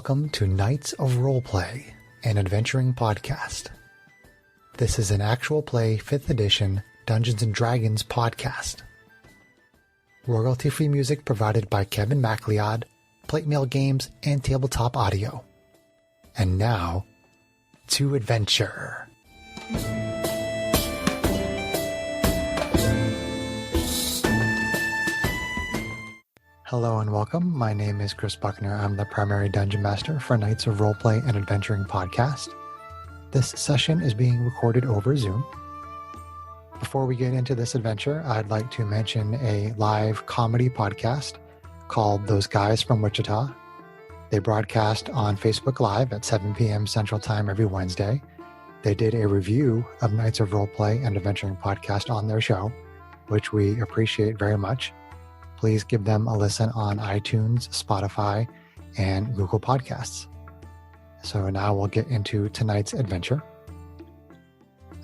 Welcome to Knights of Roleplay, an adventuring podcast. This is an actual play 5th edition Dungeons & Dragons podcast. Royalty-free music provided by Kevin MacLeod, Plate Mail Games, and Tabletop Audio. And now, to adventure. Hello and welcome. My name is Chris Buckner. I'm the primary Dungeon Master for Knights of Roleplay and Adventuring podcast. This session is being recorded over Zoom. Before we get into this adventure, I'd like to mention a live comedy podcast called Those Guys from Wichita. They broadcast on Facebook Live at 7 p.m. Central Time every Wednesday. They did a review of Knights of Roleplay and Adventuring podcast on their show, which we appreciate very much. Please give them a listen on iTunes, Spotify, and Google Podcasts. So now we'll get into tonight's adventure.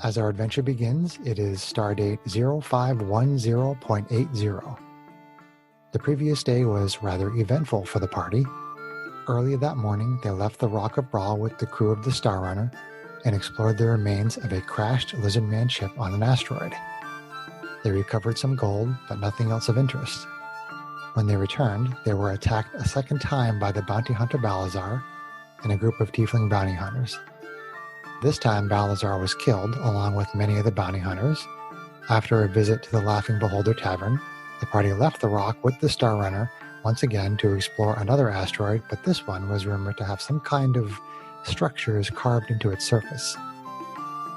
As our adventure begins, it is stardate 0510.80. The previous day was rather eventful for the party. Early that morning, they left the Rock of Brawl with the crew of the Star Runner and explored the remains of a crashed Lizardman ship on an asteroid. They recovered some gold, but nothing else of interest. When they returned, they were attacked a second time by the bounty hunter Balazar and a group of tiefling bounty hunters. This time, Balazar was killed, along with many of the bounty hunters. After a visit to the Laughing Beholder Tavern, the party left the rock with the Star Runner once again to explore another asteroid, but this one was rumored to have some kind of structures carved into its surface.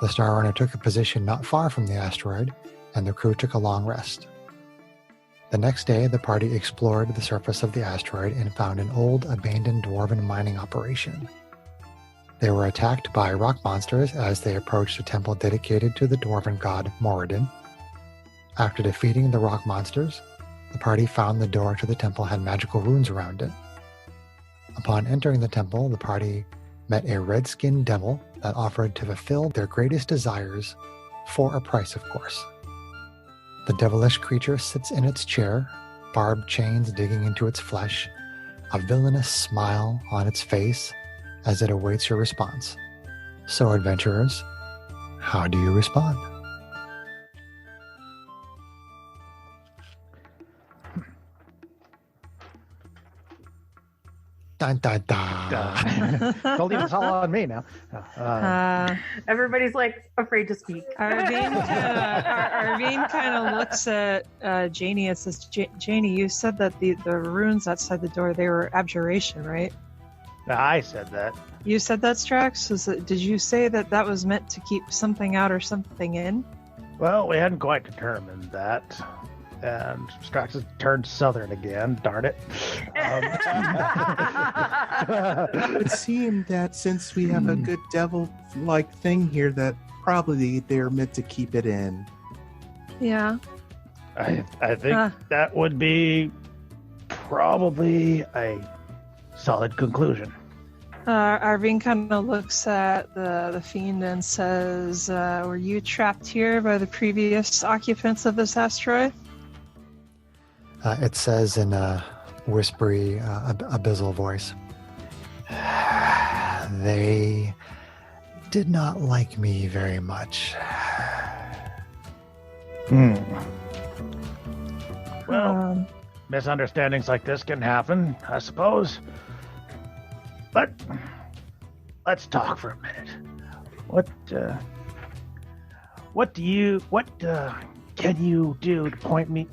The Star Runner took a position not far from the asteroid, and the crew took a long rest. The next day, the party explored the surface of the asteroid and found an old, abandoned dwarven mining operation. They were attacked by rock monsters as they approached a temple dedicated to the dwarven god Moradin. After defeating the rock monsters, the party found the door to the temple had magical runes around it. Upon entering the temple, the party met a red-skinned devil that offered to fulfill their greatest desires for a price, of course. The devilish creature sits in its chair, barbed chains digging into its flesh, a villainous smile on its face as it awaits your response. So, adventurers, how do you respond? Dun, dun, dun. Don't leave this all on me now. Everybody's like afraid to speak. Arvine kind of looks at Janie and says, Janie, you said that the runes outside the door, they were abjuration, right? I said that. You said that, Strax? Did you say that was meant to keep something out or something in? Well, we hadn't quite determined that. And Strax has turned southern again, darn it. It would seem that since we have a good devil-like thing here, that probably they're meant to keep it in. Yeah. I think that would be probably a solid conclusion. Arvine kind of looks at the fiend and says, were you trapped here by the previous occupants of this asteroid? It says in a whispery, abyssal voice, they did not like me very much. Well, misunderstandings like this can happen, I suppose. But let's talk for a minute. What can you do to put me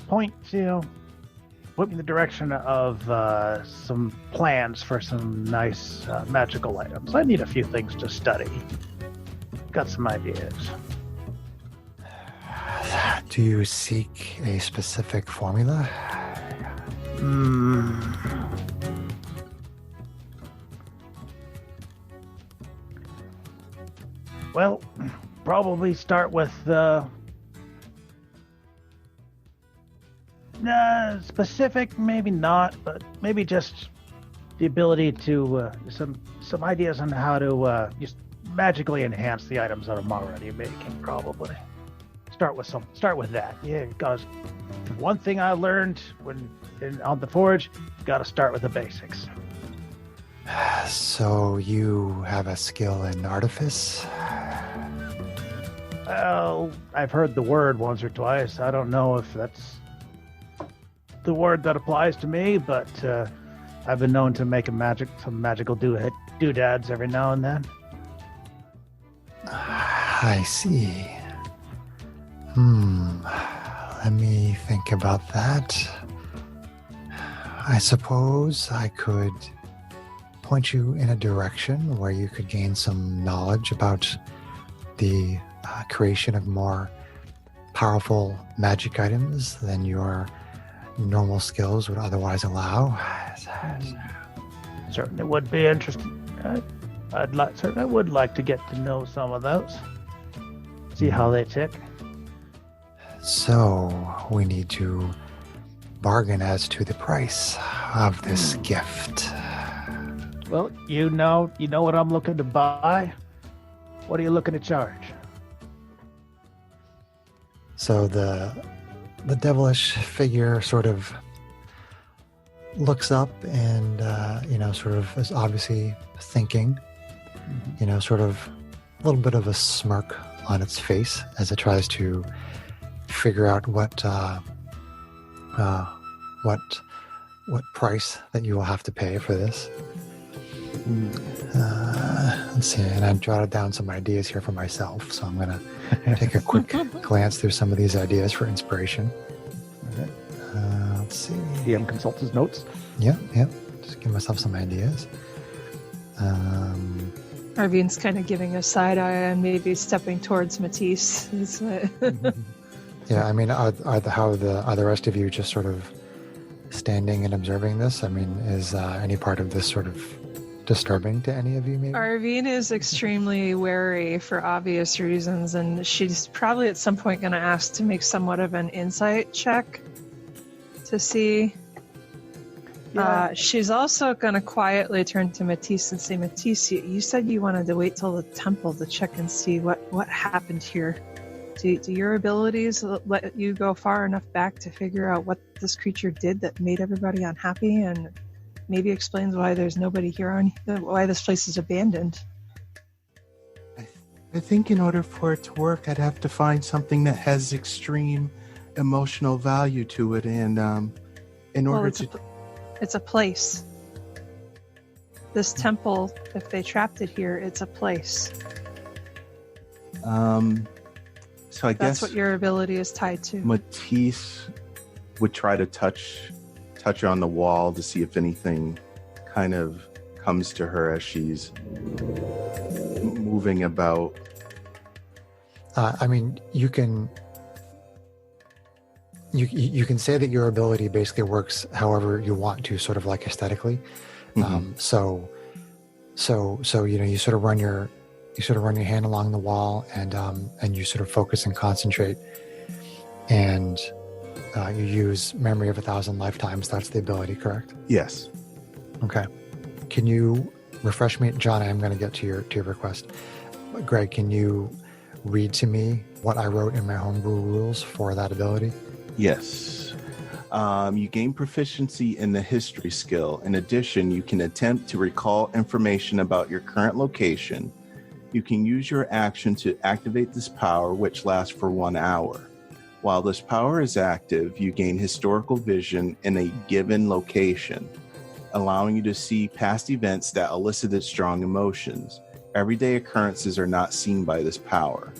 in the direction of some plans for some nice magical items? I need a few things to study. Got some ideas. Do you seek a specific formula? Well, probably start with specific, maybe not, but maybe just the ability to some ideas on how to just magically enhance the items that I'm already making. Probably start with that. Yeah, because one thing I learned on the forge, got to start with the basics. So you have a skill in artifice? Well, I've heard the word once or twice. I don't know if that's the word that applies to me, but I've been known to make some magical doodads every now and then. I see. Let me think about that. I suppose I could point you in a direction where you could gain some knowledge about the creation of more powerful magic items than your normal skills would otherwise allow. Certainly would be interesting. I would like to get to know some of those. See how they tick. So we need to bargain as to the price of this gift. Well, you know what I'm looking to buy. What are you looking to charge? So the devilish figure sort of looks up and sort of is obviously thinking, sort of a little bit of a smirk on its face as it tries to figure out what price that you will have to pay for this. Let's see, and I've jotted down some ideas here for myself, so I'm going to take a quick glance through some of these ideas for inspiration. Okay. Let's see. DM consults his notes. Yep. Just give myself some ideas. Arvine's kind of giving a side eye and maybe stepping towards Matisse. Yeah, I mean, are the rest of you just sort of standing and observing this? I mean, is any part of this sort of disturbing to any of you, maybe? Arvine is extremely wary for obvious reasons, and she's probably at some point going to ask to make somewhat of an insight check to see. Yeah. She's also going to quietly turn to Matisse and say, Matisse, you said you wanted to wait till the temple to check and see what happened here. Do your abilities let you go far enough back to figure out what this creature did that made everybody unhappy, and maybe explains why there's nobody here, why this place is abandoned? I think in order for it to work, I'd have to find something that has extreme emotional value to it, and it's a place. This temple, if they trapped it here, it's a place. So I guess that's what your ability is tied to. Matisse would try to touch on the wall to see if anything kind of comes to her as she's moving about. I mean, you can say that your ability basically works however you want to, sort of like aesthetically. Mm-hmm. So you sort of run your hand along the wall and you sort of focus and concentrate, and you use memory of 1,000 lifetimes. That's the ability, correct? Yes. Okay. Can you refresh me, John? I am going to get to your request. Greg, can you read to me what I wrote in my homebrew rules for that ability? Yes. You gain proficiency in the history skill. In addition, you can attempt to recall information about your current location. You can use your action to activate this power, which lasts for 1 hour. While this power is active, you gain historical vision in a given location, allowing you to see past events that elicited strong emotions. Everyday occurrences are not seen by this power.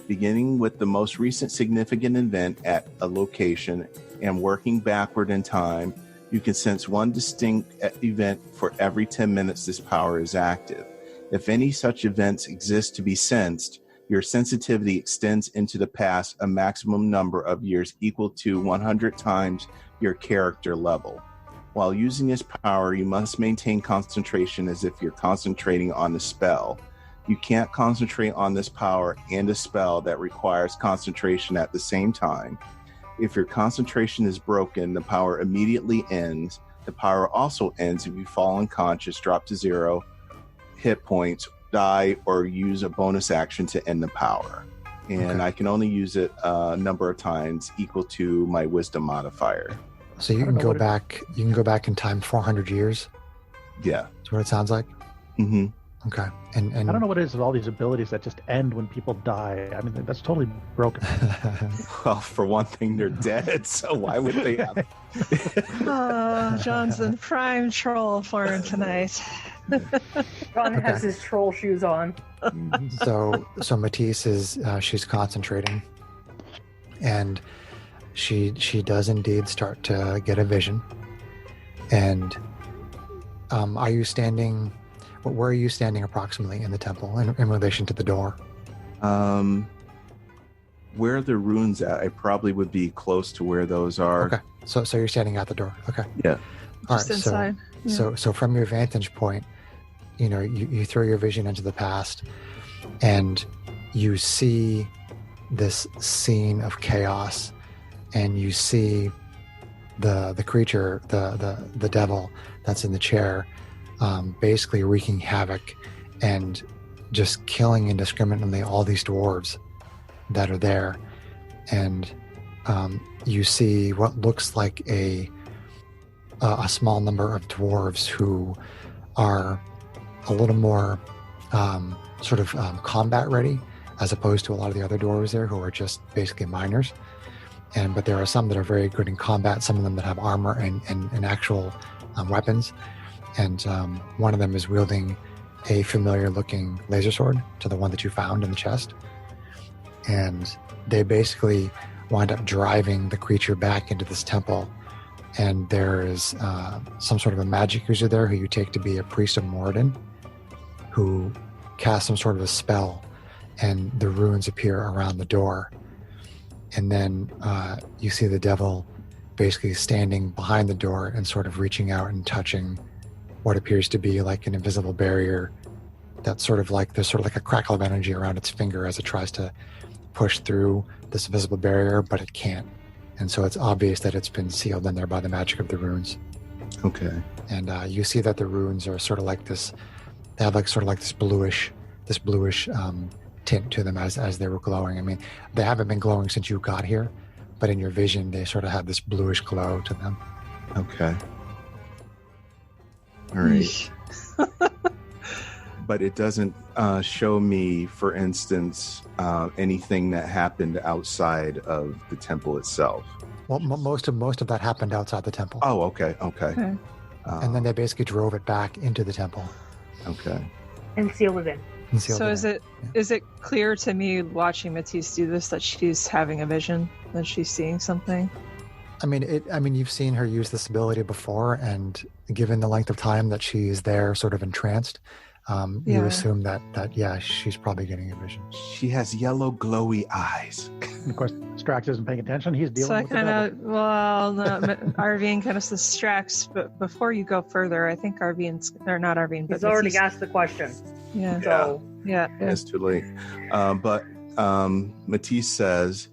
Beginning with the most recent significant event at a location and working backward in time, you can sense one distinct event for every 10 minutes this power is active. If any such events exist to be sensed, your sensitivity extends into the past a maximum number of years equal to 100 times your character level. While using this power, you must maintain concentration as if you're concentrating on the spell. You can't concentrate on this power and a spell that requires concentration at the same time. If your concentration is broken, the power immediately ends. The power also ends if you fall unconscious, drop to 0 hit points, die, or use a bonus action to end the power. And Okay. I can only use it a number of times equal to my wisdom modifier. So you can go back. You can go back in time 400 years. Yeah. That's what it sounds like. Mm-hmm. Okay. And I don't know what it is with all these abilities that just end when people die. I mean, that's totally broken. Well, for one thing, they're dead, so why would they have? Oh, John's in prime troll form tonight. John has his troll shoes on. So Matisse is she's concentrating, and she does indeed start to get a vision. And are you standing? Where are you standing approximately in the temple in relation to the door? Where are the runes at? I probably would be close to where those are. Okay, so you're standing at the door. Okay. Yeah. All Just right. inside. So from your vantage point, you throw your vision into the past, and you see this scene of chaos, and you see the creature, the devil that's in the chair, basically wreaking havoc and just killing indiscriminately all these dwarves that are there. And you see what looks like a small number of dwarves who are a little more combat ready, as opposed to a lot of the other dwarves there who are just basically miners. But there are some that are very good in combat, some of them that have armor and actual weapons. And one of them is wielding a familiar looking laser sword to the one that you found in the chest. And they basically wind up driving the creature back into this temple. And there is some sort of a magic user there who you take to be a priest of Moradin, who casts some sort of a spell, and the runes appear around the door. And then you see the devil basically standing behind the door and sort of reaching out and touching what appears to be like an invisible barrier that's sort of like a crackle of energy around its finger as it tries to push through this invisible barrier, but it can't. And so it's obvious that it's been sealed in there by the magic of the runes. Okay. And you see that the runes are sort of like this, they have like sort of like this bluish tint to them as they were glowing. I mean, they haven't been glowing since you got here, but in your vision, they sort of have this bluish glow to them. Okay. All right. But it doesn't show me, for instance, anything that happened outside of the temple itself. Well, most of that happened outside the temple. Oh, okay. And then they basically drove it back into the temple. Okay. And sealed it in. So is it clear to me watching Matisse do this that she's having a vision, that she's seeing something? I mean, you've seen her use this ability before, and given the length of time that she's there, sort of entranced, you assume that she's probably getting a vision. She has yellow, glowy eyes. And of course, Strax isn't paying attention. He's dealing So I with the devil. Arvine kind of says, Strax, but before you go further, I think Arvine's, or not Arvine, but He's already asked the question. Yeah. So, yeah. It's too late. But Matisse says,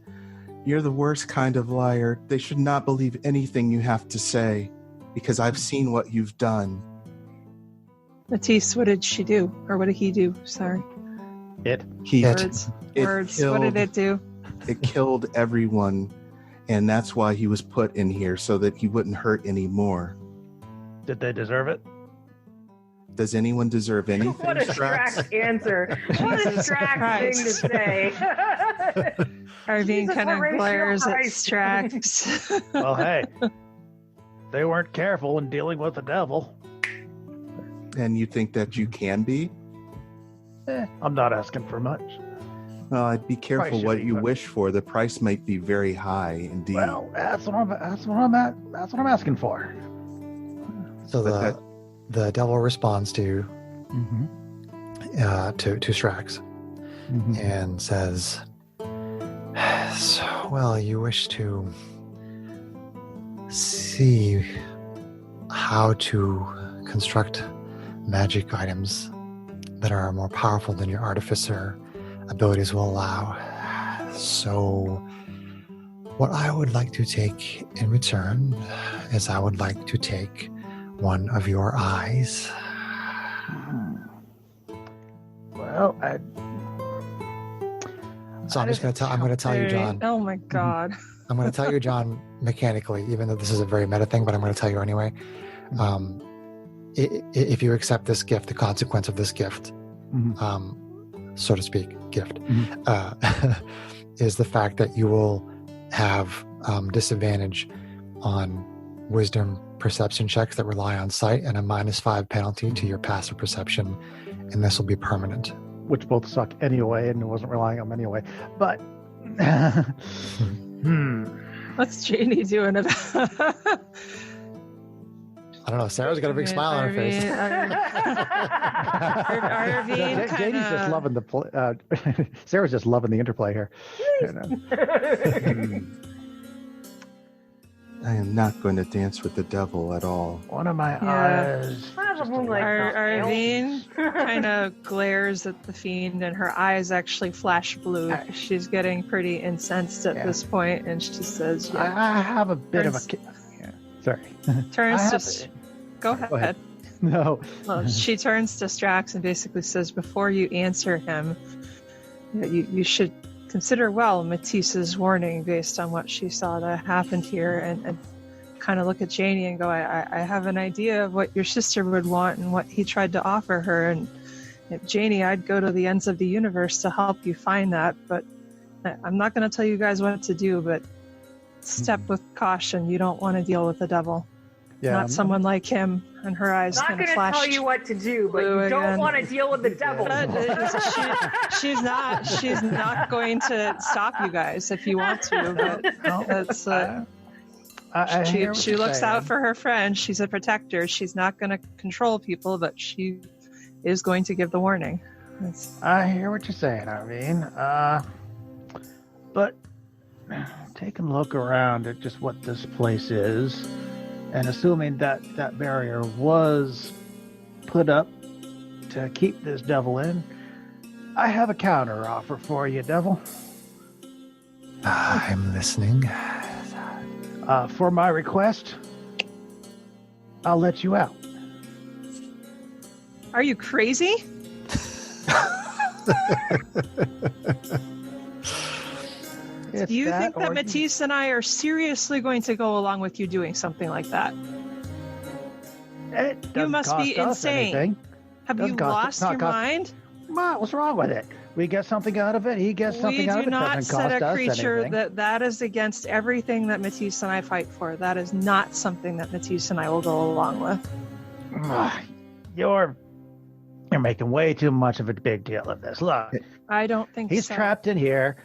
"You're the worst kind of liar. They should not believe anything you have to say, because I've seen what you've done." Matisse, what did she do? Or what did he do? Sorry. It. Words. What did it do? It killed everyone, and that's why he was put in here, so that he wouldn't hurt anymore. Did they deserve it? Does anyone deserve anything? what a Strax answer. What a Strax thing to say. Arvine kind of glares at Christ. Strax. Well, hey, they weren't careful in dealing with the devil. And you think that you can be? I'm not asking for much. Well, I'd be careful Price what should be you fair. wish for. The price might be very high indeed. Well, that's what I'm asking for. So But the devil responds to Strax and says, "So, well, you wish to see how to construct magic items that are more powerful than your artificer abilities will allow. So what I would like to take in return is I would like to take one of your eyes." Well, So I'm going to tell you, John. Oh my God. I'm going to tell you, John, mechanically, even though this is a very meta thing, but I'm going to tell you anyway. if you accept this gift, the consequence of this gift, so to speak, is the fact that you will have disadvantage on wisdom perception checks that rely on sight and a -5 penalty to your passive perception, and this will be permanent. Which both suck anyway, and it wasn't relying on them anyway. But what's Janie doing about? I don't know. Sarah's got a big smile on her face. Janie's just loving the Sarah's just loving the interplay here. You know? I am not going to dance with the devil at all. One of my eyes. Arvine kind of glares at the fiend, and her eyes actually flash blue. She's getting pretty incensed at this point, and she says, I have a bit of a... Sorry. Go ahead. No. Well, she turns to Strax and basically says, before you answer him, you should consider well Matisse's warning based on what she saw that happened here, and kind of look at Janie and go, I have an idea of what your sister would want and what he tried to offer her, and Janie, I'd go to the ends of the universe to help you find that, but I'm not going to tell you guys what to do, but step with caution. You don't want to deal with the devil. Yeah, not someone like him. And her eyes not kind of flash. flash. Not going to tell you what to do, but you don't want to deal with the devil. She's not going to stop you guys if you want to. But that's she looks out for her friend. She's a protector. She's not going to control people, but she is going to give the warning. I hear what you're saying, Arvine. But take a look around at just what this place is. And assuming that barrier was put up to keep this devil in, I have a counter offer for you, devil. I'm listening. For my request, I'll let you out. Are you crazy? Do you think that Matisse and I are seriously going to go along with you doing something like that? You must be insane. Have you lost your mind? What's wrong with it? We get something out of it. He gets something out of it. We do not set a creature that is against everything that Matisse and I fight for. That is not something that Matisse and I will go along with. You're making way too much of a big deal of this. Look, I don't think he's trapped in here.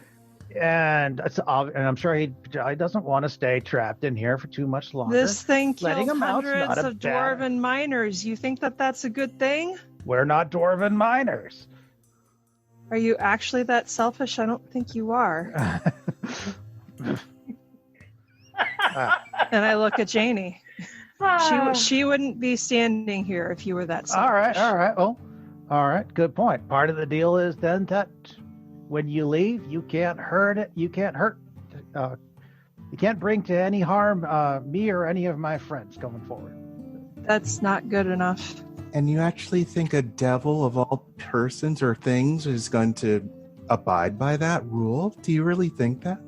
And I'm sure he doesn't want to stay trapped in here for too much longer. This thing killed hundreds of dwarven miners. You think that that's a good thing? We're not dwarven miners. Are you actually that selfish? I don't think you are. And I look at Janie. She wouldn't be standing here if you were that selfish. All right. Well, all right. Good point. Part of the deal is then that when you leave, you can't hurt it. You can't bring to any harm me or any of my friends going forward. That's not good enough. And you actually think a devil of all persons or things is going to abide by that rule? Do you really think that?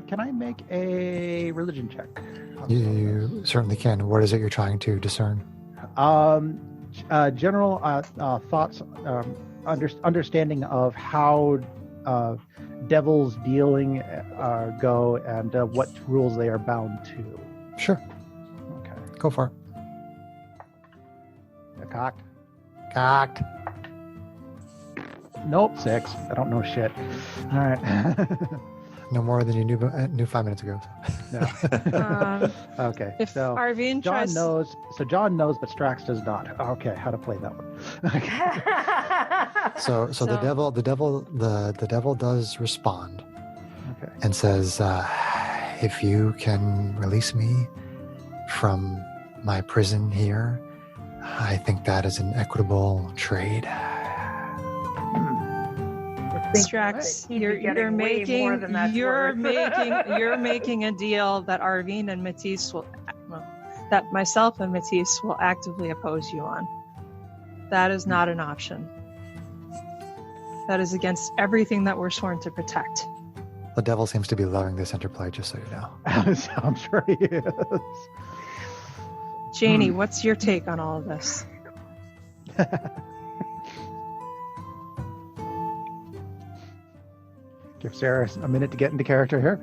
Can I make a religion check? You certainly can. What is it you're trying to discern? General thoughts, understanding of how devils dealing go and what rules they are bound to. Sure. Okay. Go for it. Cocked. Nope, 6. I don't know shit. All right. No more than you knew 5 minutes ago. No. Okay. If so Arvine John knows. So John knows, but Strax does not. Okay, how to play that one? Okay. So the devil does respond. Okay. And says, if you can release me from my prison here, I think that is an equitable trade. Strax, you're making a deal that Arvine and Matisse that myself and Matisse will actively oppose you on. That is not an option. That is against everything that we're sworn to protect. The devil seems to be loving this interplay, just so you know. I'm sure he is. Janie, what's your take on all of this? Give Sarah a minute to get into character here.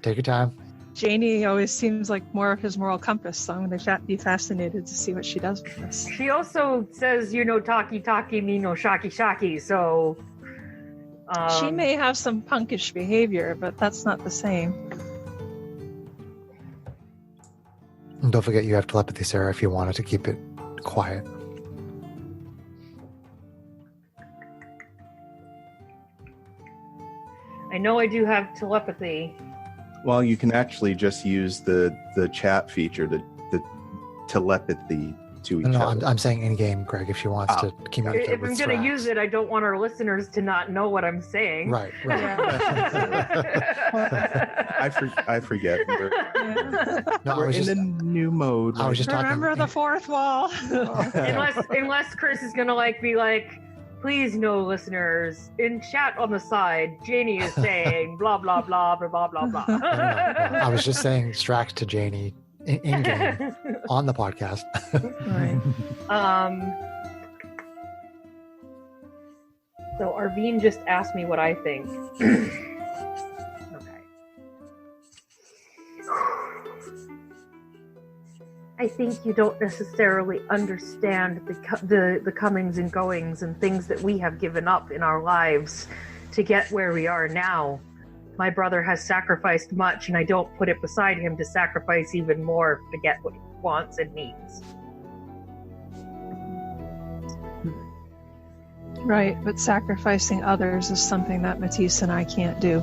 Take your time. Janie always seems like more of his moral compass, so I'm going to be fascinated to see what she does with this. She also says, taki me no shaki, so... she may have some punkish behavior, but that's not the same. And don't forget you have telepathy, Sarah, if you wanted to keep it quiet. I know I do have telepathy. Well, you can actually just use the chat feature, the telepathy to each other. I'm saying in-game, Greg, if she wants to communicate If with I'm going to Strax. use it, I don't want our listeners to not know what I'm saying. Right. I forget. No, We're in a new mode. I was just Remember talking. the fourth wall. unless Chris is going to be like, please no listeners, in chat on the side, Janie is saying blah, blah, blah, blah, blah, blah, blah. No, I was just saying Strax to Janie in-game on the podcast. Right. So Arvine just asked me what I think. Okay. I think you don't necessarily understand the comings and goings and things that we have given up in our lives to get where we are now. My brother has sacrificed much, and I don't put it beside him to sacrifice even more to get what he wants and needs. Right, but sacrificing others is something that Matisse and I can't do.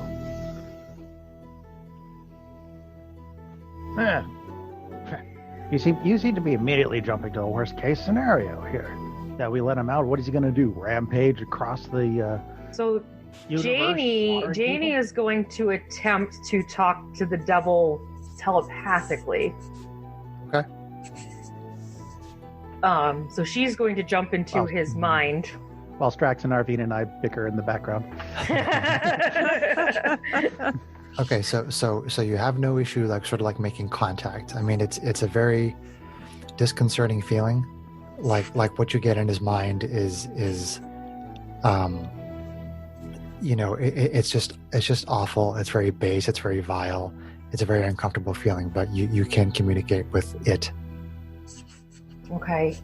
Yeah. You seem to be immediately jumping to the worst case scenario here. That we let him out. What is he going to do? Rampage across the So universe? Janie People? is going to attempt to talk to the devil telepathically. Okay. So she's going to jump into his mind. While Strax and Arvine and I bicker in the background. Okay, so you have no issue making contact. I mean, it's a very disconcerting feeling. Like what you get in his mind is it's just awful. It's very base. It's very vile. It's a very uncomfortable feeling. But you can communicate with it. Okay.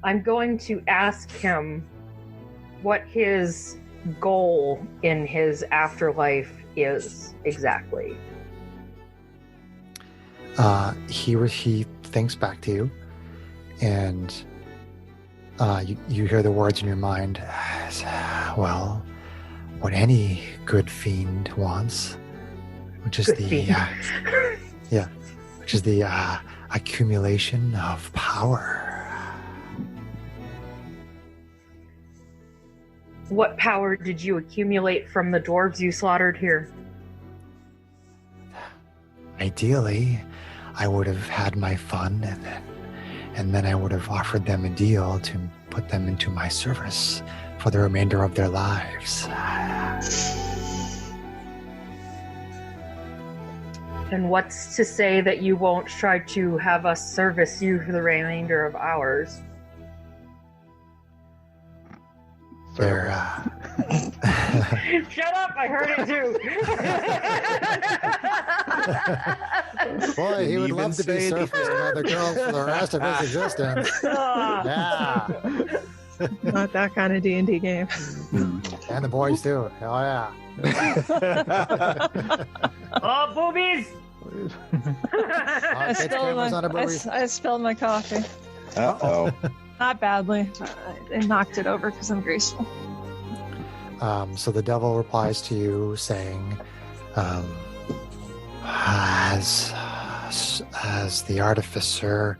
I'm going to ask him what his goal in his afterlife is exactly. He thinks back to you, and you hear the words in your mind. Well, what any good fiend wants, which is the accumulation of power. What power did you accumulate from the dwarves you slaughtered here? Ideally, I would have had my fun, and then I would have offered them a deal to put them into my service for the remainder of their lives. And what's to say that you won't try to have us service you for the remainder of ours? They're, Shut up! I heard it too. Boy, he would Even love to be say it. surfacing another girl for the rest of his existence. Yeah, Not that kind of D&D game. and the boys too. Hell yeah. Oh, boobies! I spilled my coffee. Uh-oh. Not badly. I knocked it over because I'm graceful. So the devil replies to you saying, as the artificer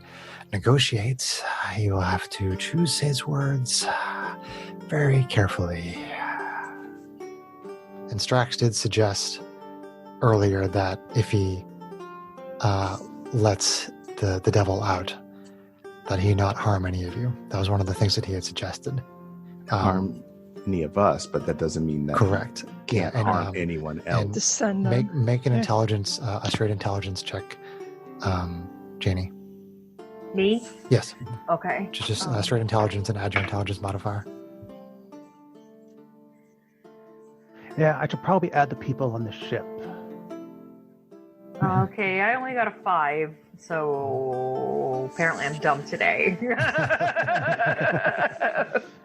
negotiates, he will have to choose his words very carefully. And Strax did suggest earlier that if he lets the devil out, that he not harm any of you. That was one of the things that he had suggested. Harm any of us, but that doesn't mean that Correct. he can't And, harm anyone else. Descend Make an Yeah. intelligence, a straight intelligence check, Janie. Me? Yes, Okay. just straight intelligence and add your intelligence modifier. Yeah, I should probably add the people on the ship. Okay, I only got a 5, so apparently I'm dumb today.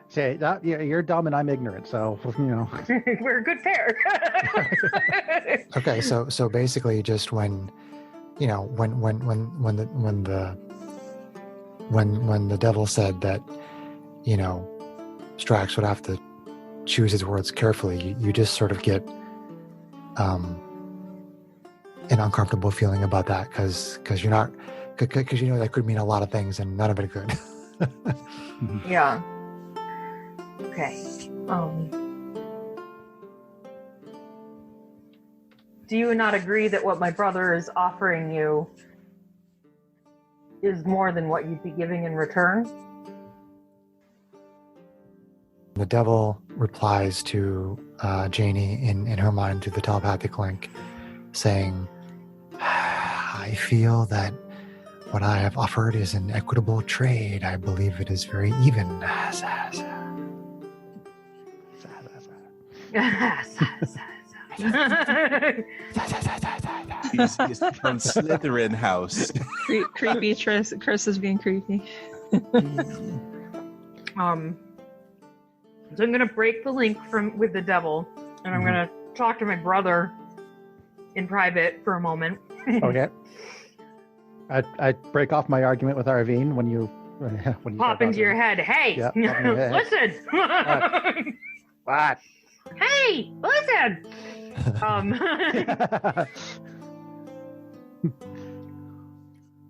Say, you're dumb and I'm ignorant, so, We're a good pair. Okay, so basically, just when the devil said that, Strax would have to choose his words carefully, you just sort of get an uncomfortable feeling about that because that could mean a lot of things and none of it good. Yeah. Okay. Do you not agree that what my brother is offering you is more than what you'd be giving in return? The devil replies to Janie in her mind through the telepathic link, saying, I feel that what I have offered is an equitable trade. I believe it is very even. He's from Slytherin house. Creepy. Chris is being creepy. So I'm gonna break the link with the devil, and I'm gonna talk to my brother in private for a moment. Okay. I break off my argument with Arvine when you Pop into your head. Hey, Yeah, pop in your head. listen. What? Hey, listen.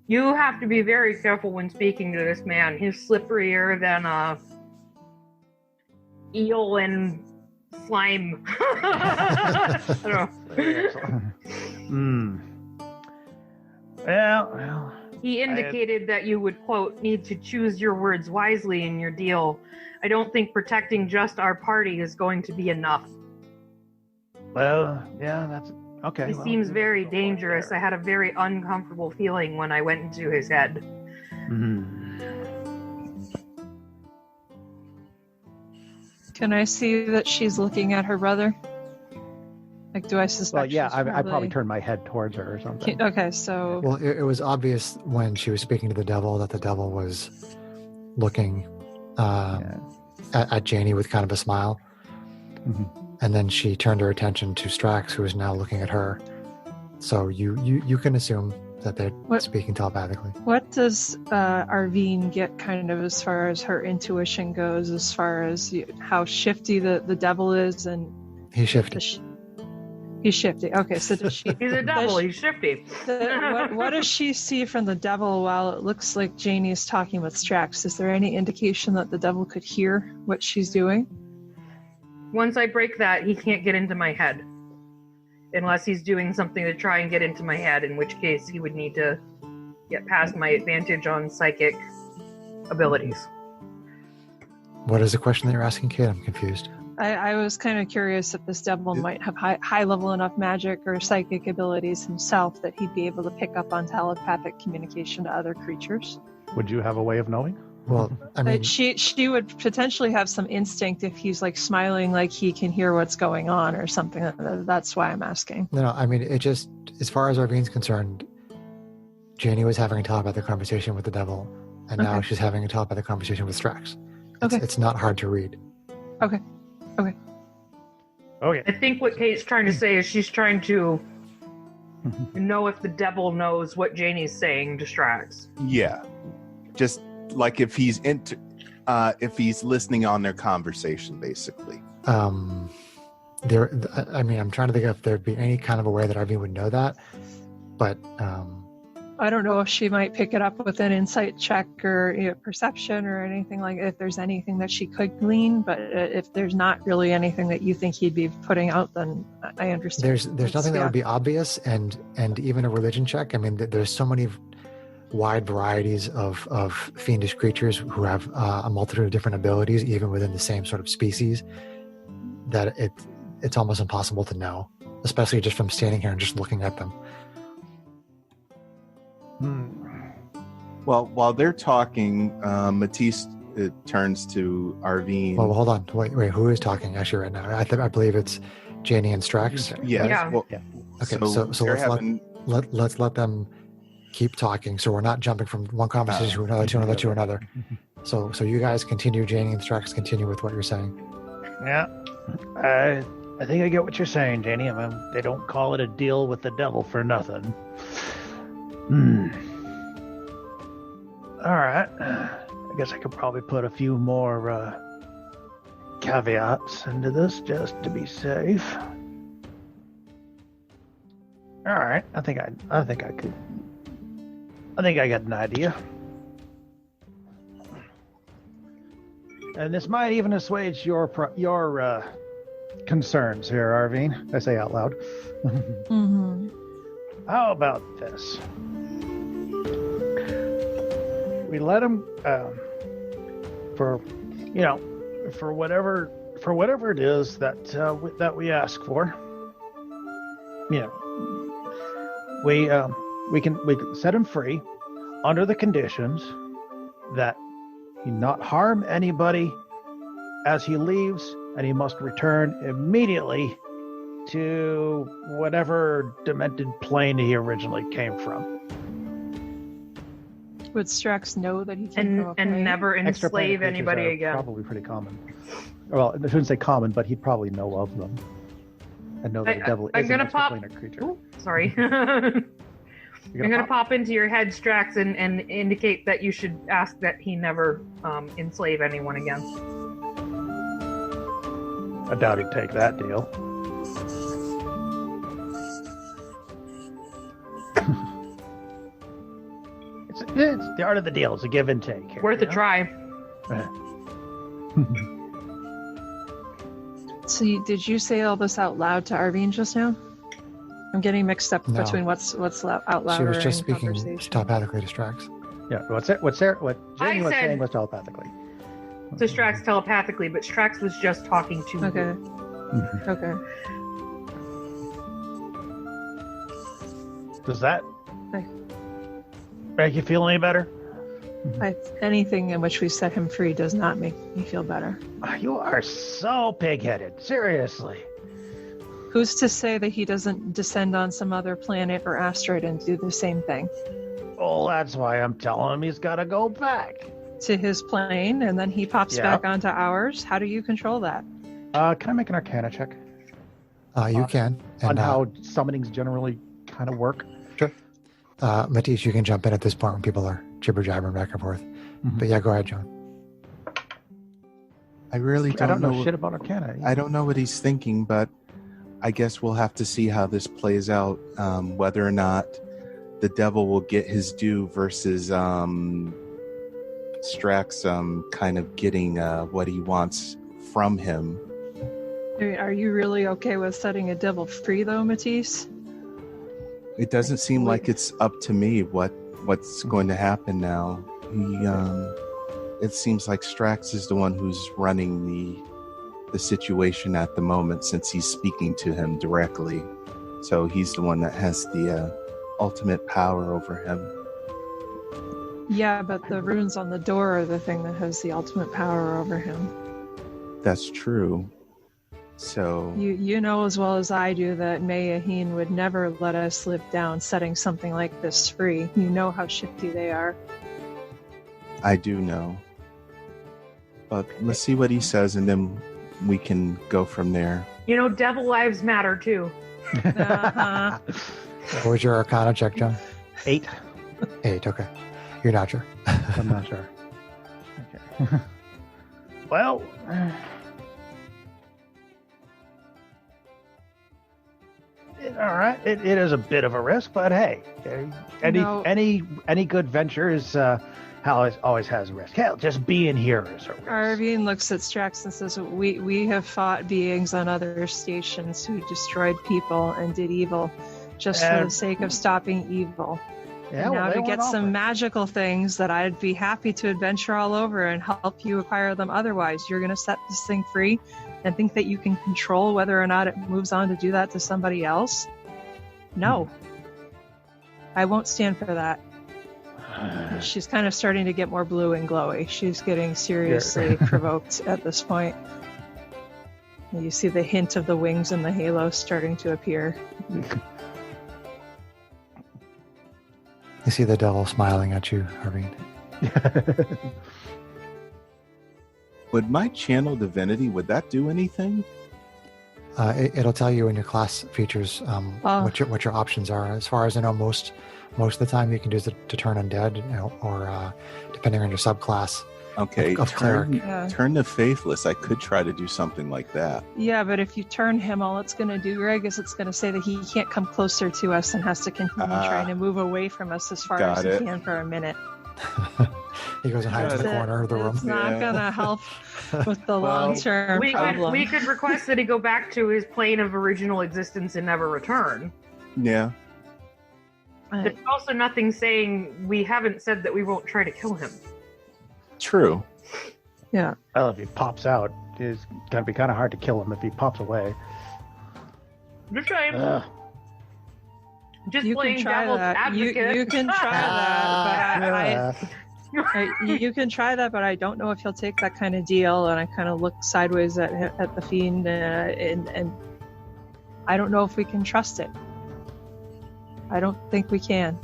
You have to be very careful when speaking to this man. He's slipperier than eel and slime. I don't know. Well. He indicated that you would, quote, need to choose your words wisely in your deal. I don't think protecting just our party is going to be enough. Well, yeah, that's okay. He seems very dangerous. I had a very uncomfortable feeling when I went into his head. Can I see that she's looking at her brother? Like, do I suspect? Well, yeah, she's I probably turned my head towards her or something. Okay, so. Well, it was obvious when she was speaking to the devil that the devil was looking at Janie with kind of a smile. And then she turned her attention to Strax, who is now looking at her. So you can assume that they're speaking telepathically. What does Arvine get kind of as far as her intuition goes, as far as how shifty the devil is? And he's shifty. He's shifty. Okay, so does she? He's a devil. He's shifty. What does she see from the devil while it looks like Janie's talking with Strax? Is there any indication that the devil could hear what she's doing? Once I break that, he can't get into my head. Unless he's doing something to try and get into my head, in which case he would need to get past my advantage on psychic abilities. What is the question that you're asking, Kate? I'm confused. I was kind of curious if this devil might have high level enough magic or psychic abilities himself that he'd be able to pick up on telepathic communication to other creatures. Would you have a way of knowing? Well, I mean, she would potentially have some instinct if he's like smiling, like he can hear what's going on or something. That's why I'm asking. No, I mean, it just, as far as Arvine's concerned, Janie was having a telepathic conversation with the devil, and now she's having a telepathic conversation with Strax. It's not hard to read. Okay. I think what Kate's trying to say is she's trying to know if the devil knows what Janie's saying to Strax. Yeah, just like if he's listening on their conversation, basically. I'm trying to think if there'd be any kind of a way that Arvine would know that, but I don't know if she might pick it up with an insight check or perception or anything like. If there's anything that she could glean, but if there's not really anything that you think he'd be putting out, then I understand. There's nothing that would be obvious, and even a religion check. I mean, there's so many wide varieties of fiendish creatures who have a multitude of different abilities, even within the same sort of species, that it's almost impossible to know, especially just from standing here and just looking at them. Well, while they're talking, Matisse turns to Arvine. Well, hold on. Wait. Who is talking actually right now? I believe it's Janie and Strax. Yes. Yeah. Well, Yeah. Okay. so So they're let's having. let's let them keep talking. So we're not jumping from one conversation to another, to another, to another. So you guys continue. Janie and Strax continue with what you're saying. Yeah. I think I get what you're saying, Janie. I mean, they don't call it a deal with the devil for nothing. All right. I guess I could probably put a few more caveats into this just to be safe. All right. I think I got an idea. And this might even assuage your concerns here, Arvine. I say out loud. Mm-hmm. How about this? We let him for whatever it is that we ask for. You know, we can set him free under the conditions that he not harm anybody as he leaves, and he must return immediately to whatever demented plane he originally came from. Would Strax know that he can go And away? never enslave Extraplanet anybody creatures are again. Probably pretty common. Well, I shouldn't say common, but he'd probably know of them. And know that the devil I'm is an gonna pop- extraplanet creature. Ooh, sorry. You're I'm going to pop into your head, Strax, and indicate that you should ask that he never enslave anyone again. I doubt he'd take that deal. It's the art of the deal. It's a give and take. Here, Worth you a know? try. So did you say all this out loud to Arvine just now? I'm getting mixed up No. between what's out loud She was or just in speaking conversation. telepathically to Strax. Yeah. What Jamie was said- saying was telepathically. To Strax telepathically, but Strax was just talking to Okay. Mhm. Okay. Does that Okay. make you feel any better? Anything in which we set him free does not make me feel better. You are so pig-headed. Seriously. Who's to say that he doesn't descend on some other planet or asteroid and do the same thing Oh, that's why I'm telling him he's got to go back. to his plane and then he pops Yeah. back onto ours? How do you control that? Can I make an Arcana check You can. on And how summonings generally kind of work? Matisse, you can jump in at this point when people are jibber jabbering back and forth. Mhm. But yeah, go ahead, John. I really I don't know know shit about Arcana. I don't know what he's thinking, but I guess we'll have to see how this plays out. Whether or not the devil will get his due versus Strax kind of getting what he wants from him. I mean, are you really okay with setting a devil free, though, Matisse? It doesn't seem like it's up to me what's going to happen now. It seems like Strax is the one who's running the situation at the moment, since he's speaking to him directly. So he's the one that has the ultimate power over him. Yeah, but the runes on the door are the thing that has the ultimate power over him. That's true. So You know as well as I do that Mayaheen would never let us live down setting something like this free. You know how shifty they are. I do know. But let's see what he says, and then we can go from there. You know, devil lives matter too. Uh-huh. What was your Arcana check, John? 8. 8, okay. You're not sure. I'm not sure. Okay. Well, all right. It is a bit of a risk, but hey, No. any good venture is always has a risk. Hell, just being here is a risk. Arvine looks at Strax and says, we have fought beings on other stations who destroyed people and did evil just for the sake of stopping evil. Yeah, And well, now they to get weren't some offered. magical things that I'd be happy to adventure all over and help you acquire them otherwise. You're going to set this thing free and think that you can control whether or not it moves on to do that to somebody else? No. I won't stand for that. She's kind of starting to get more blue and glowy. She's getting seriously provoked at this point. You see the hint of the wings and the halo starting to appear. You see the devil smiling at you, Harveen. Would my channel divinity, would that do anything? It'll tell you in your class features what your options are. As far as I know, most of the time you can use it to turn undead, or depending on your subclass. Okay, of cleric. Turn to faithless. I could try to do something like that. Yeah, but if you turn him, all it's going to do, Greg, is it's going to say that he can't come closer to us and has to continue trying to move away from us as far as he can for a minute. He goes and hides in the corner of the room. It's not going to help with the long-term problem. We could request that he go back to his plane of original existence and never return. Yeah. There's also nothing saying we haven't said that we won't try to kill him. True. Yeah. Well, if he pops out, it's going to be kind of hard to kill him if he pops away. Just saying. Just You playing can try devil's that. advocate. You can try that, but you can try that, but I don't know if he'll take that kind of deal. And I kind of look sideways at the fiend, and I don't know if we can trust it. I don't think we can.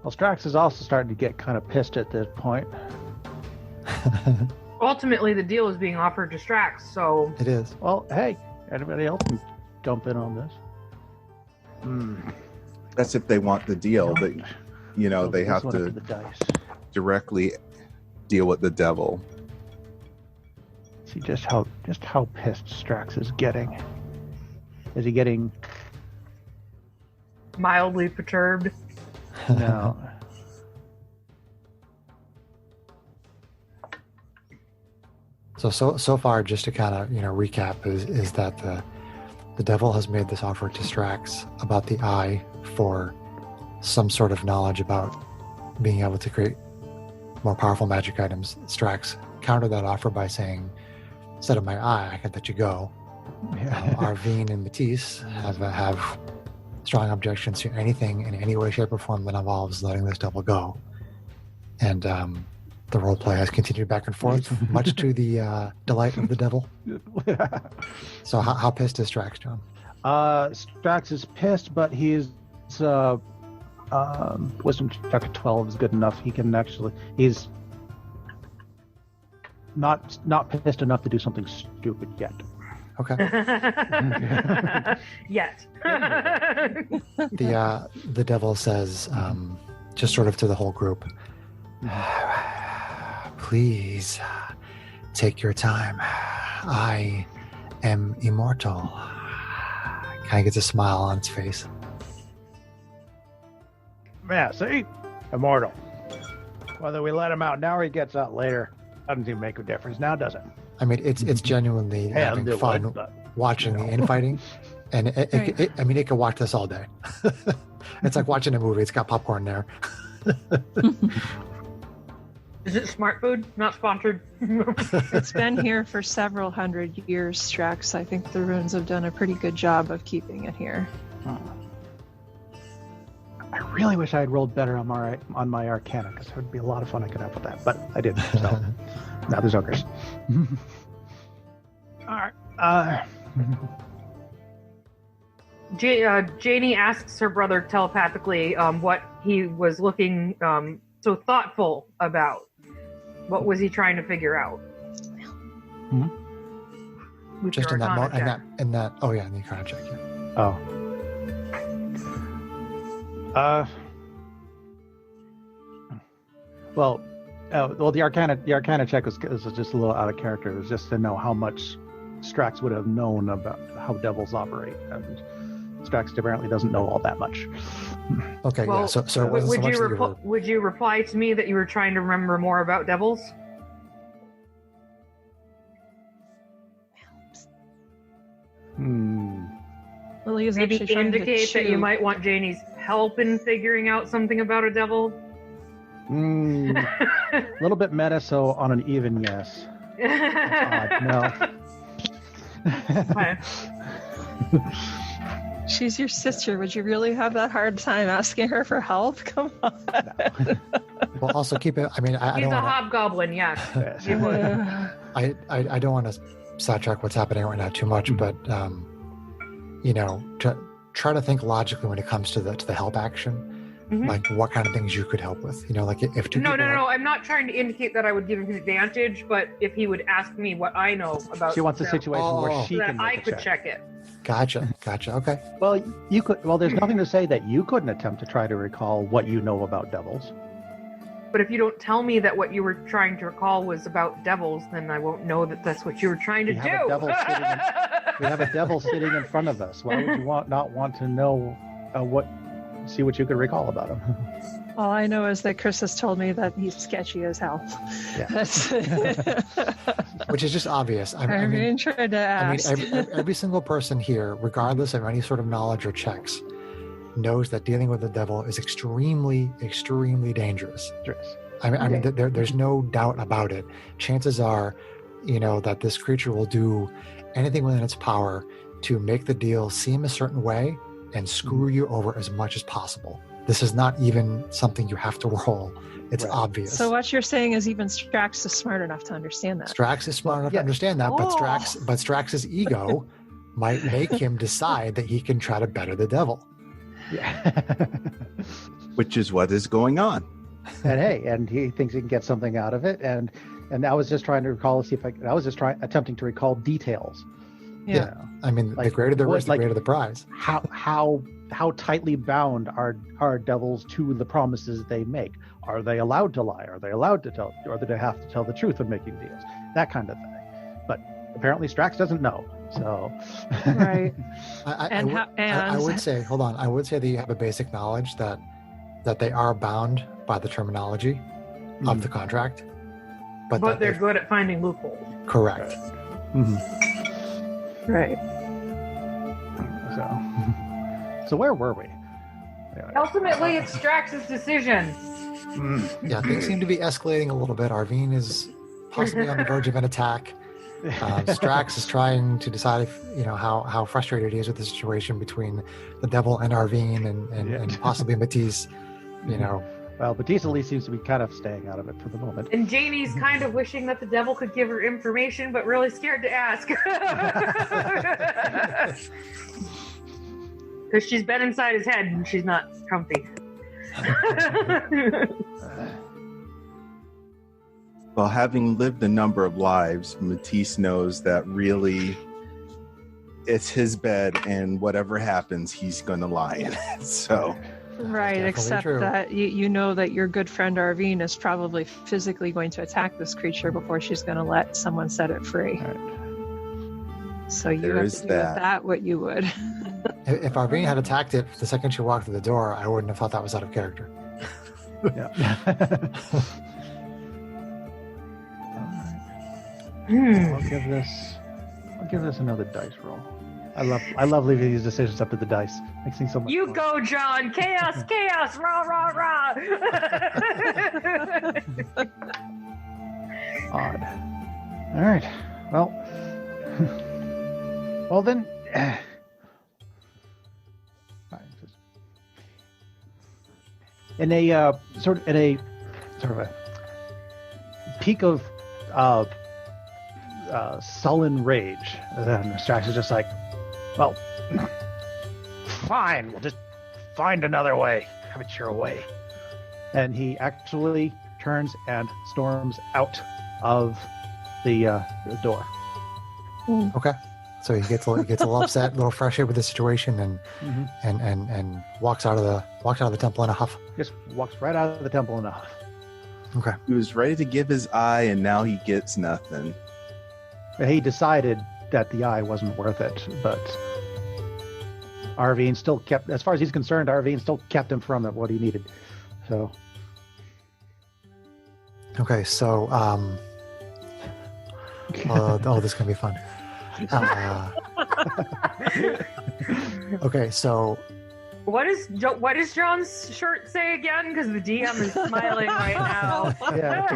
Well, Strax is also starting to get kind of pissed at this point. Ultimately, the deal is being offered to Strax, so... It is. Well, hey, anybody else can jump in on this. That's if they want the deal, but they have to the dice. directly deal with the devil. See just how pissed Strax is getting. Is he getting... mildly perturbed? No. So far, just to kind of recap, is that the devil has made this offer to Strax about the eye for some sort of knowledge about being able to create more powerful magic items. Strax countered that offer by saying, "Instead of my eye, I can let you go." Arvine and Matisse have strong objections to anything in any way, shape, or form that involves letting this devil go. And the role play has continued back and forth, much to the delight of the devil. So how pissed is Strax, John? Strax is pissed, but he's wisdom check of 12 is good enough. He can actually, he's not pissed enough to do something stupid yet. Okay. Yet. The devil says, just sort of to the whole group, "Please take your time. I am immortal." Kind of gets a smile on its face. Yeah, see? Immortal. Whether we let him out now or he gets out later, doesn't even make a difference now, does it? I mean, it's genuinely having fun watching the infighting, and it could watch this all day. It's like watching a movie. It's got popcorn there. Is it smart food? Not sponsored. It's been here for several hundred years, Strax. I think the runes have done a pretty good job of keeping it here. I really wish I had rolled better on my Arcana, because it would be a lot of fun I could have with that, but I didn't. So now there's ogres. All right. Janie asks her brother telepathically what he was looking so thoughtful about. What was he trying to figure out? With just in that moment, in that. Oh yeah, in the Arcana check. Yeah. Oh. Well, the Arcana check was just a little out of character. It was just to know how much Strax would have known about how devils operate, and Strax apparently doesn't know all that much. Okay, well, yeah. So it wasn't so much that you were... Would you reply to me that you were trying to remember more about devils? Lily is maybe actually trying indicate to that you might want Janie's help in figuring out something about a devil? A little bit meta, so on an even yes. That's odd. No. She's your sister. Would you really have that hard time asking her for help? Come on. Well, also keep it. I mean, I He's don't a want hobgoblin, yes. He would. I don't want to sidetrack what's happening right now too much, but try to think logically when it comes to the help action. Like what kind of things you could help with. Like if two No. people I'm not trying to indicate that I would give him an advantage, but if he would ask me what I know about, She wants a them, situation where she so can that I make a could check it. Gotcha. Okay. Well, you could. Well, there's nothing to say that you couldn't attempt to try to recall what you know about devils. But if you don't tell me that what you were trying to recall was about devils, then I won't know that that's what you were trying to do. We have a devil sitting in front of us. Why would you not want to know see what you could recall about him? All I know is that Chris has told me that he's sketchy as hell. Yeah. Which is just obvious. I mean, tried to ask. Every single person here, regardless of any sort of knowledge or checks, knows that dealing with the devil is extremely, extremely dangerous. I mean, there's no doubt about it. Chances are, that this creature will do anything within its power to make the deal seem a certain way and screw you over as much as possible. This is not even something you have to roll. It's obvious. So what you're saying is even Strax is smart enough to understand that. Strax is smart enough to understand that, but Strax's ego might make him decide that he can try to better the devil. Yeah. Which is what is going on. And he thinks he can get something out of it. And I was just trying to recall, attempting to recall details. Yeah. I mean, the greater the risk, the greater the prize. How tightly bound are devils to the promises they make? Are they allowed to lie? Are they allowed to tell? Or do they have to tell the truth when making deals? That kind of thing. But apparently Strax doesn't know. So right. I would say, hold on. I would say that you have a basic knowledge that they are bound by the terminology of the contract. But they're good at finding loopholes. Correct. Right. So where were we? Ultimately, it's Strax's decision. Yeah, things seem to be escalating a little bit. Arvine is possibly on the verge of an attack. Strax is trying to decide if, how frustrated he is with the situation between the devil and Arvine and possibly Matisse. Well, Matisse at least seems to be kind of staying out of it for the moment. And Janie's kind of wishing that the devil could give her information, but really scared to ask. Because she's been inside his head and she's not comfy. Well, having lived a number of lives, Matisse knows that really it's his bed and whatever happens, he's going to lie in it. So... Right, except that you know that your good friend Arvine is probably physically going to attack this creature before she's going to let someone set it free. Right. So you have to do with that what you would. If Arvine had attacked it the second she walked through the door, I wouldn't have thought that was out of character. Yeah. I'll give this another dice roll. I love leaving these decisions up to the dice. Makes things so much fun. Go, John! Chaos! Rah, rah, rah! Odd. All right. Well then. In a sort of a peak of sullen rage, Strax is just like, well, fine, we'll just find another way. Have it your way. And he actually turns and storms out of the door. Okay. So he gets a little upset, a little frustrated with the situation, and walks out of the temple in a huff. Just walks right out of the temple in a huff. Okay. He was ready to give his eye, and now he gets nothing. He decided that the eye wasn't worth it, but Arvine still kept, as far as he's concerned, Arvine still kept him from it what he needed. So. Okay, so this is gonna be fun. Okay, so what does John's shirt say again? Because the DM is smiling right now. Yeah.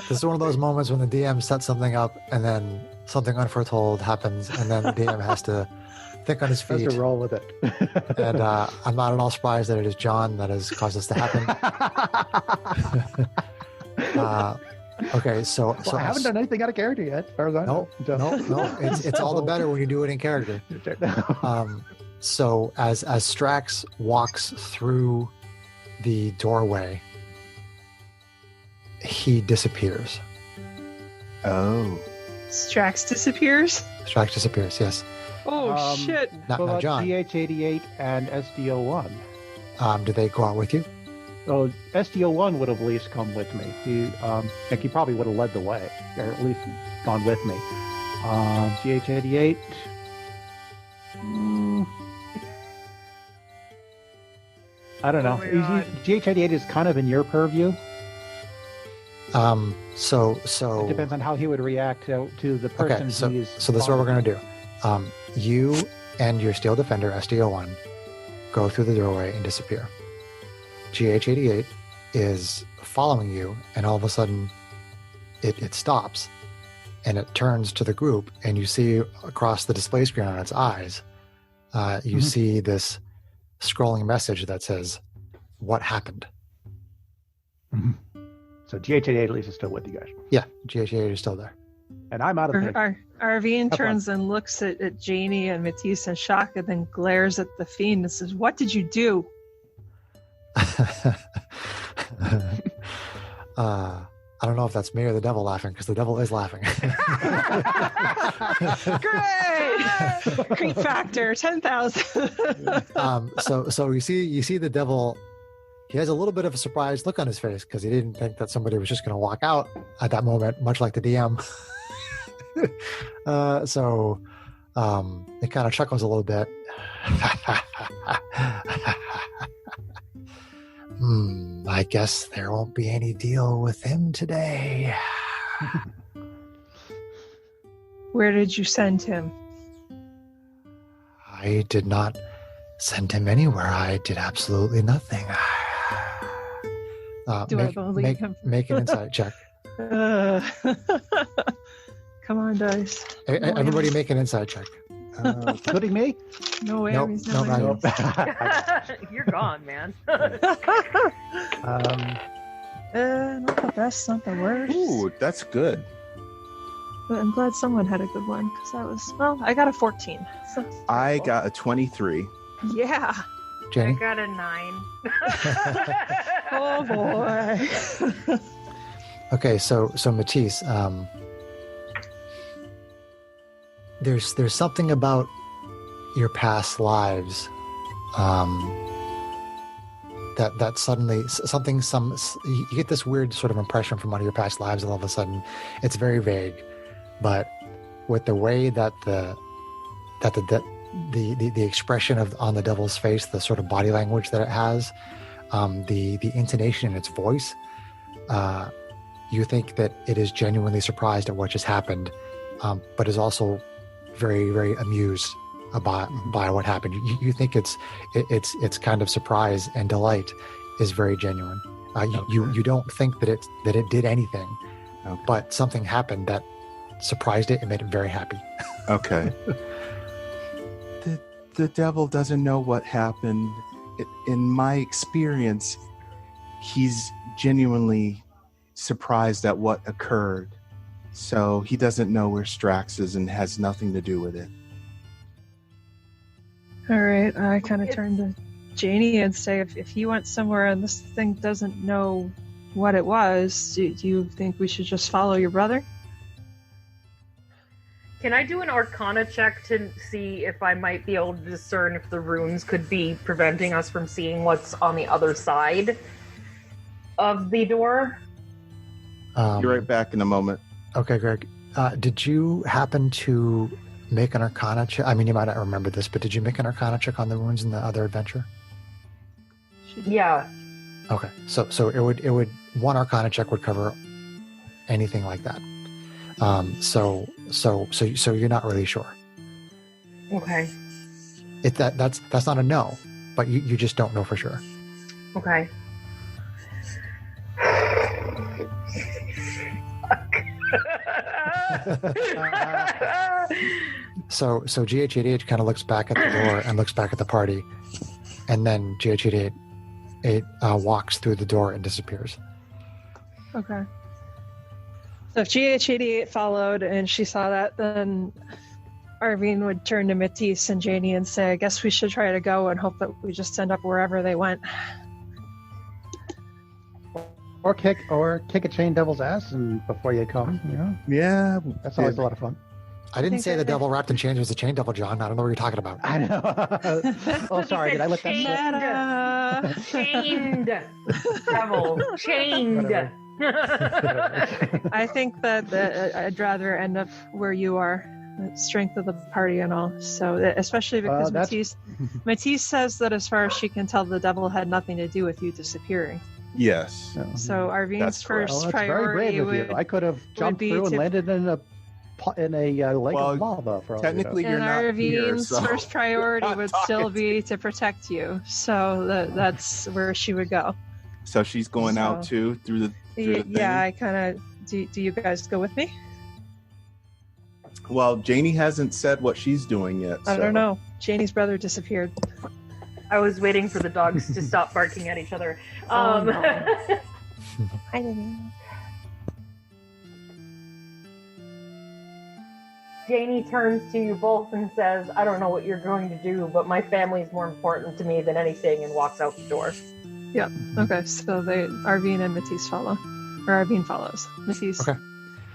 This is one of those moments when the DM sets something up and then something unforetold happens, and then the DM has to think on his Has feet. to roll with it. And I'm not at all surprised that it is John that has caused this to happen. Okay, so I haven't done anything out of character yet, as far as I know. No. It's all the better when you do it in character. So as Strax walks through the doorway, he disappears. Oh. Strax disappears? Strax disappears, yes. Oh, shit. Not John. GH88 and SDO1. Do they go out with you? So SDO1 would have at least come with me. He probably would have led the way, or at least gone with me. GH88. I don't know. GH88 is kind of in your purview. So It depends on how he would react to the person. Okay, so he's this is what we're going to do. You and your Steel Defender, SDO1, go through the doorway and disappear. GH88 is following you, and all of a sudden it stops, and it turns to the group, and you see across the display screen on its eyes, you see this scrolling message that says, "What happened?" Mm-hmm. So GH88 at least is still with you guys. Yeah, GH88 is still there. And I'm out of the Arvine turns and looks at Janie and Matisse in shock, and then glares at the Fiend and says, "What did you do?" I don't know if that's me or the devil laughing, because the devil is laughing. Great! Creep factor 10,000. So you see the devil. He has a little bit of a surprised look on his face because he didn't think that somebody was just going to walk out at that moment, much like the DM. It kind of chuckles a little bit. I guess there won't be any deal with him today. Where did you send him? I did not send him anywhere. I did absolutely nothing. Do I believe him? Make an insight check. Come on, dice. Everybody make an insight check. Including me? No way. Nope, Nope. You're gone, man. Not the best, not the worst. Ooh, that's good. But I'm glad someone had a good one, because I got a 14. So I got a 23. Yeah. Jenny? I got a 9. Oh boy. Okay, so Matisse, there's something about your past lives that suddenly you get this weird sort of impression from one of your past lives, and all of a sudden it's very vague, but with the way that the expression on the devil's face, the sort of body language that it has, the intonation in its voice, you think that it is genuinely surprised at what just happened, but is also very, very amused by what happened. You think it's kind of surprise and delight is very genuine. You don't think that it did anything, but something happened that surprised it and made it very happy. Okay. The devil doesn't know what happened. In my experience, he's genuinely surprised at what occurred. So he doesn't know where Strax is and has nothing to do with it. All right. I kind of turn to Janie and say, if he went somewhere and this thing doesn't know what it was, do you think we should just follow your brother? Can I do an Arcana check to see if I might be able to discern if the runes could be preventing us from seeing what's on the other side of the door? Be right back in a moment. Okay, Greg. Did you happen to make an Arcana check? I mean, you might not remember this, but did you make an Arcana check on the runes in the other adventure? Yeah. Okay, so it would one Arcana check would cover anything like that. So you're not really sure. Okay. That's not a no, but you just don't know for sure. Okay. So GH88 kind of looks back at the door and looks back at the party, and then GH88 walks through the door and disappears. Okay. So if GH88 followed and she saw that, then Arvine would turn to Matisse and Janie and say, I guess we should try to go and hope that we just end up wherever they went. Or kick a chain devil's ass and before you come, you know? Yeah. That's always a lot of fun. I didn't say the devil wrapped in chains was a chain devil, John. I don't know what you're talking about. I know. Oh, sorry. Did I let that Chained. Devil. Chained. Whatever. I think that I'd rather end up where you are. The strength of the party and all. So, especially because Matisse says that as far as she can tell, the devil had nothing to do with you disappearing. Yes. So Arvine's first priority would, I could have jumped through and landed in a lake of lava. For technically, all you're not here, Arvine's so first priority would still be to protect you. So that's where she would go. So she's going out too through the thing? I kind of. Do you guys go with me? Well, Janie hasn't said what she's doing yet. I don't know. Janie's brother disappeared. I was waiting for the dogs to stop barking at each other. No. I didn't. Janie turns to you both and says, I don't know what you're going to do, but my family is more important to me than anything, and walks out the door. Yep. Okay, so Arvine and Matisse follow. Or Arvine follows. Matisse. Okay.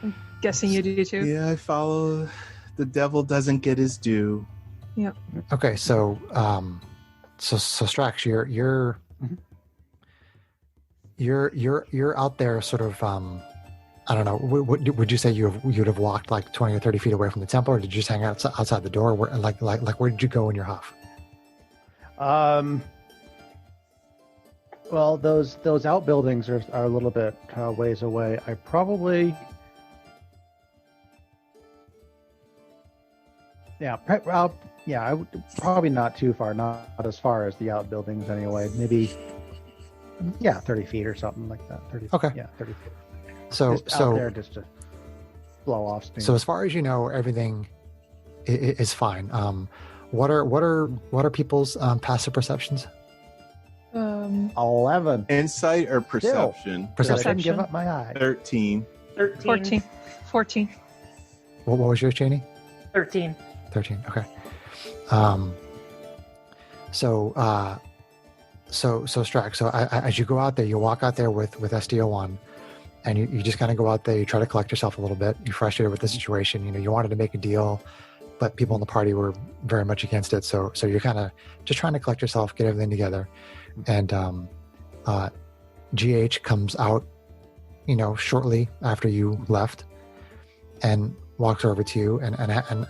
I'm guessing you do too? Yeah, I follow. The devil doesn't get his due. Yep. Okay, so Strax, you're out there, sort of. I don't know. Would you say you'd have walked like 20 or 30 feet away from the temple, or did you just hang out outside the door? Where, like where did you go in your huff? Well, those outbuildings are a little bit ways away. I probably. I would probably not too far, not as far as the outbuildings anyway. Maybe, 30 feet or something like that. 30. Okay. Yeah, 30 feet. So out there just to blow off steam. So as far as you know, everything is fine. What are people's passive perceptions? 11. Insight or perception? Perception. I didn't give up my eye. 13. 14. What was yours, Janie? 13. 13. Okay. So Strax. So as you go out there, you walk out there with SDO1, and you just kind of go out there. You try to collect yourself a little bit. You're frustrated with the situation. You wanted to make a deal, but people in the party were very much against it. So you're kind of just trying to collect yourself, get everything together, and GH comes out, shortly after you left, and walks over to you, and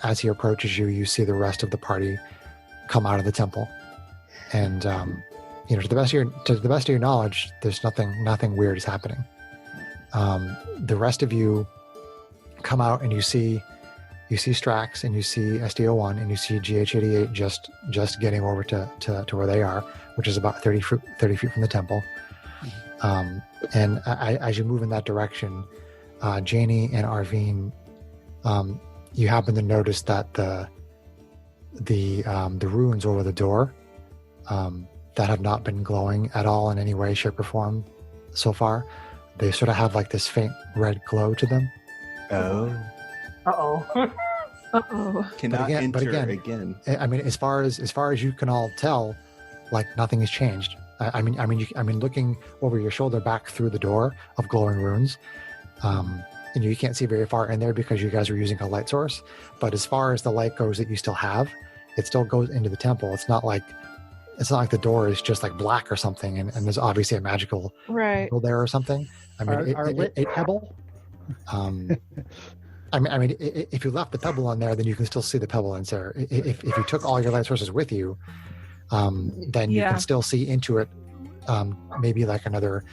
as he approaches you, you see the rest of the party come out of the temple, and to the best of your knowledge, there's nothing weird is happening. The rest of you come out, and you see Strax, and you see SDO1, and you see GH88 just getting over to where they are, which is about 30 feet from the temple. And as you move in that direction, Janie and Arvine, you happen to notice that the runes over the door that have not been glowing at all in any way, shape, or form so far, they sort of have like this faint red glow to them. Oh. Uh-oh. Uh-oh. Cannot enter again. I mean, as far as you can all tell, like nothing has changed. I mean, looking over your shoulder back through the door of glowing runes, you can't see very far in there because you guys are using a light source. But as far as the light goes that you still have, it still goes into the temple. It's not like the door is just like black or something, and there's obviously a magical pebble there or something. I mean, pebble. I mean, if you left the pebble on there, then you can still see the pebble in there. If you took all your light sources with you, then you can still see into it, maybe like another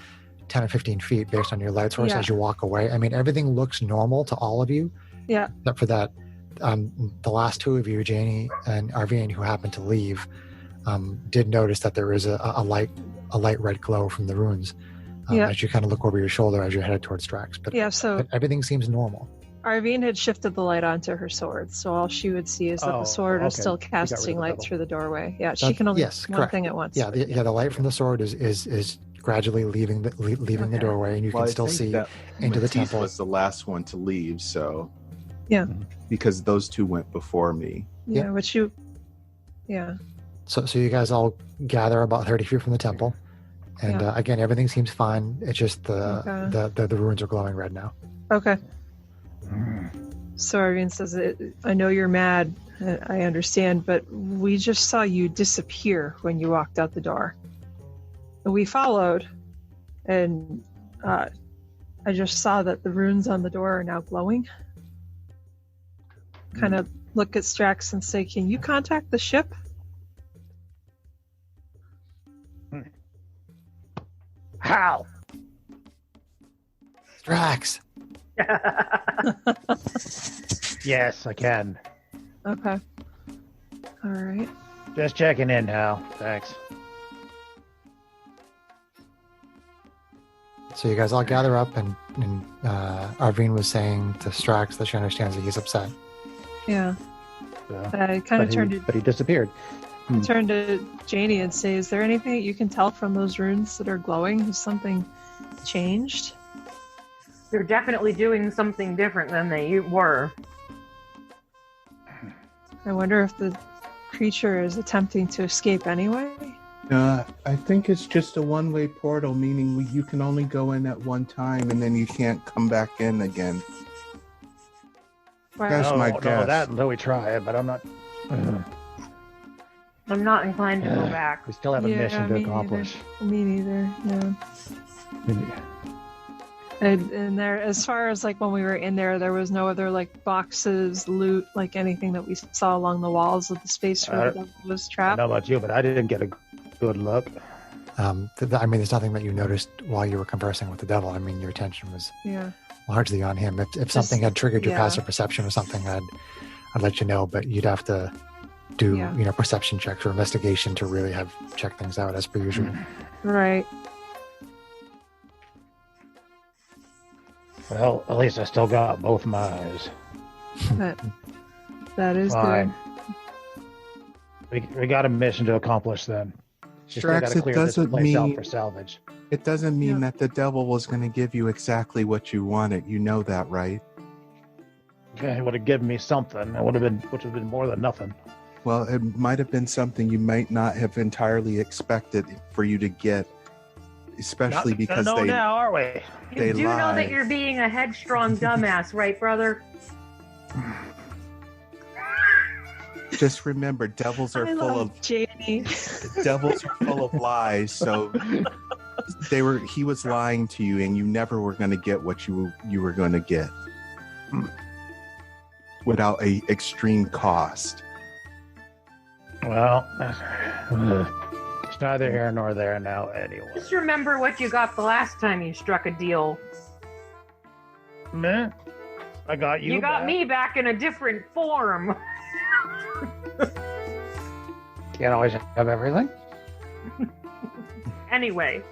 10 or 15 feet based on your light source as you walk away. I mean, everything looks normal to all of you. Yeah. Except for that, the last two of you, Janie and Arvine, who happened to leave, did notice that there is a light red glow from the runes as you kind of look over your shoulder as you're headed towards Strax. But everything seems normal. Arvine had shifted the light onto her sword, so all she would see is that the sword is still casting light through the doorway. Yeah, she can only one thing at once. Yeah, the light from the sword is gradually leaving the doorway, and you can still see into the temple. Was the last one to leave, so yeah, because those two went before me. Yeah, So you guys all gather about 30 feet from the temple, and again, everything seems fine. It's just the ruins are glowing red now. Okay. So Arvine says, I know you're mad, I understand, but we just saw you disappear when you walked out the door. And we followed, and I just saw that the runes on the door are now glowing. Kind of look at Strax and say, can you contact the ship? How? Strax! Yes, I can. Okay. All right. Just checking in, Hal. Thanks. So you guys all gather up, and Arvine was saying to Strax that she understands that he's upset. Yeah. I kind of turned to... But he disappeared. Turn to Janie and say, is there anything that you can tell from those runes that are glowing? Has something changed? They're definitely doing something different than they were. I wonder if the creature is attempting to escape anyway? I think it's just a one-way portal, meaning you can only go in at one time and then you can't come back in again. That's my guess. No, that until we try it, but I'm not... I'm not inclined to go back. We still have a mission to accomplish. Me neither, yeah. And there, as far as like when we were in there was no other like boxes, loot, like anything that we saw along the walls of the space where the devil was trapped. I don't know about you, but I didn't get a good look. I mean, there's nothing that you noticed while you were conversing with the devil. I mean, your attention was largely on him. If something had triggered your passive perception or something, I'd let you know, but you'd have to do perception checks or investigation to really have checked things out as per usual. Right. Well, at least I still got both my eyes. That is fine. Good. We got a mission to accomplish then. Strax, it doesn't mean out for salvage. It doesn't mean that the devil was going to give you exactly what you wanted. You know that, right? Yeah, he would have given me something. Which would have been more than nothing. Well, it might have been something you might not have entirely expected for you to get, especially because they. Now, are we? You do know that you're being a headstrong dumbass, right, brother? Just remember, devils are full of Janie. Devils are full of lies. So he was lying to you, and you never were going to get what you were going to get without a extreme cost. Well, it's neither here nor there now anyway. Just remember what you got the last time you struck a deal. Meh. I got you. You got me back in a different form. Can't always have everything. Anyway.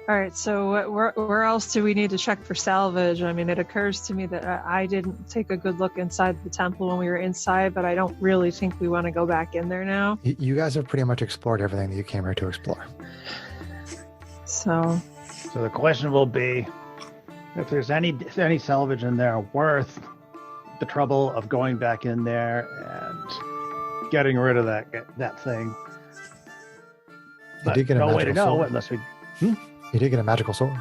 All right, so where else do we need to check for salvage? I mean, it occurs to me that I didn't take a good look inside the temple when we were inside, but I don't really think we want to go back in there now. You guys have pretty much explored everything that you came here to explore. So the question will be, if there's any salvage in there worth the trouble of going back in there and getting rid of that thing. You did get a no way to know sword. unless we... You did get a magical sword.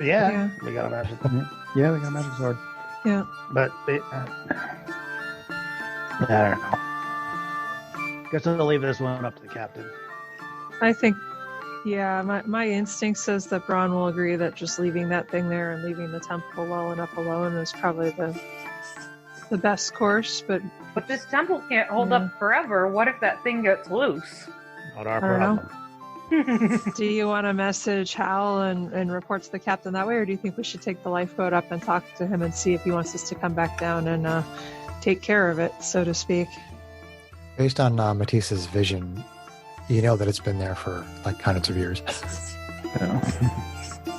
Yeah. We got a magical. Yeah, we got a magic sword. Yeah, but I don't know. Guess I'll leave this one up to the captain. I think, my instinct says that Braun will agree that just leaving that thing there and leaving the temple well enough alone is probably the best course. But this temple can't hold up forever. What if that thing gets loose? Not our problem. Know. Do you want to message Hal and report to the captain that way, or do you think we should take the lifeboat up and talk to him and see if he wants us to come back down and take care of it, so to speak? Based on Matisse's vision, you know that it's been there for like hundreds of years.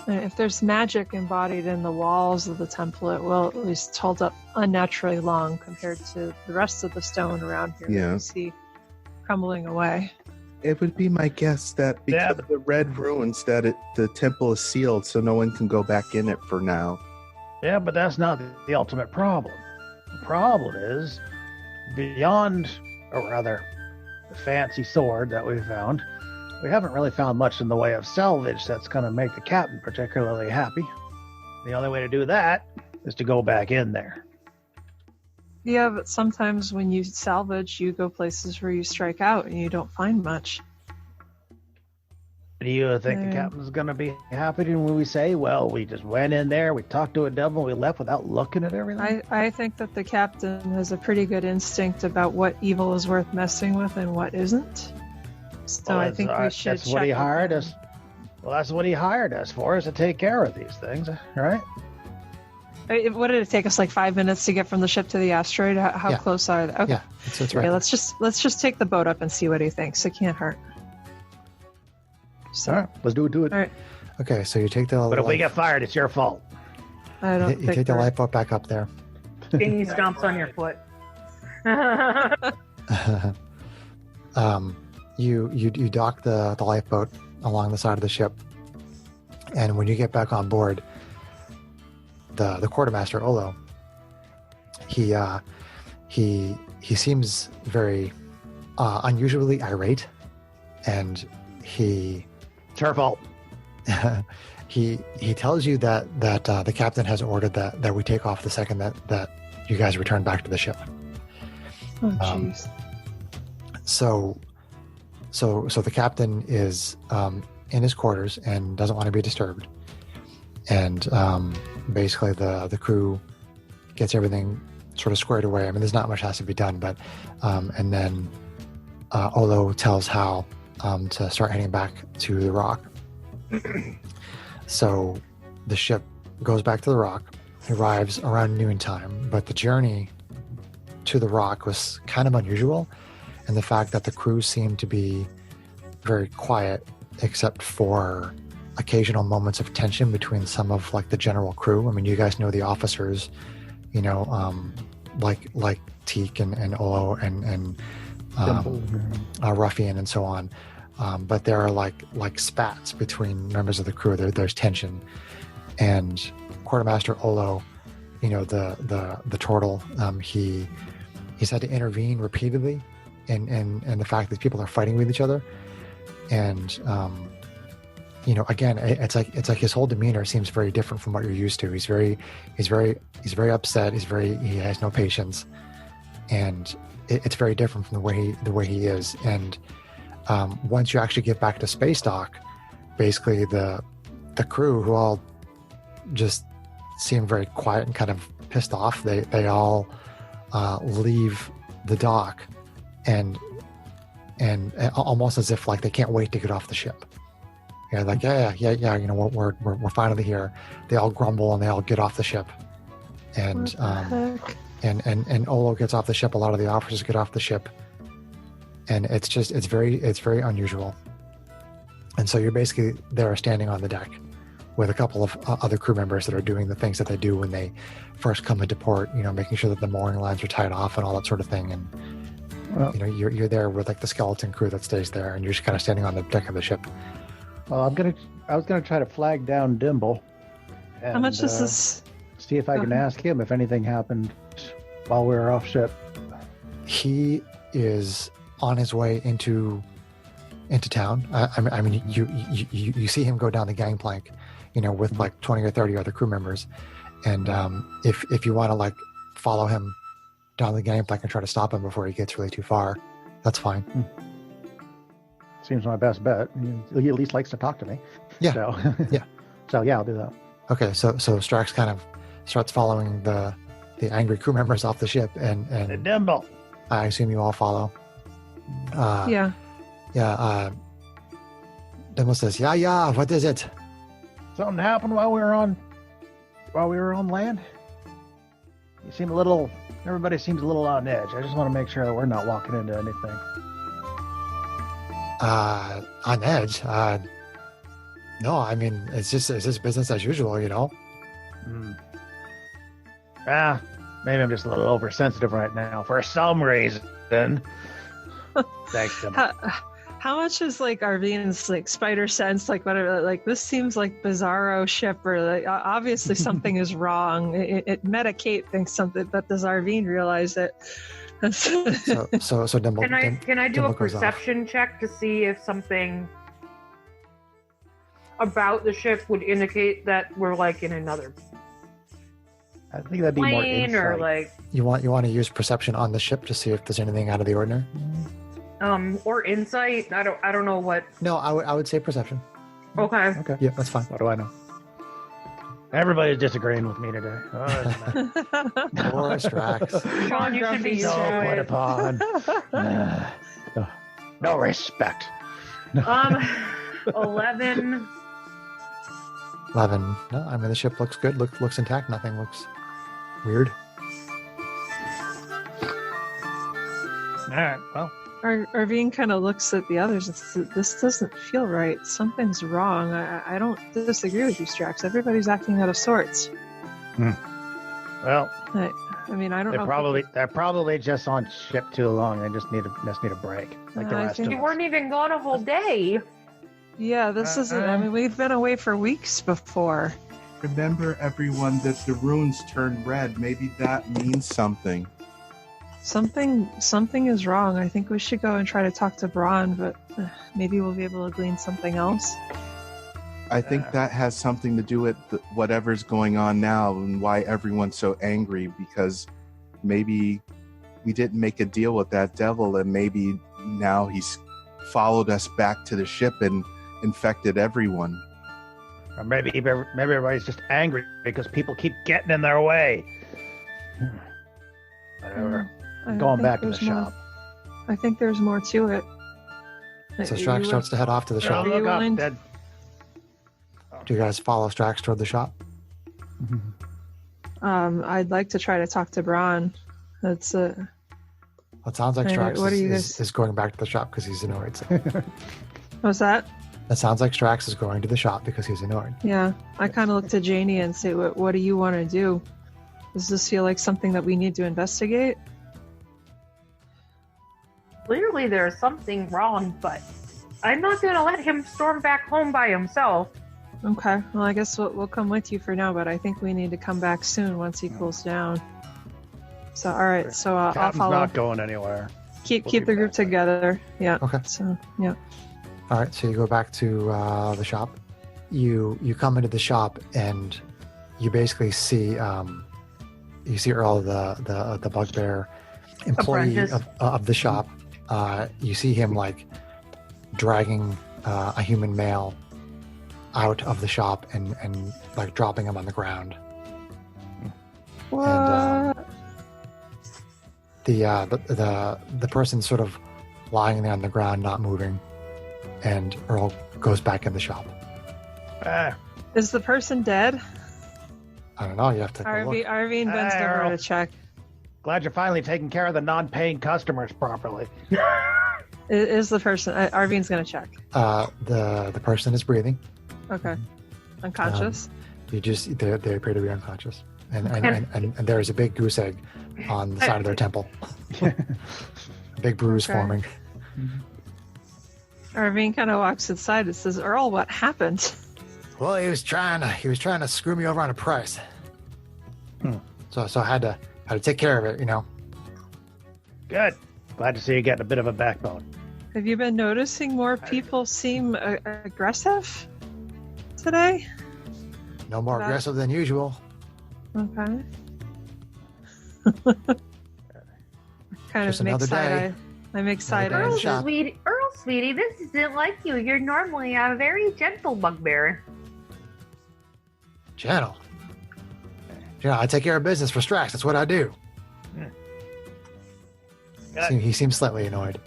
And if there's magic embodied in the walls of the temple, it will at least hold up unnaturally long compared to the rest of the stone around here that you see crumbling away. It would be my guess that because of the red ruins that the temple is sealed, so no one can go back in it for now. Yeah, but that's not the ultimate problem. The problem is, beyond, or rather, the fancy sword that we found, we haven't really found much in the way of salvage that's going to make the captain particularly happy. The only way to do that is to go back in there. Yeah, but sometimes when you salvage, you go places where you strike out and you don't find much. Do you think the captain's going to be happy when we say, well, we just went in there, we talked to a devil, we left without looking at everything? I think that the captain has a pretty good instinct about what evil is worth messing with and what isn't. So I think we should That's what he hired us. Well, that's what he hired us for, is to take care of these things, right? What did it take us, like 5 minutes to get from the ship to the asteroid? How close are they? Okay. Yeah, that's right. Okay, let's just take the boat up and see what he thinks. It can't hurt. So, all right, let's do it. All right. Okay, so you take the. But if we get fired, it's your fault. I don't. You take the lifeboat back up there. Skinny stomps on your foot. You dock the lifeboat along the side of the ship, and when you get back on board, the quartermaster Olo, he seems very unusually irate, and it's her fault. he tells you that the captain has ordered that we take off the second that you guys return back to the ship. Oh, jeez. So the captain is in his quarters and doesn't want to be disturbed. And basically the crew gets everything sort of squared away. I mean, there's not much has to be done, but and then Olo tells Hal to start heading back to the rock. So the ship goes back to the rock, arrives around noontime, but the journey to the rock was kind of unusual. And the fact that the crew seemed to be very quiet, except for occasional moments of tension between some of like the general crew. I mean, you guys know the officers, you know, like Teak and Olo and Ruffian and so on. But there are like spats between members of the crew. There's tension, and Quartermaster Olo, you know, the turtle, he's had to intervene repeatedly. And the fact that people are fighting with each other, and you know, again, it's like his whole demeanor seems very different from what you're used to. He's very upset. He has no patience, and it's very different from the way he is. And once you actually get back to space dock, basically the crew, who all just seem very quiet and kind of pissed off, they all leave the dock. And almost as if like they can't wait to get off the ship. Yeah, like yeah. You know, we're finally here. They all grumble and they all get off the ship. And and Olo gets off the ship. A lot of the officers get off the ship. And it's very unusual. And so you're basically there standing on the deck with a couple of other crew members that are doing the things that they do when they first come into port. You know, making sure that the mooring lines are tied off and all that sort of thing. And well, you know, you're there with like the skeleton crew that stays there, and you're just kind of standing on the deck of the ship. Well, I was gonna try to flag down Dimble. And, how much is this? See if I can ask him if anything happened while we were off ship. He is on his way into town. I mean, you see him go down the gangplank, you know, with like 20 or 30 other crew members, and if you want to like follow him down the gangplank and try to stop him before he gets really too far, that's fine. Seems my best bet. He at least likes to talk to me. Yeah. So, yeah. So yeah, I'll do that. Okay. So Strax kind of starts following the angry crew members off the ship, and Dimble. I assume you all follow. Yeah. Yeah. Dimble says, "Yeah. What is it?" Something happened while we were on land. You seem everybody seems a little on edge. I just want to make sure that we're not walking into anything. On edge? No, I mean it's just business as usual, you know. Maybe I'm just a little oversensitive right now for some reason. Thanks, Tim. How much is like Arvine's like spider sense, like whatever? Like this seems like bizarro ship, or like obviously something is wrong. Meta Kate thinks something, but does Arvine realize it? So Dimple, Can I do Dimple a goes off. perception check to see if something about the ship would indicate that we're like in another I think that'd be more plane, insight. or like You want to use perception on the ship to see if there's anything out of the ordinary? or insight. I don't know what. No, I would say perception. Okay. Okay. Yeah, that's fine. What do I know? Everybody's disagreeing with me today. Oh, Or Strax. Sean, you should be used so to put it. upon. No respect. 11. 11. No, I mean the ship looks good. Looks intact. Nothing looks weird. All right. Well, Arvine kind of looks at the others. This doesn't feel right. Something's wrong. I don't disagree with you, Strax. Everybody's acting out of sorts. well, I mean, I don't know. they're probably just on ship too long. They just need a break, like the I rest think- of You us. weren't even gone a whole day. Yeah, this isn't. I mean, we've been away for weeks before. Remember, everyone, that the runes turn red. Maybe that means something. Something is wrong. I think we should go and try to talk to Braun, but maybe we'll be able to glean something else. I think that has something to do with whatever's going on now and why everyone's so angry, because maybe we didn't make a deal with that devil, and maybe now he's followed us back to the ship and infected everyone. Or maybe everybody's just angry because people keep getting in their way. Whatever. I Going think back to the there's more- shop. I think there's more to it. So You Strax would- starts to head off to the Yeah, shop. Are you look up, willing- Dad. Do you guys follow Strax toward the shop? I'd like to try to talk to Braun. That's Well, it sounds like Hey, Strax what are you is going back to the shop because he's annoyed. So. what's that? That sounds like Strax is going to the shop because he's annoyed. Yeah, I kind of look to Janie and say, "What do you want to do? Does this feel like something that we need to investigate?" Clearly there's something wrong, but I'm not going to let him storm back home by himself. Okay, well, I guess we'll come with you for now, but I think we need to come back soon once he cools down. So, all right, so I'll Captain's follow. not going anywhere. Keep We'll keep be the group back. together. Yeah. Okay. So yeah. All right, so you go back to the shop. You come into the shop and you basically see Earl, the bugbear employee Apprentice. of the shop. You see him like dragging a human male out of the shop and like dropping him on the ground. What? And the person's sort of lying there on the ground, not moving, and Earl goes back in the shop. Is the person dead? I don't know. You have to take a look. Arvine bends Hey, over Earl. to check. Glad you're finally taking care of the non-paying customers properly. Is the person Arvine's gonna check? The person is breathing. Okay. Unconscious. They appear to be unconscious, and there is a big goose egg on the side of their temple. A big bruise Okay. forming. Arvine kind of walks inside and says, "Earl, what happened?" Well, he was trying to screw me over on a price. So I had to take care of it, you know. Good. Glad to see you getting a bit of a backbone. Have you been noticing more people seem aggressive today? No more That- aggressive than usual. Okay. Kind Just of make another side day. eye. I make side Another day in eye. the shop. Earl, sweetie, this isn't like you. You're normally a very gentle bugbear. Gentle. Yeah, I take care of business for Strax. That's what I do. Good. He seems slightly annoyed.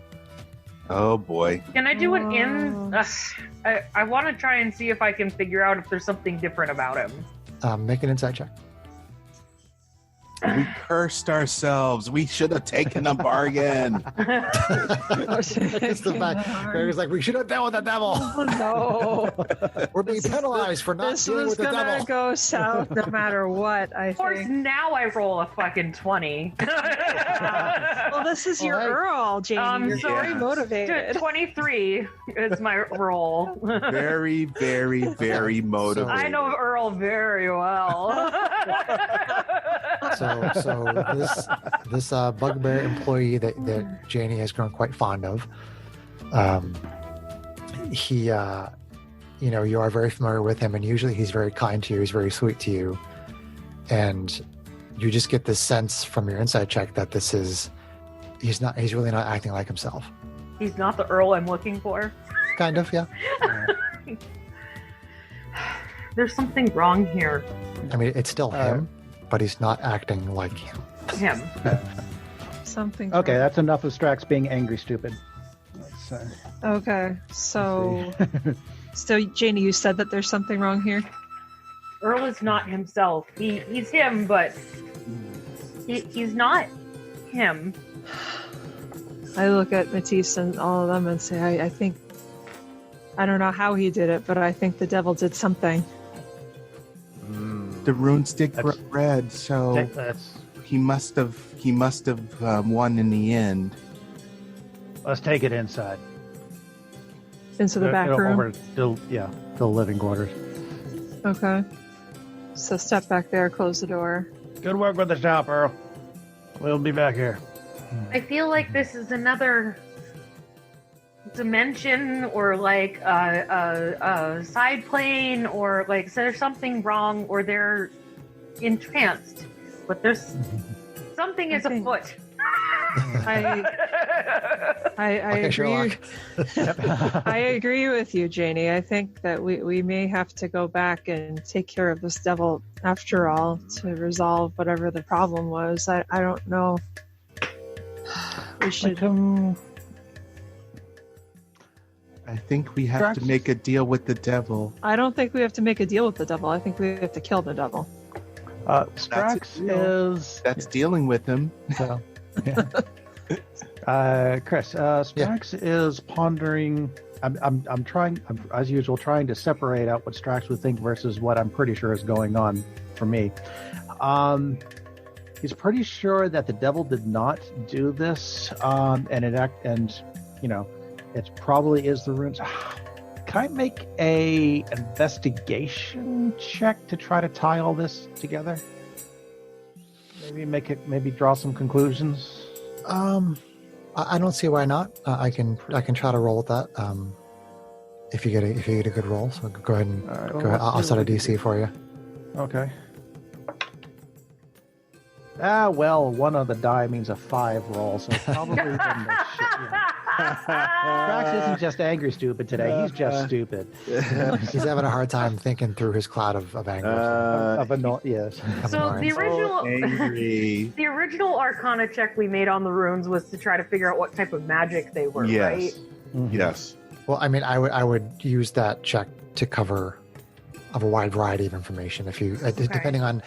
Oh boy. Can I do an in? Oh. I want to try and see if I can figure out if there's something different about him. Make an insight check. We cursed ourselves. We should have taken a bargain. That's the fact. Barry's like, we should have dealt with the devil. Oh, no. We're being penalized for not This dealing was with the gonna devil. go south no matter what, I Of course, think. now I roll a fucking 20. Well, this is your Well, hey. Earl, Jamie. You're very Yeah. motivated. 23 is my roll. Very, very, very motivated. I know Earl very well. So this bugbear employee that Janie has grown quite fond of, he, you are very familiar with him, and usually he's very kind to you. He's very sweet to you, and you just get this sense from your inside check that he's really not acting like himself. He's not the Earl I'm looking for. Kind of, yeah. There's something wrong here. I mean, it's still him, but he's not acting like him. Him. Something. Okay, that's enough of Strax being angry stupid. Let's, Okay, so Janie, you said that there's something wrong here. Earl is not himself. He's him, but he's not him. I look at Matisse and all of them and say, I think, I don't know how he did it, but I think the devil did something. The runestick That's- red, so that's, he must have won in the end. let's take it inside. Into the back room. Over to the living quarters. Okay. So step back there, close the door. Good work with the shop, Earl. We'll be back here. I feel like this is another dimension, or like a side plane, or like, so there's something wrong, or they're entranced, but there's something is afoot. I Okay, agree. Sherlock. I agree with you, Janie. I think that we may have to go back and take care of this devil after all to resolve whatever the problem was. I don't know. We should. I think we have to make a deal with the devil. I don't think we have to make a deal with the devil. I think we have to kill the devil. Strax deal. is That's dealing with him. so, yeah. Chris, Strax is pondering. I'm trying, as usual, trying to separate out what Strax would think versus what I'm pretty sure is going on for me. He's pretty sure that the devil did not do this, it probably is the runes. Can I make a investigation check to try to tie all this together? Maybe draw some conclusions. I don't see why not. I can try to roll with that. If you get a good roll, so go ahead and All right, go ahead. I'll set a DC for you. Okay. Well, one of the die means a 5 roll, so probably didn't make shit. Strax isn't just angry stupid today. He's just stupid. He's having a hard time thinking through his cloud of anger. Yes. So the original, Angry. the original Arcana check we made on the runes was to try to figure out what type of magic they were, Yes. right? Mhm. Yes. Well, I mean, I would use that check to cover of a wide variety of information. If you depending on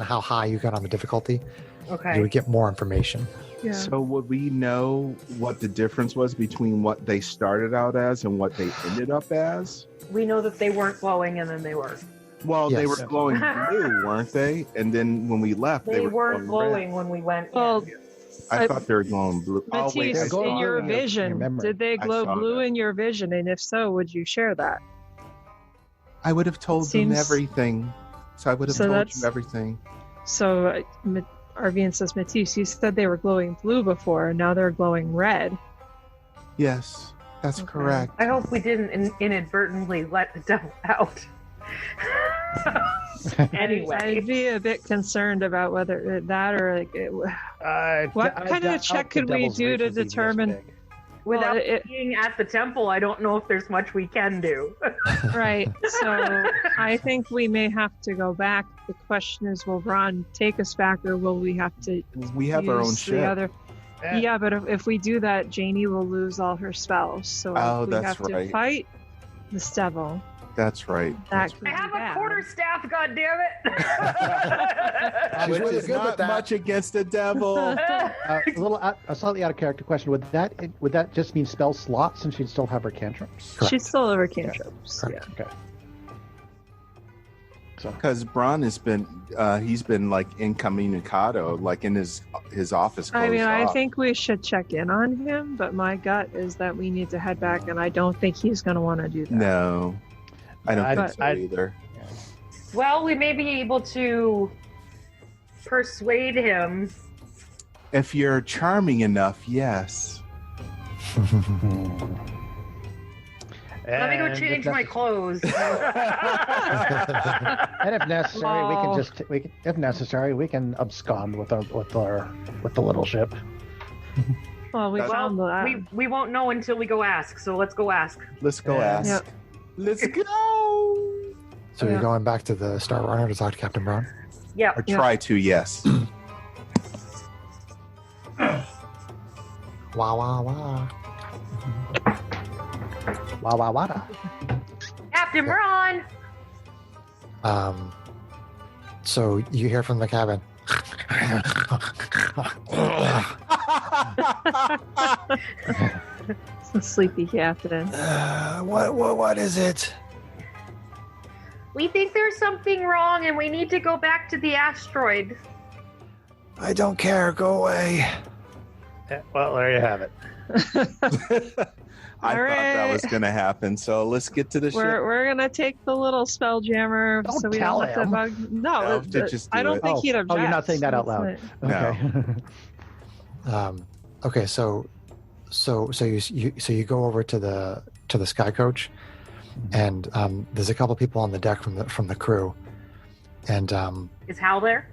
how high you got on the difficulty, you Okay. would get more information. Yeah. So would we know what the difference was between what they started out as and what they ended up as? We know that they weren't glowing, and then they were. Well, they Yes. were glowing blue, weren't they? And then when we left, They were weren't glowing red. when we went. Well, I thought they were glowing blue. Matisse, I saw in your them. vision, Remember. did they I glow saw blue that. in your vision? And if so, would you share that? I would have told them Seems- everything. So I would have So told that's- you everything. So, Arvian says, Matisse, you said they were glowing blue before, and now they're glowing red. Yes, that's Okay. correct. I hope we didn't inadvertently let the devil out. Anyway, I'd be a bit concerned about whether that or like what kind of check could we do to determine? without Well, being at the temple, I don't know if there's much we can do. Right. So I think we may have to go back. The question is, will Ron take us back, or will we have to We have our own use the ship. other? Yeah, but if we do that, Janie will lose all her spells. So Oh, if we that's have to right. fight this devil, That's right. That could I be have bad. a quarterstaff, goddammit! Which really is good with not that. much against the devil. A slightly out of character question. Would that just mean spell slots since she'd still have her cantrips? Correct. She's still over cantrips. Correct. Okay. So Because Braun has been, he's been like incommunicado, like in his office. I mean, closed I off. think we should check in on him, but my gut is that we need to head back, and I don't think he's going to want to do that. No, I don't think so I'd- either. Well, we may be able to persuade him. If you're charming enough, yes. Let me go And change if my necess- clothes. And if necessary, we can abscond with the little ship. Well, we Well, found that. we won't know until we go ask, so let's go ask. Let's go Yeah. ask. Yep. Let's go. So you're Yeah. going back to the Star Runner to talk to Captain Brown? Yeah. Or Yeah. try to, yes. Wah, wah, wah. Wah wah wada. Captain Braun! So you hear from the cabin. It's the sleepy captain. What is it? We think there's something wrong and we need to go back to the asteroid. I don't care. Go away. Well, there you have it. I thought that Alright. was going to happen. So let's get to the ship. We're gonna take the little spell jammer Don't so we tell don't have to him. bug. No, No, just do I don't it. think he'd object. You're not saying that out loud. No. Okay. Okay. So you go over to the sky coach, and there's a couple people on the deck from the crew, and Is Hal there?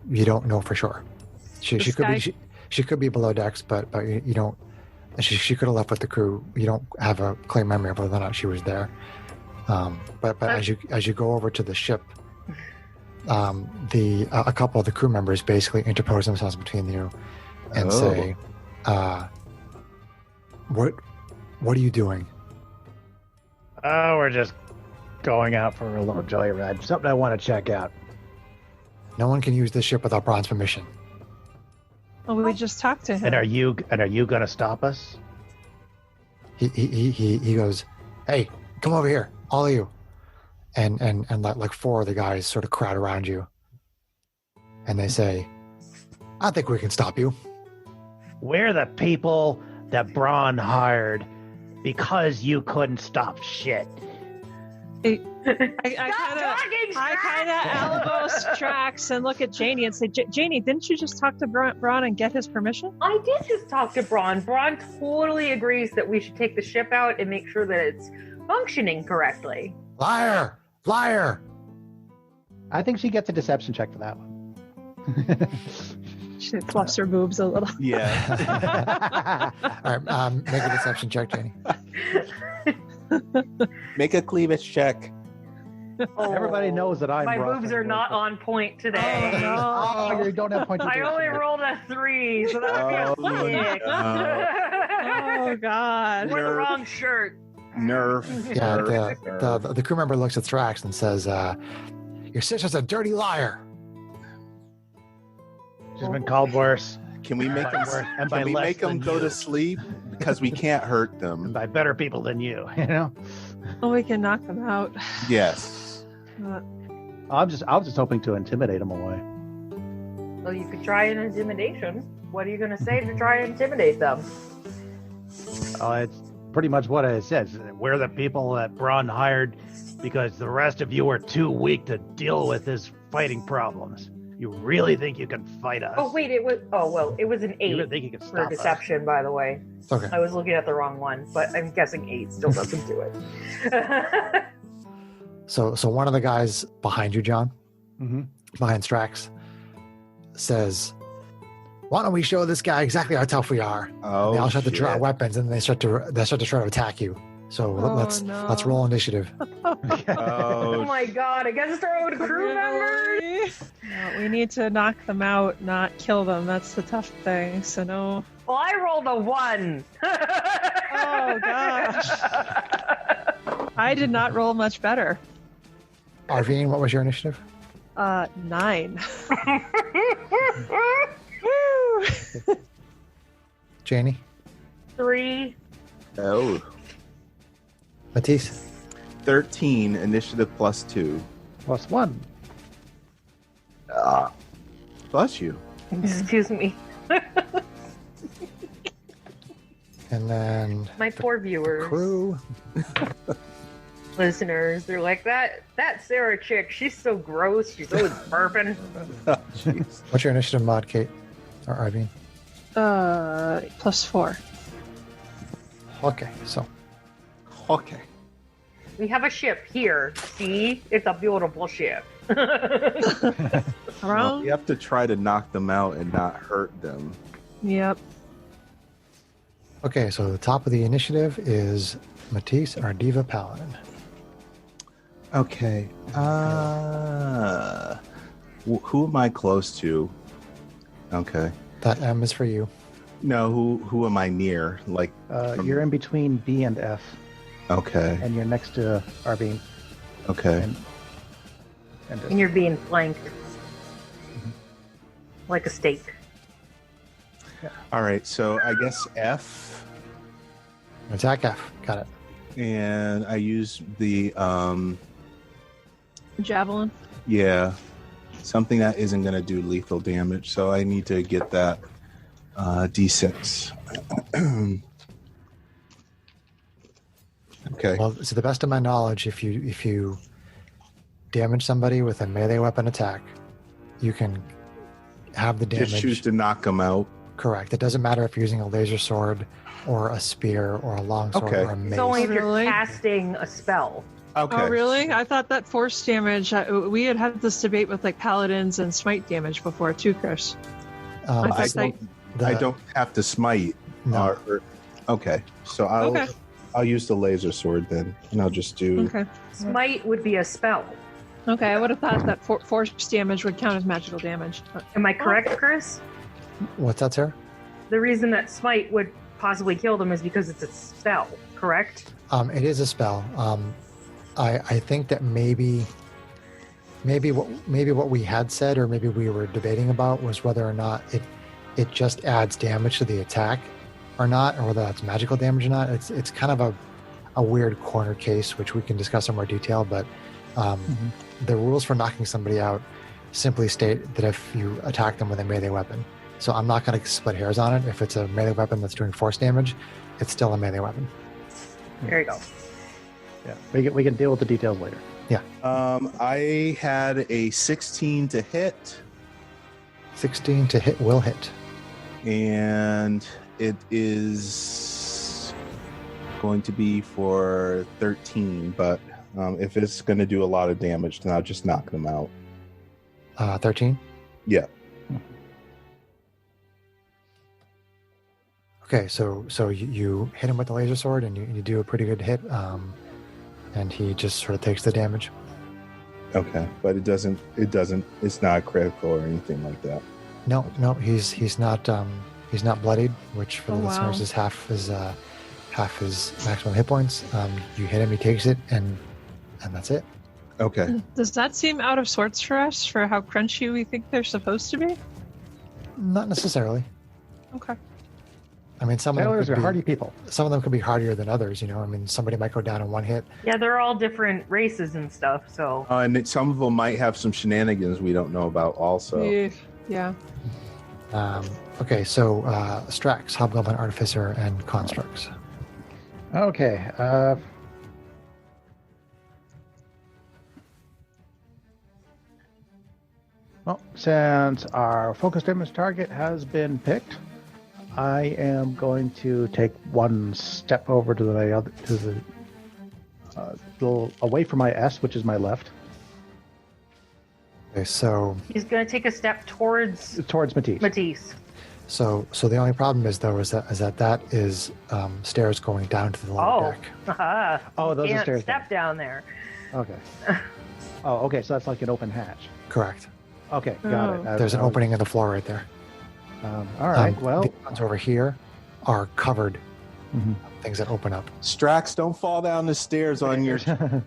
you don't know for sure. She The could be sky- she could be below decks, but you don't. She could have left with the crew. You don't have a clear memory of whether or not she was there. But as you go over to the ship, a couple of the crew members basically interpose themselves between you and Oh. say, "What are you doing?" Oh, we're just going out for a little joyride. Something I want to check out. No one can use this ship without Braun's permission. Oh, we just talked to him. And are you going to stop us? He goes, "Hey, come over here, all of you," and like four of the guys sort of crowd around you, and they say, "I think we can stop you." We're the people that Braun hired because you couldn't stop shit. I Stop talking, kind of elbow Strax and look at Janie and say, Janie, didn't you just talk to Braun and get his permission? I did just talk to Braun. Braun totally agrees that we should take the ship out and make sure that it's functioning correctly. Liar! Liar! I think she gets a deception check for that one. She fluffs her boobs a little. Yeah. All right, make a deception check, Janie. Make a cleavage check. Oh, Everybody knows that I'm my rough boobs and are not vocal. on point today. Oh, you don't have point to I do only it. rolled a 3, so that would be Oh, a 6. Oh, God. We're the wrong shirt. Nerf. Yeah, Nerf. the crew member looks at Thrax and says, "Your sister's a dirty liar." She's been called worse. Can we make By them? worse- and by Can we less make them than go you. to sleep? Because we can't hurt And them. by better people than you, you know? Oh, we can knock them out. Yes. I was just hoping to intimidate them away. Well, you could try an intimidation. What are you going to say to try and intimidate them? Oh, it's pretty much what it says. We're the people that Braun hired because the rest of you are too weak to deal with his fighting problems. You really think you can fight us? Oh, wait, it was an 8 You really think you can for stop us? deception, by the way. Okay. I was looking at the wrong one, but I'm guessing 8 still doesn't do it. So one of the guys behind you, John, Mm-hmm. behind Strax, says, "Why don't we show this guy exactly how tough we are?" Oh, They all start to draw shit. weapons, and they start to try to attack you. So Oh, let's no. roll initiative. Oh Oh, my god, against our own crew members? No, we need to knock them out, not kill them. That's the tough thing. So no. Well, I rolled a 1. Oh Oh gosh. I did not roll much better. Arvine, what was your initiative? 9. Woo! Janie? 3. Oh, Matisse? 13, initiative +2. +1. Bless you. Excuse me. And then My poor viewers, crew. listeners, they're like, that Sarah chick, she's so gross. She's always burping. Jeez. What's your initiative mod, Kate? Or Arvine? +4. Okay, so Okay. We have a ship here. See? It's a beautiful ship. Well, you have to try to knock them out and not hurt them. Yep. okay, so the top of the initiative is Matisse, our diva paladin. Okay. Who am I close to? Okay. That M is for you. No, who am I near? Like, You're in between B and F, okay. and you're next to Arvine. Okay. And you're being flanked. Like a steak. All right. So I guess F, Attack F. Got it. and I use the Javelin. yeah, something that isn't going to do lethal damage. So I need to get that D6. Okay. Well, to the best of my knowledge, if you damage somebody with a melee weapon attack, you can have the damage. Just choose to knock them out. Correct. It doesn't matter if you're using a laser sword or a spear or a longsword Okay. or a mace. It's only if you're Really? casting a spell. Okay. Oh, really? I thought that force damage. We had this debate with like paladins and smite damage before too, Chris. Um, I I thought don't, I don't have to smite. No. Okay. So I'll Okay. I'll use the laser sword then, and I'll just do. Okay. Smite would be a spell. Okay. I would have thought that force damage would count as magical damage. Am I correct, Chris? What's that, Sarah? The reason that smite would possibly kill them is because it's a spell, correct? It is a spell. I think that maybe what we had said, or maybe we were debating about, was whether or not it just adds damage to the attack or not, or whether that's magical damage or not. It's kind of a weird corner case, which we can discuss in more detail. But the rules for knocking somebody out simply state that if you attack them with a melee weapon. So I'm not going to split hairs on it. If it's a melee weapon that's doing force damage, it's still a melee weapon. There you go. Yeah, we can deal with the details later. I had a 16 to hit, 16 to hit will hit. and it is going to be for 13. But if it's going to do a lot of damage, then I'll just knock them out. 13. Yeah. Okay, so you hit him with the laser sword, and you do a pretty good hit, and he just sort of takes the damage. Okay, but it's not critical or anything like that. No, he's not bloodied, which for the Oh, wow. listeners is half his maximum hit points. You hit him, he takes it, and that's it. Okay. Does that seem out of sorts for us for how crunchy we think they're supposed to be? Not necessarily. Okay. I mean, some of Sailors them are could hardy be, people. some of them could be hardier than others. You know, I mean, somebody might go down in one hit. Yeah, they're all different races and stuff, so. Some of them might have some shenanigans we don't know about also. Yeah. Okay, so Strax, Hobgoblin, Artificer, and Constructs. Okay. Well, since our focus damage target has been picked, I am going to take one step over to the little away from my S, which is my left, Okay, so He's going to take a step towards Matisse. Matisse. So the only problem is that is stairs going down to the lower Oh. deck. Haha. Oh, those are Can't stairs. step down there. Okay. Oh, okay. So that's like an open hatch. Correct. Okay, got it. There's an opening in the floor right there. All right. Well, the ones over here are covered things that open up. Strax, don't fall down the stairs on your.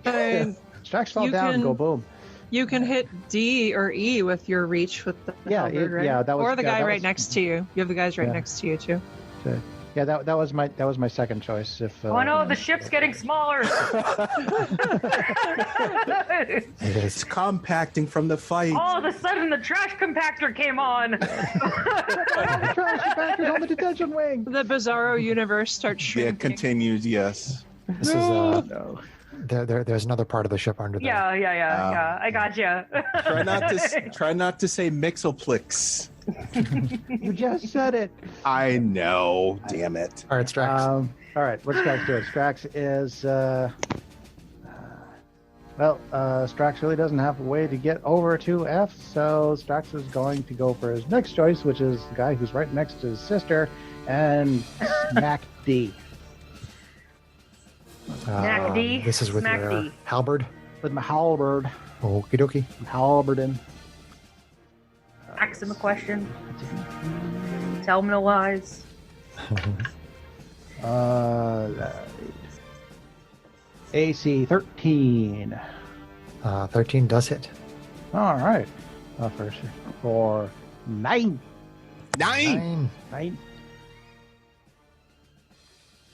And Strax fell You down and can- go boom. you can hit D or E with your reach with the Yeah, halberd, right? yeah, that was- or the yeah, guy that right was- next to you. You have the guys right Yeah. next to you too. So, yeah, that was my second choice. If Oh no, the ship's getting smaller. It It's is. compacting from the fight. All of a sudden, the trash compactor came on. trash compactors on the detention wing. The Bizarro universe starts Yeah, shrinking. continues. Yes. This is No. there's another part of the ship under there. Yeah. I gotcha. Try not to say Mixoplex. You just said it. I know. Damn it. All right, Strax. All right, what's Strax doing? Strax is Strax really doesn't have a way to get over to F, so Strax is going to go for his next choice, which is the guy who's right next to his sister, and smack D Smack D, This is with smack your D. halberd. with my halberd. Okie dokie. Halberden. Ask him a question. Tell him no lies. AC 13. 13 does hit. All right. For 9. 9. 9.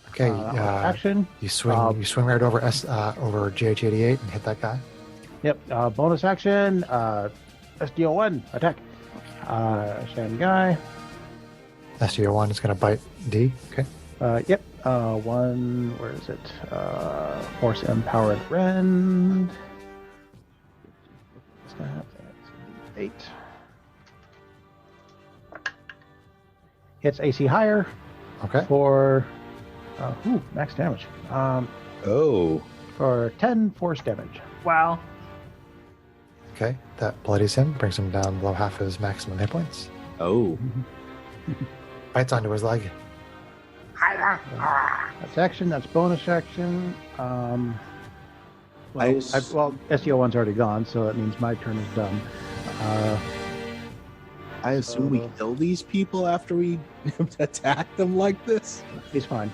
Okay. Action. You swing right over over GH88 and hit that guy. Yep. Bonus action. SDO1 attack. Same guy. SDO1 is going to bite D. Okay. Yep. One. Where is it? Force empowered rend. What's gonna happen? It's gonna be 8. Hits AC higher Okay. for max damage. Oh. For 10 force damage. Wow. Okay. That bloodies him, brings him down below half his maximum hit points. Oh. Bites onto his leg. That's action. That's bonus action. Well, I- SEO1's already gone, so that means my turn is done. I assume we kill these people after we attack them like this. He's fine.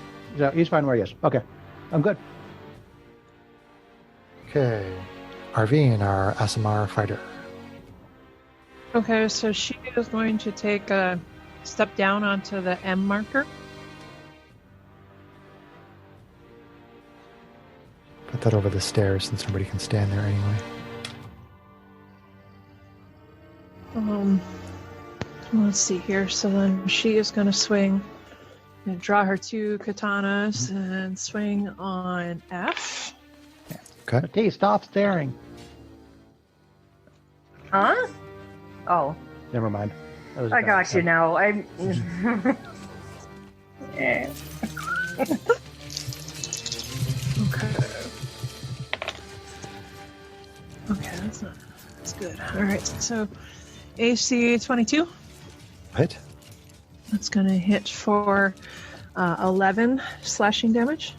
He's fine where he is. Okay, I'm good. Okay. Arvine, our SMR fighter. Okay, so she is going to take a step down onto the M marker. Put that over the stairs since nobody can stand there anyway. Let's see here. So then she is going to swing and draw her 2 katanas and swing on F. Okay. Okay, stop staring. Huh? Oh, Never mind. That was I bad. got you now. I'm. Eh. Okay, that's good. All right, so AC 22. Hit. That's going to hit for 11 slashing damage.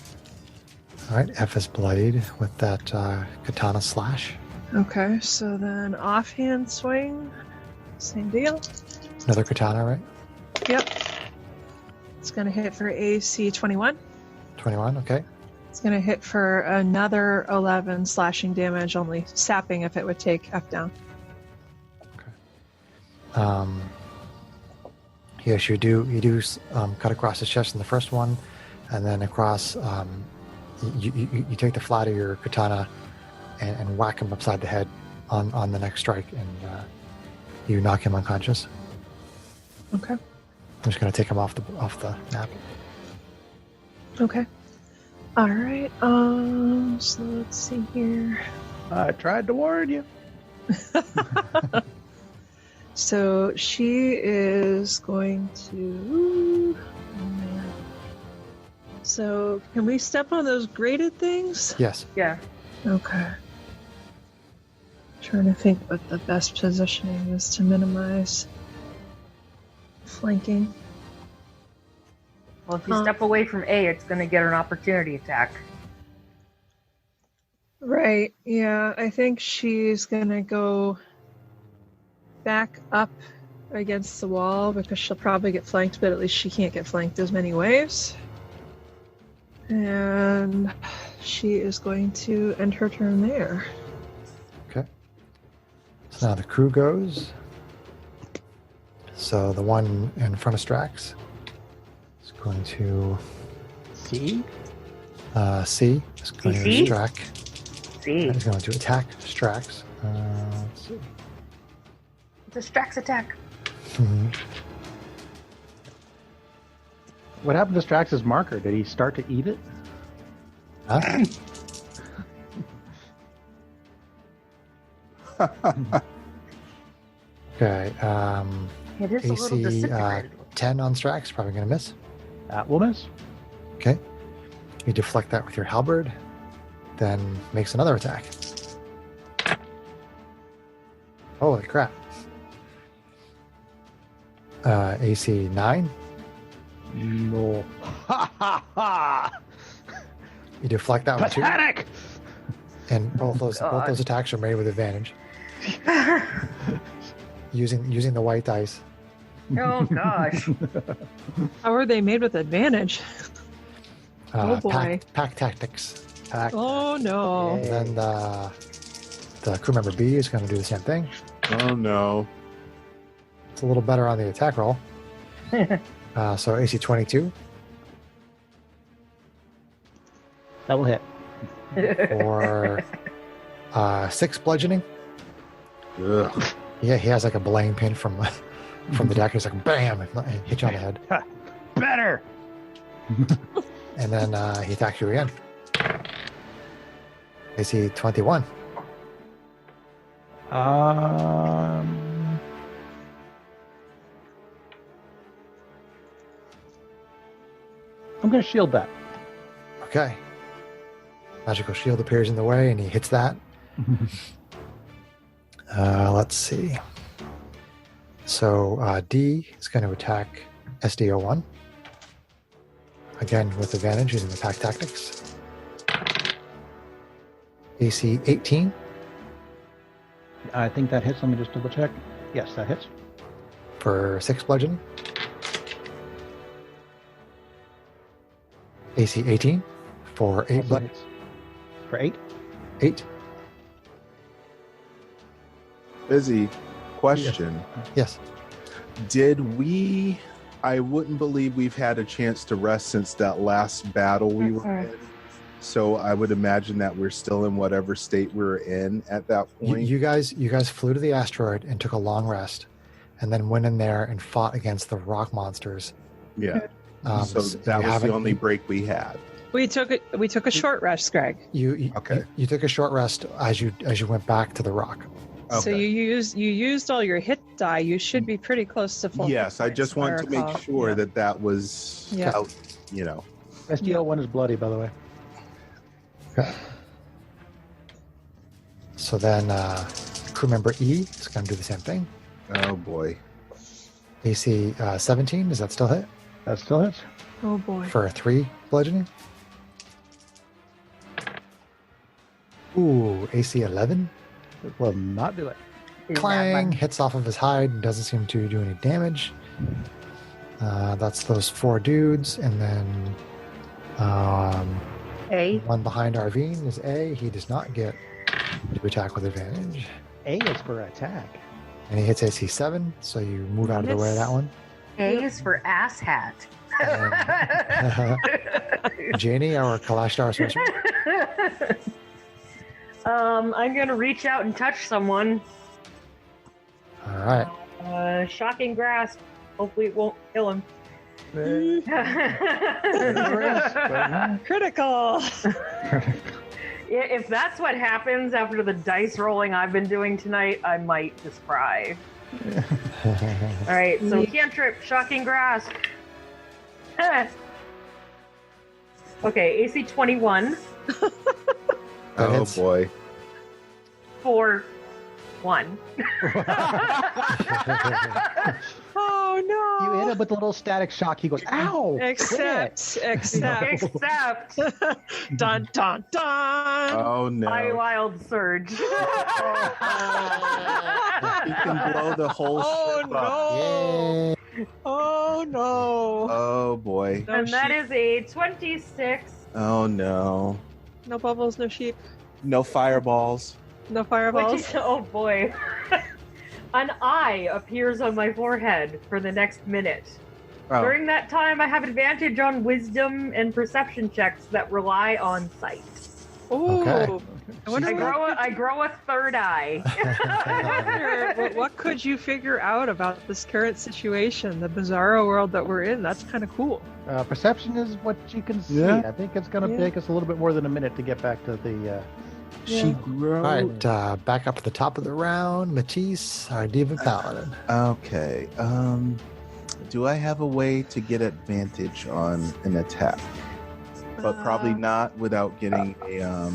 All right. F is bloodied with that katana slash. Okay, so then offhand swing, same deal. Another katana, right? Yep. It's going to hit for AC 21. 21. Okay. It's going to hit for another 11 slashing damage, only sapping if it would take F down. Yes, you do cut across his chest in the first one, and then across. You take the flat of your katana and whack him upside the head on the next strike, and you knock him unconscious. Okay. I'm just going to take him off the map. Okay. All right. So let's see here. I tried to warn you. So she is going to. Oh man. So can we step on those graded things? Yes. Yeah. Okay. Trying to think what the best positioning is to minimize flanking. Well, if you step away from A, it's going to get an opportunity attack. Right. Yeah, I think she's gonna go back up against the wall because she'll probably get flanked, but at least she can't get flanked as many ways. And she is going to end her turn there. Okay. So now the crew goes. So the one in front of Strax is going to See? C. Is going to C? Strack. See, Is going to attack Strax. Let's see. it's a Strax attack. Mhm. What happened to Strax's marker? Did he start to eat it? Huh? Okay. It is a little AC disintegrated. 10 on Strax. Probably going to miss. That will miss. Okay. You deflect that with your halberd, then makes another attack. Holy crap. AC 9. No. Ha ha ha! You deflect that one too. Pathetic! And both those God. attacks are made with advantage. using the white dice. Oh gosh. How are they made with advantage? Oh, boy. Pack tactics. Pack. Oh no. Yay. And then the crew member B is going to do the same thing. Oh no. It's a little better on the attack roll. So AC 22 That will hit. or 6 bludgeoning. Ugh. Yeah, he has like a belaying pin from the deck. He's like, bam, and hit you on the head. Better! And then he attacks you again. AC 21. I'm going to shield that. Okay. Magical shield appears in the way, and he hits that. Let's see. So D is going to attack SDO1. Again, with advantage using the pack tactics. AC 18 I think that hits. Let me just double check. Yes, that hits. for 6 bludgeoning. AC 18 for 8 Also bludgeoning. hits. For 8? 8. Busy. Question. Yes. Did we... I wouldn't believe we've had a chance to rest since that last battle we were in. So I would imagine that we're still in whatever state we were in at that point. You guys flew to the asteroid and took a long rest, and then went in there and fought against the rock monsters. Yeah. So you that was the haven't- only break we had. We took a short rest, Greg. Okay. You took a short rest as you went back to the rock. So Okay. you used all your hit die. You should be pretty close to full. Yes, hit I points, just if I want to make recall. sure Yeah. that was Yeah. out, you know. SDO1 is bloody, by the way. Okay. So then crew member E is going to do the same thing. Oh boy. AC 17, does that still hit? That still hits. Oh boy. For a 3 bludgeoning. Ooh, AC 11. It will not do it. Clang, hits off of his hide and doesn't seem to do any damage. That's those 4 dudes. And then A. one behind Arvine is A. He does not get to attack with advantage. A is for attack. And he hits AC 7, so you move out of the way of that one. A is for ass hat. Janie, our Kalashtar sorcerer. I'm gonna reach out and touch someone. All right. Shocking grasp. Hopefully it won't kill him. Critical. If that's what happens after the dice rolling I've been doing tonight, I might just cry. All right, so cantrip, shocking grasp. Okay, AC 21 That Oh hits. boy. for 1. Oh no. You hit him with a little static shock. He goes, ow! Except. Except Dun dun dun. Oh no. I wild surge. You can blow the whole Oh ship up. no. Oh no. Oh boy. No, And that she- is a 26 Oh no. No bubbles, no sheep, No fireballs. no fireballs. Oh boy. An eye appears on my forehead for the next minute. Oh. During that time, I have advantage on wisdom and perception checks that rely on sight. Ooh. Okay. I wonder I grow a third eye. what could you figure out about this current situation, the bizarro world that we're in? That's kind of cool. Perception is what you can see. Yeah. I think it's going to take us a little bit more than a minute to get back to the. She All grows. right, back up at the top of the round. Matisse, our Diva Paladin. Okay. Do I have a way to get advantage on an attack? But probably not without getting a.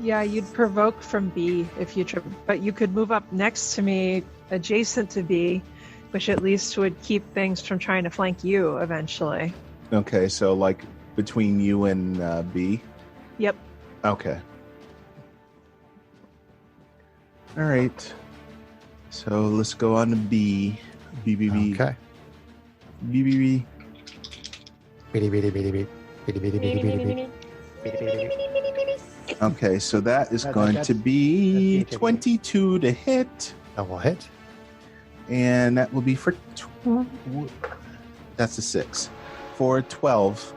Yeah, you'd provoke from B if you but you could move up next to me, adjacent to B, which at least would keep things from trying to flank you eventually. Okay, so like between you and B. Yep. Okay. All right. So let's go on to B. B. Okay. B. Beady, beady, beady, beady. Beady, beady, beady, beady, beady. Okay, so that is That- going that's- to be that's 22 to hit, That will hit. and that will be for. That's a 6. For 12.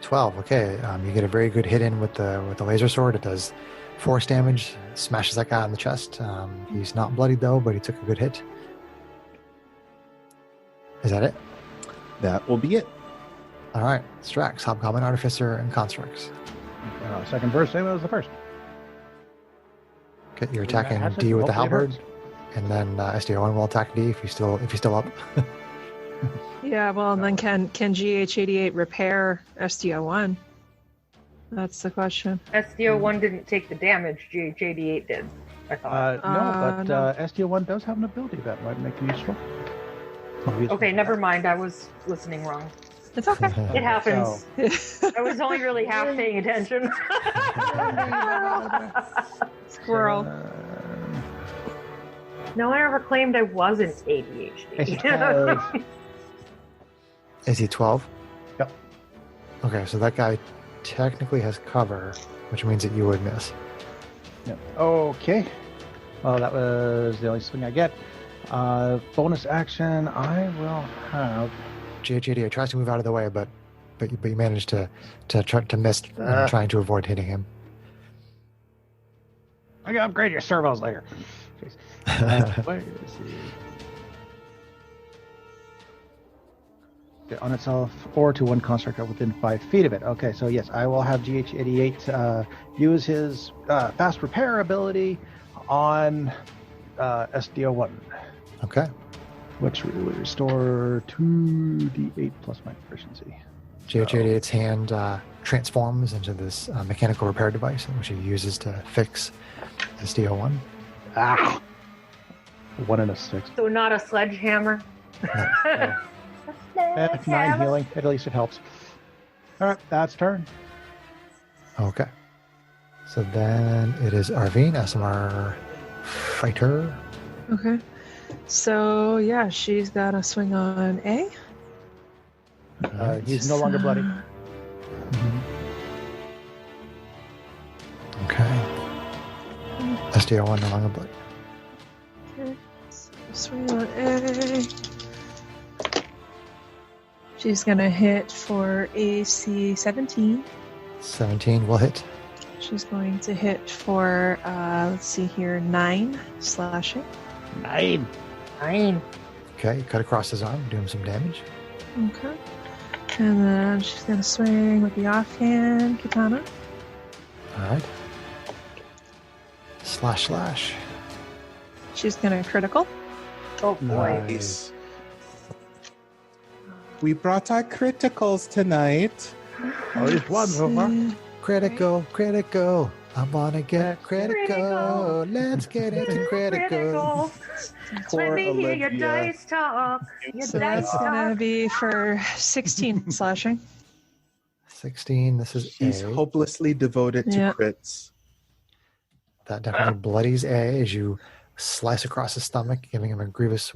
12. Okay. You get a very good hit in with the laser sword. It does force damage. Smashes that guy in the chest. He's not bloodied though, but he took a good hit. Is that it? That will be it. All right. Strax, Hobgoblin, Artificer, and Constructs. Second verse, same as the first. Okay, you're attacking That's it. D with the Hopefully it halberd, and then SDO1 will attack D if he's still up. Yeah, well, and then can GH88 repair SDO1? That's the question. SDO1 didn't take the damage, GH88 did, I thought. No, but no. SDO1 does have an ability that might make it useful. Okay, never mind, I was listening wrong. It's okay. It happens. So, I was only really half paying attention. Squirrel. No one ever claimed I wasn't ADHD. Is he 12? Yep. Okay, so that guy technically has cover, which means that you would miss. Yeah. Okay. Well, that was the only swing I get. Bonus action, I will have. GH88 tries to move out of the way, but you manage to try to miss trying to avoid hitting him. I can upgrade your servos later. Jeez. Where is he? On itself or to one construct within 5 feet of it. Okay, so yes, I will have GH88 use his fast repair ability on SDO1, Okay. which will restore 2d8 plus my proficiency. GH88's hand transforms into this mechanical repair device, which he uses to fix SDO1. Ah! 1 and a 6. So not a sledgehammer. Eh, 9 healing. At least it helps. Alright, that's turn. Okay. So then it is Arvine, SMR fighter. Okay. So, yeah, she's got a swing on A. He's no longer bloody. Okay. SDO1 no longer bloody. Okay. So swing on A. She's going to hit for AC 17. 17 will hit. She's going to hit for, let's see here, 9 slashing. 9. Okay, you cut across his arm, do him some damage. Okay. And then she's going to swing with the offhand katana. Alright. Slash. She's going to critical. Oh boy. Nice. We brought our criticals tonight. At least one so far. Critical. I wanna get critical. Let's get into critical. Let me hear your Olivia. dice talk. Your So dice that's going to talk. be for 16 slashing. 16, this is She's A. hopelessly devoted to Yeah. crits. That definitely bloodies A as you slice across his stomach, giving him a grievous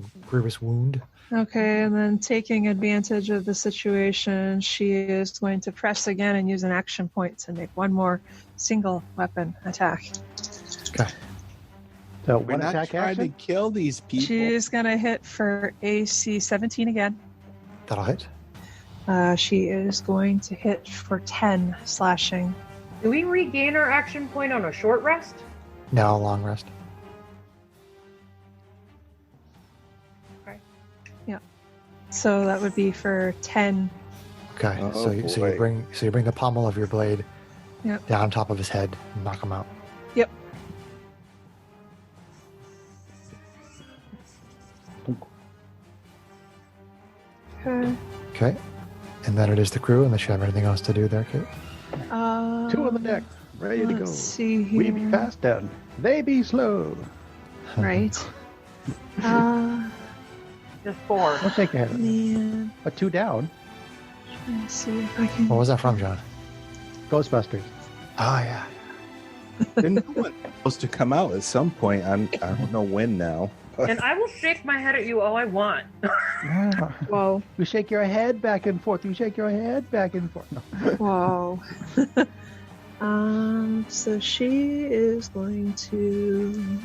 wound. Okay, and then taking advantage of the situation, she is going to press again and use an action point to make one more single weapon attack. Okay. So We're one not attack trying action. to kill these people. She's going to hit for AC 17 again. That'll hit. She is going to hit for 10 slashing. Do we regain our action point on a short rest? Now a long rest. So that would be for 10. Okay. Oh, so you boy. bring the pommel of your blade Yep. down on top of his head and knock him out. Yep. Okay. Okay. And then it is the crew, unless you have anything else to do there, Kate. Two on the deck, ready to go. Let's see here. We be fast then. They be slow. Right. Just 4. We'll take ahead of them. Man. A 2 down. Let's see if I can. What was that from, John? Ghostbusters. Oh, yeah. The new one's supposed to come out at some point. I don't know when now. And I will shake my head at you all I want. Whoa. You shake your head back and forth. You shake your head back and forth. No. Whoa. So she is going to.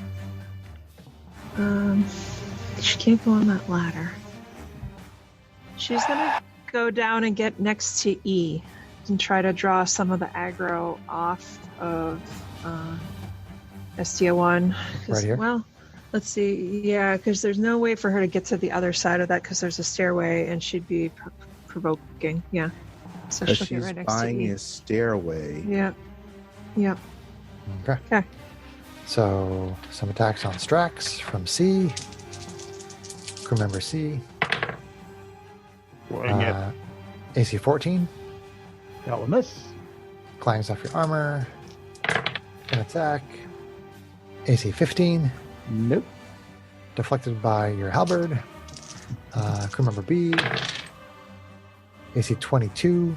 She can't go on that ladder. She's gonna go down and get next to E and try to draw some of the aggro off of STO1. Right here? Well, let's see. Yeah, because there's no way for her to get to the other side of that because there's a stairway and she'd be provoking. Yeah. So Because she'll get she's right next to buying E. a stairway. Yep. Yep. Okay. Okay. So some attacks on Strax from C. Crew member C. AC 14. That will miss. Clangs off your armor. An attack. AC 15. Nope. Deflected by your halberd. Crew member B. AC 22.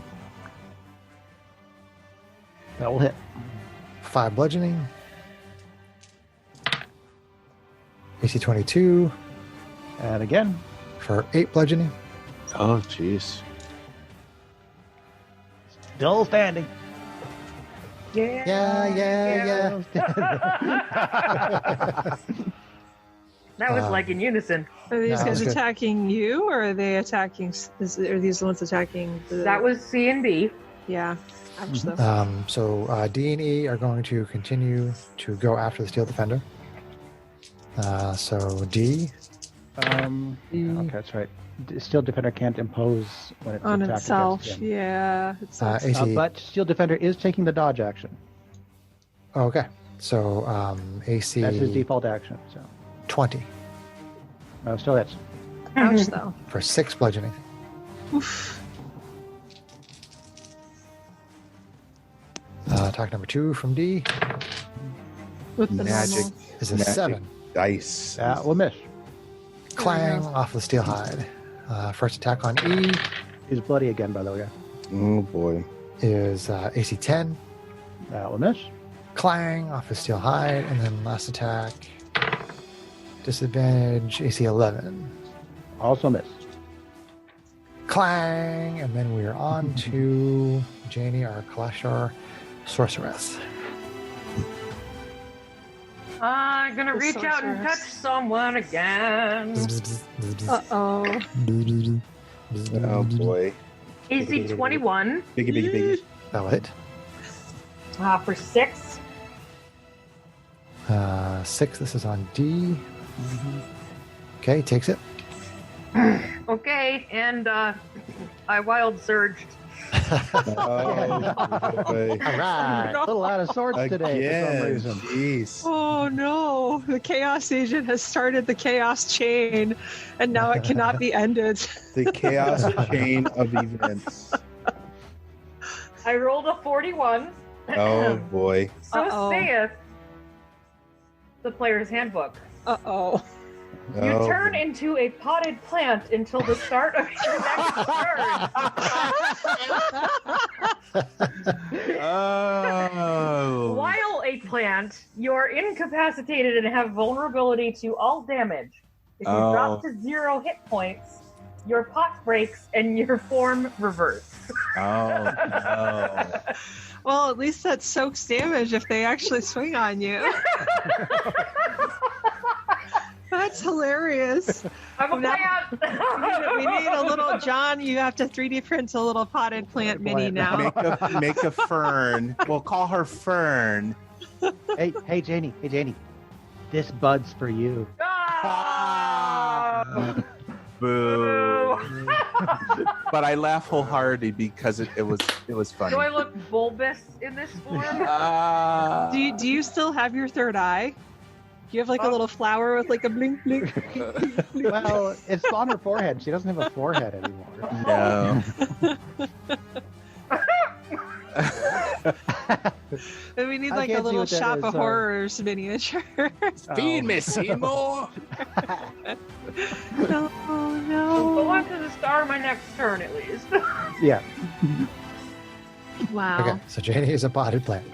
That will hit. 5 bludgeoning. AC 22 And again. for 8 bludgeoning. Oh, jeez. Still standing. Yeah. That was Um, like in unison. Are these No, guys that's good. attacking you, or are they attacking? Are these the ones attacking? That was C and B. Yeah. Ouch, though. So D and E are going to continue to go after the Steel Defender. So D. Okay, that's right. Steel Defender can't impose when it's On attacked itself. against him. Yeah. It's AC. But Steel Defender is taking the dodge action. Okay. So AC That's his default action. So 20 no, still hits. ouch, though. for 6 bludgeoning. Oof. Attack number 2 from D With the Magic. normal. is a Magic 7. Dice. That will miss. Clang off the steel hide. First attack on E He's bloody again, by the way. Oh, boy. is AC 10. That will miss. Clang off his steel hide. And then last attack, disadvantage, AC 11. Also miss. Clang! And then we are on to Janie, our Kalashar sorceress. I'm gonna The reach out and touch sorceress. someone again. Uh-oh. Oh, boy. AC 21 Biggie. That will hit. for 6. 6, this is on D. Okay, takes it. Okay, and I wild surged. Oh, boy. All right. A little out of sorts today for some Again. reason. Jeez. Oh no, the Chaos Agent has started the Chaos Chain, and now it cannot be ended. The chaos chain of events. I rolled a 41. Oh, boy. So Uh-oh. saith the player's handbook. Uh-oh. You Oh, turn into a potted plant until the start of your next turn. Oh. While a plant, you're incapacitated and have vulnerability to all damage. If you drop to 0 hit points, your pot breaks and your form reverts. Oh, no. Well, at least that soaks damage if they actually swing on you. That's hilarious. I'm a plant! We need a little, John, you have to 3D print a little potted plant mini now. Make a fern. We'll call her Fern. Hey, Janie. This bud's for you. Ah! Boo. But I laugh wholeheartedly because it was funny. Do I look bulbous in this form? Do you still have your third eye? Do you have like a little flower with like a blink blink? Well, it's on her forehead. She doesn't have a forehead anymore. No. And we need I like a can't see little what that shop is, of sorry. horrors miniature. Feed me, Seymour. No, Go no. on to the star my next turn, at least. Yeah. Wow. Okay, so Janie is a potted plant.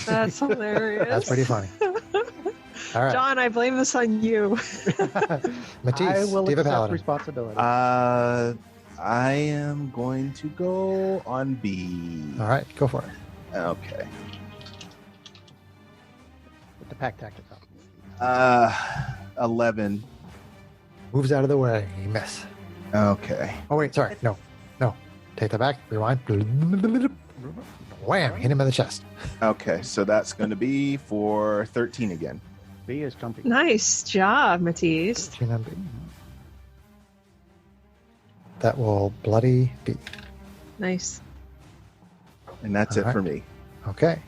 That's hilarious. That's pretty funny. All right, John, I blame this on you. Matisse, I will Diva accept Paladin. responsibility. I am going to go on B. All right, go for it. Okay. With the pack tactic up. 11. Moves out of the way. You miss. Okay. Oh, wait, sorry. No. Take that back. Rewind. Wham! Hit him in the chest. Okay, so that's going to be for 13 again. B is comfy. Nice job, Matisse. 13 on B. That will bloody B. Nice. And that's All it right. for me. Okay.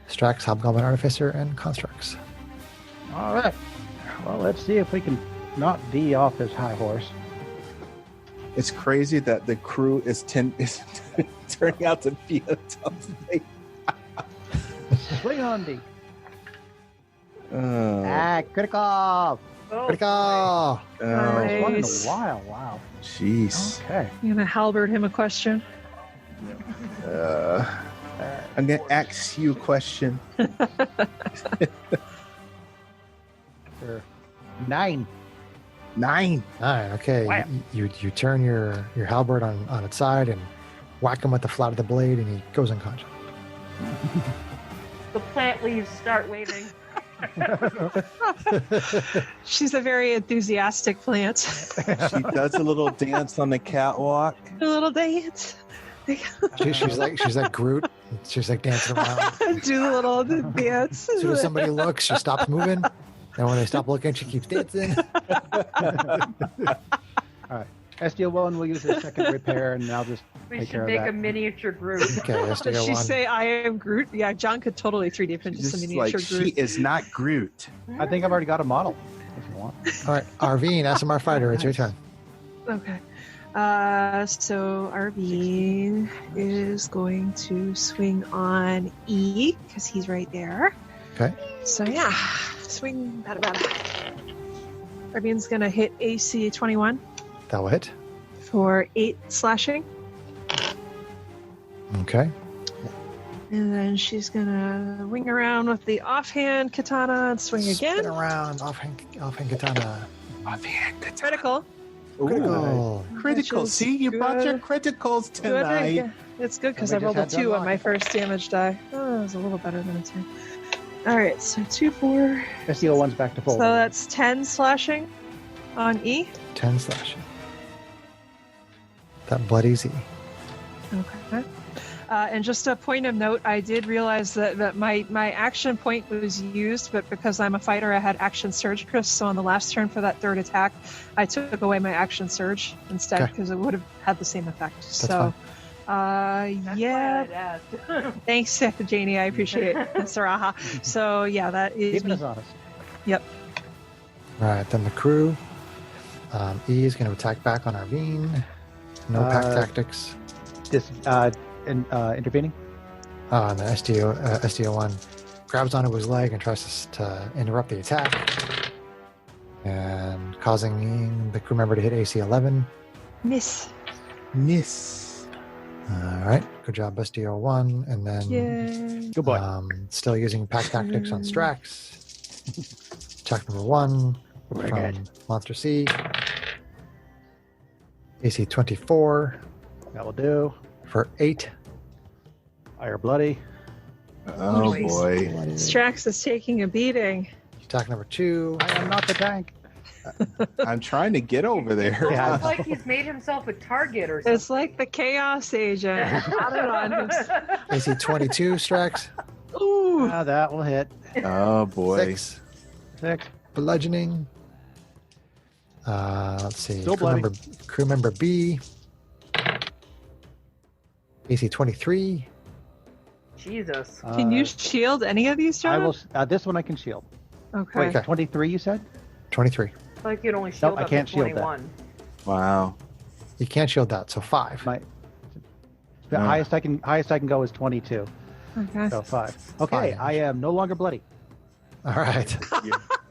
Strax, Hobgoblin Artificer, and Constructs. All right. Well, let's see if we can knock D off his high horse. It's crazy that the crew is turning out to be a tough thing. Swing on D. Oh, Critical. Oh, Critical! oh, First one in a Nice. while. Wow. jeez. Okay. You gonna halberd him a question? I'm going to ask you a question. Sure. 9. 9. Okay. Wow. You turn your halberd on its side and whack him with the flat of the blade, and he goes unconscious. The plant leaves start waving. She's a very enthusiastic plant. She does a little dance on the catwalk. A little dance. She's like Groot. She's like dancing around. Do the little dance. As soon as somebody looks, she stops moving. And when they stop looking, she keeps dancing. All right. SDO1 will use his second repair, and I'll just We take should care of make that. a miniature group. Okay, Did she SDO1. say I am Groot? Yeah, John could totally 3D print just a Just miniature like, Groot. she is not Groot. I think I've already got a model, if you want. All right, Arvine, SMR Fighter, it's your turn. Okay. So Arvine is going to swing on E because he's right there. Okay. So yeah, swing. Arvine's gonna hit AC 21 That will hit. for 8 slashing, Okay. and then she's gonna wing around with the offhand katana and swing Spin again. around, offhand katana. Critical. Critical. Critical. Which is See, you brought your good. criticals Good. tonight. It's good because I And we rolled a just had 2 to on my unlock first damage die. Oh, it was a little better than a 2. All right, so 2, 4. SDO1's back to full. So that's 10 slashing on E. 10 slashing. That bloody Z. Okay. And just a point of note, I did realize that my action point was used, but because I'm a fighter, I had action surge, Chris. So on the last turn for that third attack, I took away my action surge instead Okay. because it would have had the same effect. That's so, That's yeah. why I'd asked. Thanks, Janie. I appreciate it, Saraha. So yeah, that is Keeping me. us honest. Yep. All right, then the crew. E is going to attack back on Arvine. No pack tactics. Intervening? And the SDO1 grabs onto his leg and tries to interrupt the attack. And causing the crew member to hit AC 11. Miss. Miss. All right. Good job, Bestio 1. And then Yay. Good boy. still using pack tactics on Strax. Attack number 1 Very from good. Monster C. AC 24 That will do. for 8. Fire bloody. Oh Nice. boy. Strax is taking a beating. Attack number 2. I am not the tank. I'm trying to get over there. Yeah. It's like he's made himself a target or something. It's like the Chaos Agent. Had it on him. AC 22, Strax. Ooh. That will hit. Oh boy. 6. 6. Bludgeoning. Let's see. Still bloody. Crew member B. AC 23. Jesus. Can you shield any of these, I John? will. This one I can shield. Okay. Wait, Okay. 23 you said? 23. Like you'd only shield I up can't to shield that. 21. Wow. You can't shield that, so 5. The Ah. highest I can go is 22. Okay. So 5. Okay, Fine. I am no longer bloody. All right.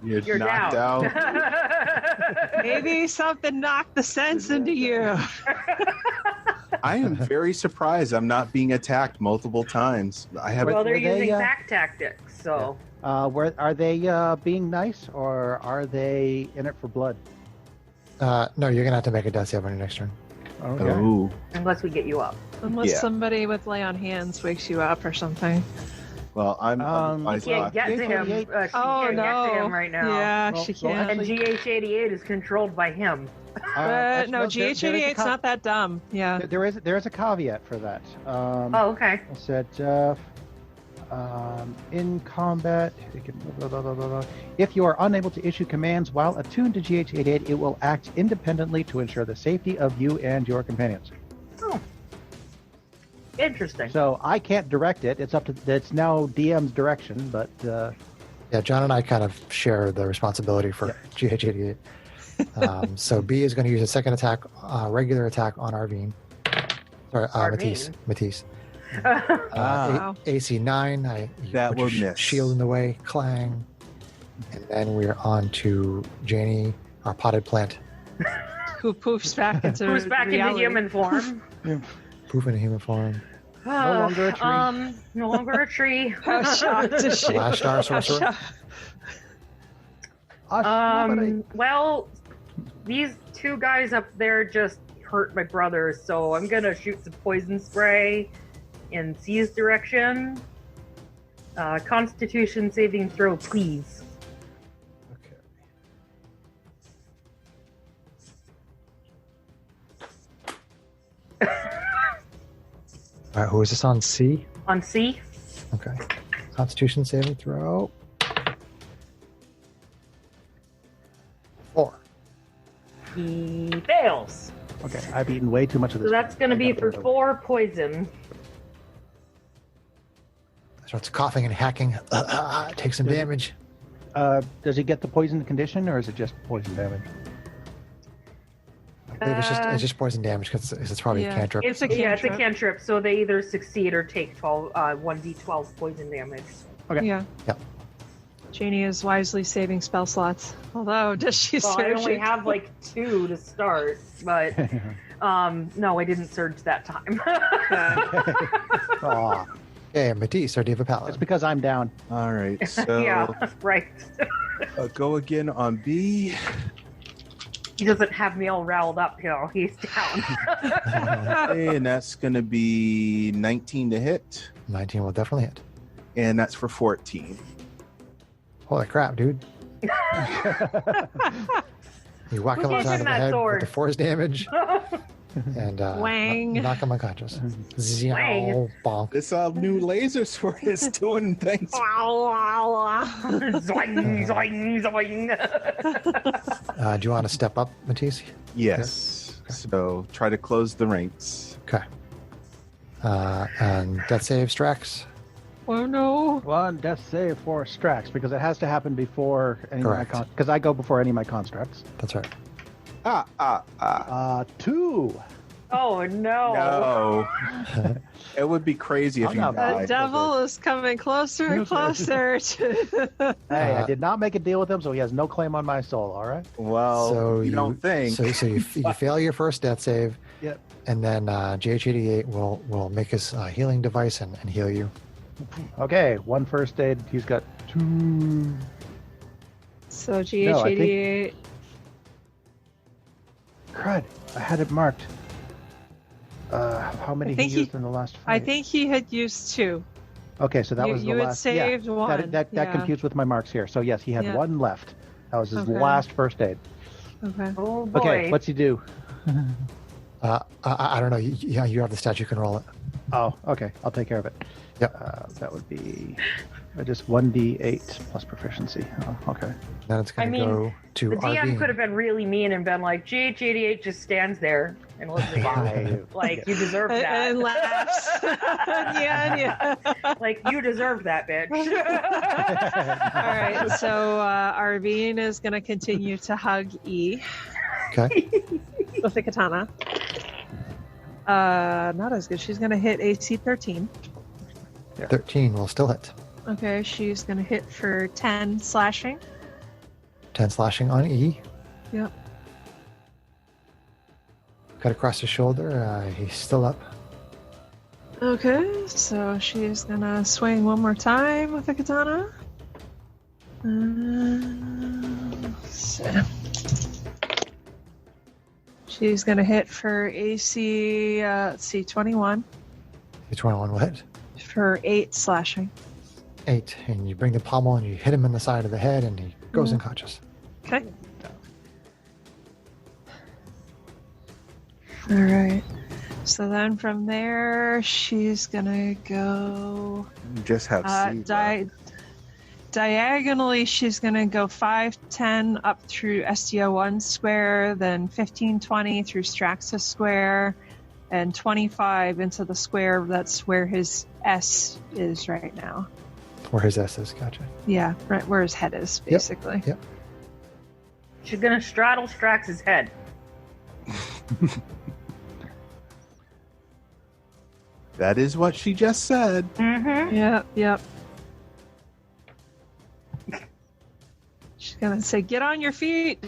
You're, You're knocked down. out. Maybe something knocked the sense into you. I am very surprised I'm not being attacked multiple times. I have Well, they're Were they, using uh, pack tactics, so Where are they being nice or are they in it for blood? No, you're going to have to make a death save on your next turn. Okay. Oh. unless we get you up. Unless Yeah. somebody with lay on hands wakes you up or something. Well, I'm. You You can't get to him. She Oh, can't no. get to him right now. Yeah, Well, she well, can. And GH88 is controlled by him. No, GH88's not that dumb. Yeah. There is a caveat for that. Oh, okay. I said in combat, if you are unable to issue commands while attuned to GH88, it will act independently to ensure the safety of you and your companions. Oh. Interesting. So I can't direct it. It's now DM's direction, but Yeah, John and I kind of share the responsibility for GH88. So B is going to use a second attack, regular attack on Arvine. Sorry, Arvine? Matisse. Wow. AC 9. You That put will your miss. Shield in the way, clang. And then we're on to Janie, our potted plant. Who poofs back into Who's back reality. into human form? Poof in human form. No longer a tree. No longer a tree. How shocked is she? Last star How sorcerer. shocked. Well, these two guys up there just hurt my brother, so I'm gonna shoot some poison spray in C's direction. Constitution saving throw, please. Okay. All right, who is this on? C? On C. Okay. Constitution saving throw. 4. He fails. Okay, I've eaten way too much of So this. that's gonna be for 4 poison. Starts coughing and hacking. Takes some damage. Does he get the poison condition, or is it just poison damage? I believe it's just poison damage because it's probably Yeah. a cantrip. It's a Yeah, it's a cantrip. cantrip, so they either succeed or take 1d12 poison damage. Okay. Yeah. Yep. Janie is wisely saving spell slots. Although, does she Well, I surge only it? have like 2 to start, but no, I didn't surge that time. Aw, Yeah, Matisse, our Diva it's Paladin. because I'm down. All right. So Yeah, right. go again on B. He doesn't have me all riled up here. He's down. Okay, and that's going to be 19 to hit. 19 will definitely hit. And that's for 14. Holy crap, dude. You whack him Who gave upside him of the that head sword? with the force damage and Wang. knock him unconscious. Wang. Ziow, bonk. This new laser sword is doing things. Zoing, zoing, zoing. Do you want to step up, Matisse? Yes. So try to close the ranks. Okay. And death save, Strax. Oh no. 1 death save for Strax, because it has to happen before any of my Correct. because I go before any of my constructs. That's right. 2. Oh no. No. It would be crazy if I'm you not bad. The died. devil is coming closer and closer to. Hey, I did not make a deal with him, so he has no claim on my soul. All right. Well, So you don't think. So you fail your first death save. Yep. and then GH88 will make his healing device and heal you. Okay, 1 first aid. He's got 2. So GH88. Crud! I had it marked. How many he used in the last fight? I think he had used 2. Okay, so that was the you last. had saved yeah, 1. That yeah. confused with my marks here. So yes, he had 1 left. That was his Okay. last first aid. Okay. Oh boy. Okay, what's he do? I don't know. You have the stat. You can roll it. Oh, okay. I'll take care of it. Yep. That would be just 1d8 plus proficiency. Oh, okay. Then it's going to go to The DM RV. could have been really mean and been like, GH88 just stands there and listens. Like, you deserve that. And laughs. yeah. Like, you deserve that, bitch. All right. So Arvine is going to continue to hug E Okay. with the katana. Not as good. She's going to hit AC 13. 13 will still hit. Okay. She's going to hit for 10 slashing. 10 slashing on E. Yep. Cut across his shoulder. He's still up. Okay, so she's gonna swing one more time with the katana. So she's gonna hit for AC, let's see, 21 The 21 will hit. for 8 slashing. 8. And you bring the pommel and you hit him in the side of the head and he goes unconscious. Okay. All right. So then from there, she's gonna go. You just have C. Diagonally, she's gonna go 5, 10 up through SDO1 square, then 15, 20 through Straxus square, and 25 into the square that's where his S is right now. Where his S is. Gotcha. Yeah, right where his head is, basically. Yep. She's gonna straddle Strax's head. That is what she just said. Mm-hmm. Yep. She's gonna say, "Get on your feet."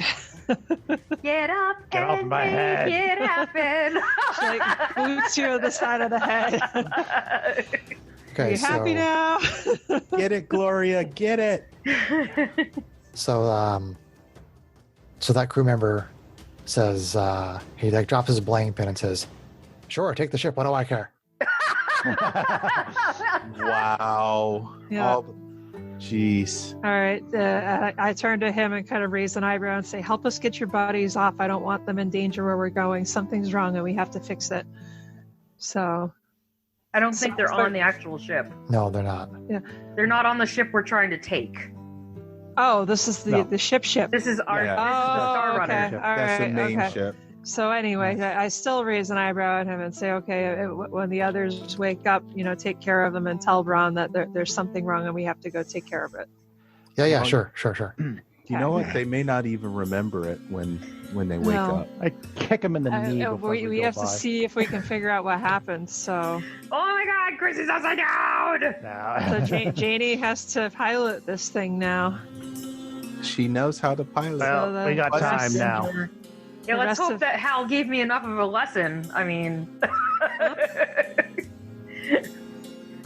Get up Get off and my make head. it happen. She like boots you on the side of the head. Okay, You happy now? Get it, Gloria. Get it. So that crew member says, he like drops his blank pin and says, "Sure, take the ship. What do I care?" Wow. Yeah. Jeez. All right. I turn to him and kind of raise an eyebrow and say, "Help us get your buddies off. I don't want them in danger where we're going. Something's wrong and we have to fix it." So. I don't think they're on the actual ship. No, they're not. They're not on the ship we're trying to take. Oh, this is the ship. This is our Yeah. this is the Star Oh, Runner. okay. All That's the right, main okay. ship. So anyway, I still raise an eyebrow at him and say, "Okay, when the others wake up, take care of them and tell Braun that there's something wrong and we have to go take care of it." Yeah, Well, sure. You know what? They may not even remember it when they wake No. up. I kick him in the knee before we go have by. to see if we can figure out what happened. So, Oh my God, Chris is upside down. Janie has to pilot this thing now. She knows how to pilot. Well, So we got the time rest- now. Yeah, The let's rest hope of- that Hal gave me enough of a lesson. I mean,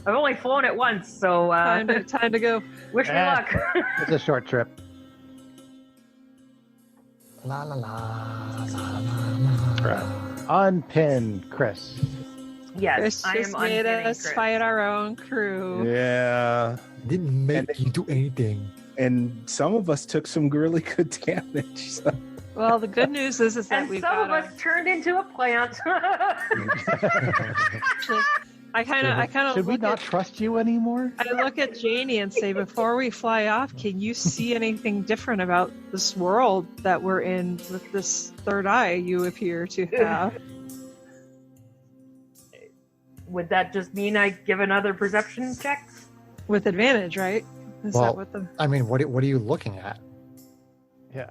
I've only flown it once, so Time to go. wish me Eh. luck. It's a short trip. La la la la la. Unpin Chris. Yes, Chris I just am made unpinning us Chris. fight our own crew. Yeah. Didn't make you do anything. And some of us took some really good damage. So. Well, the good news is that And we've some got of us turned into a plant. I kind of Should we look not at trust you anymore? I look at Janie and say, before we fly off, can you see anything different about this world that we're in with this third eye you appear to have? Would that just mean I give another perception check? With advantage, right? Is Well, that what the... I mean, what are you looking at? Yeah.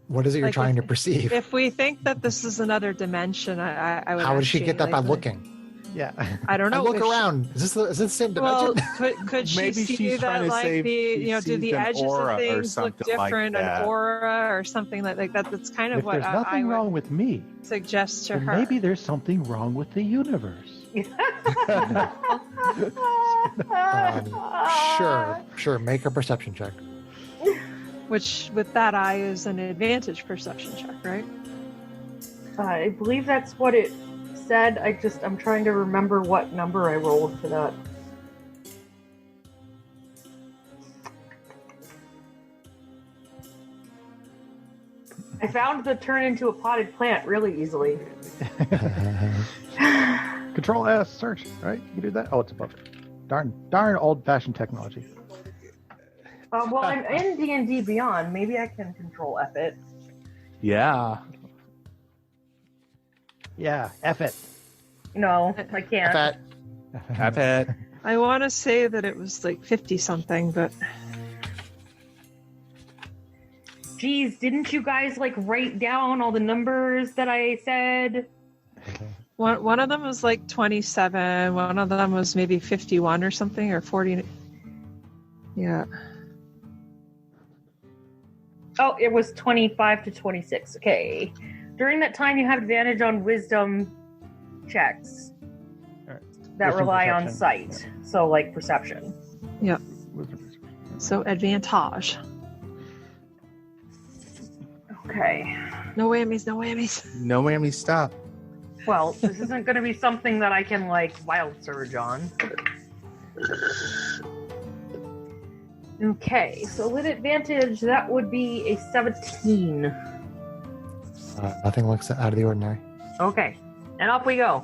What is it you're Like trying if- to perceive? If we think that this is another dimension, I would How would she ask get that by Janie, looking? Yeah. I don't I know. look if around. Is this the same dimension? Well, could she Maybe see she's that, trying to like say do she the sees an edges aura of or things look something like different, that. an aura or something like that? That's kind of If what there's I nothing would wrong with me, suggest to then her. maybe there's something wrong with the universe. Sure. Make a perception check. Which, with that eye, is an advantage perception check, right? I believe that's what it said. I'm trying to remember what number I rolled for that. I found the turn into a potted plant really easily. Control S, search, right? You can do that? Oh, it's above it. Darn old-fashioned technology. Well, I'm in D&D Beyond. Maybe I can control F it. Yeah. Yeah, F it. No, I can't. Fat. I've had. I want to say that it was like 50-something, but Geez, didn't you guys write down all the numbers that I said? one of them was like 27. One of them was maybe 51 or something, or 40. Yeah. Oh, it was 25 to 26. Okay. During that time, you have advantage on wisdom checks All right. that Wisdom rely on perception. sight. So, like perception. Yep. Wisdom perception. So advantage. Okay. No whammies, no whammies. No whammy, stop. Well, this isn't going to be something that I can, wild surge on. Okay, so with advantage, that would be a 17. Nothing looks out of the ordinary. Okay, and off we go.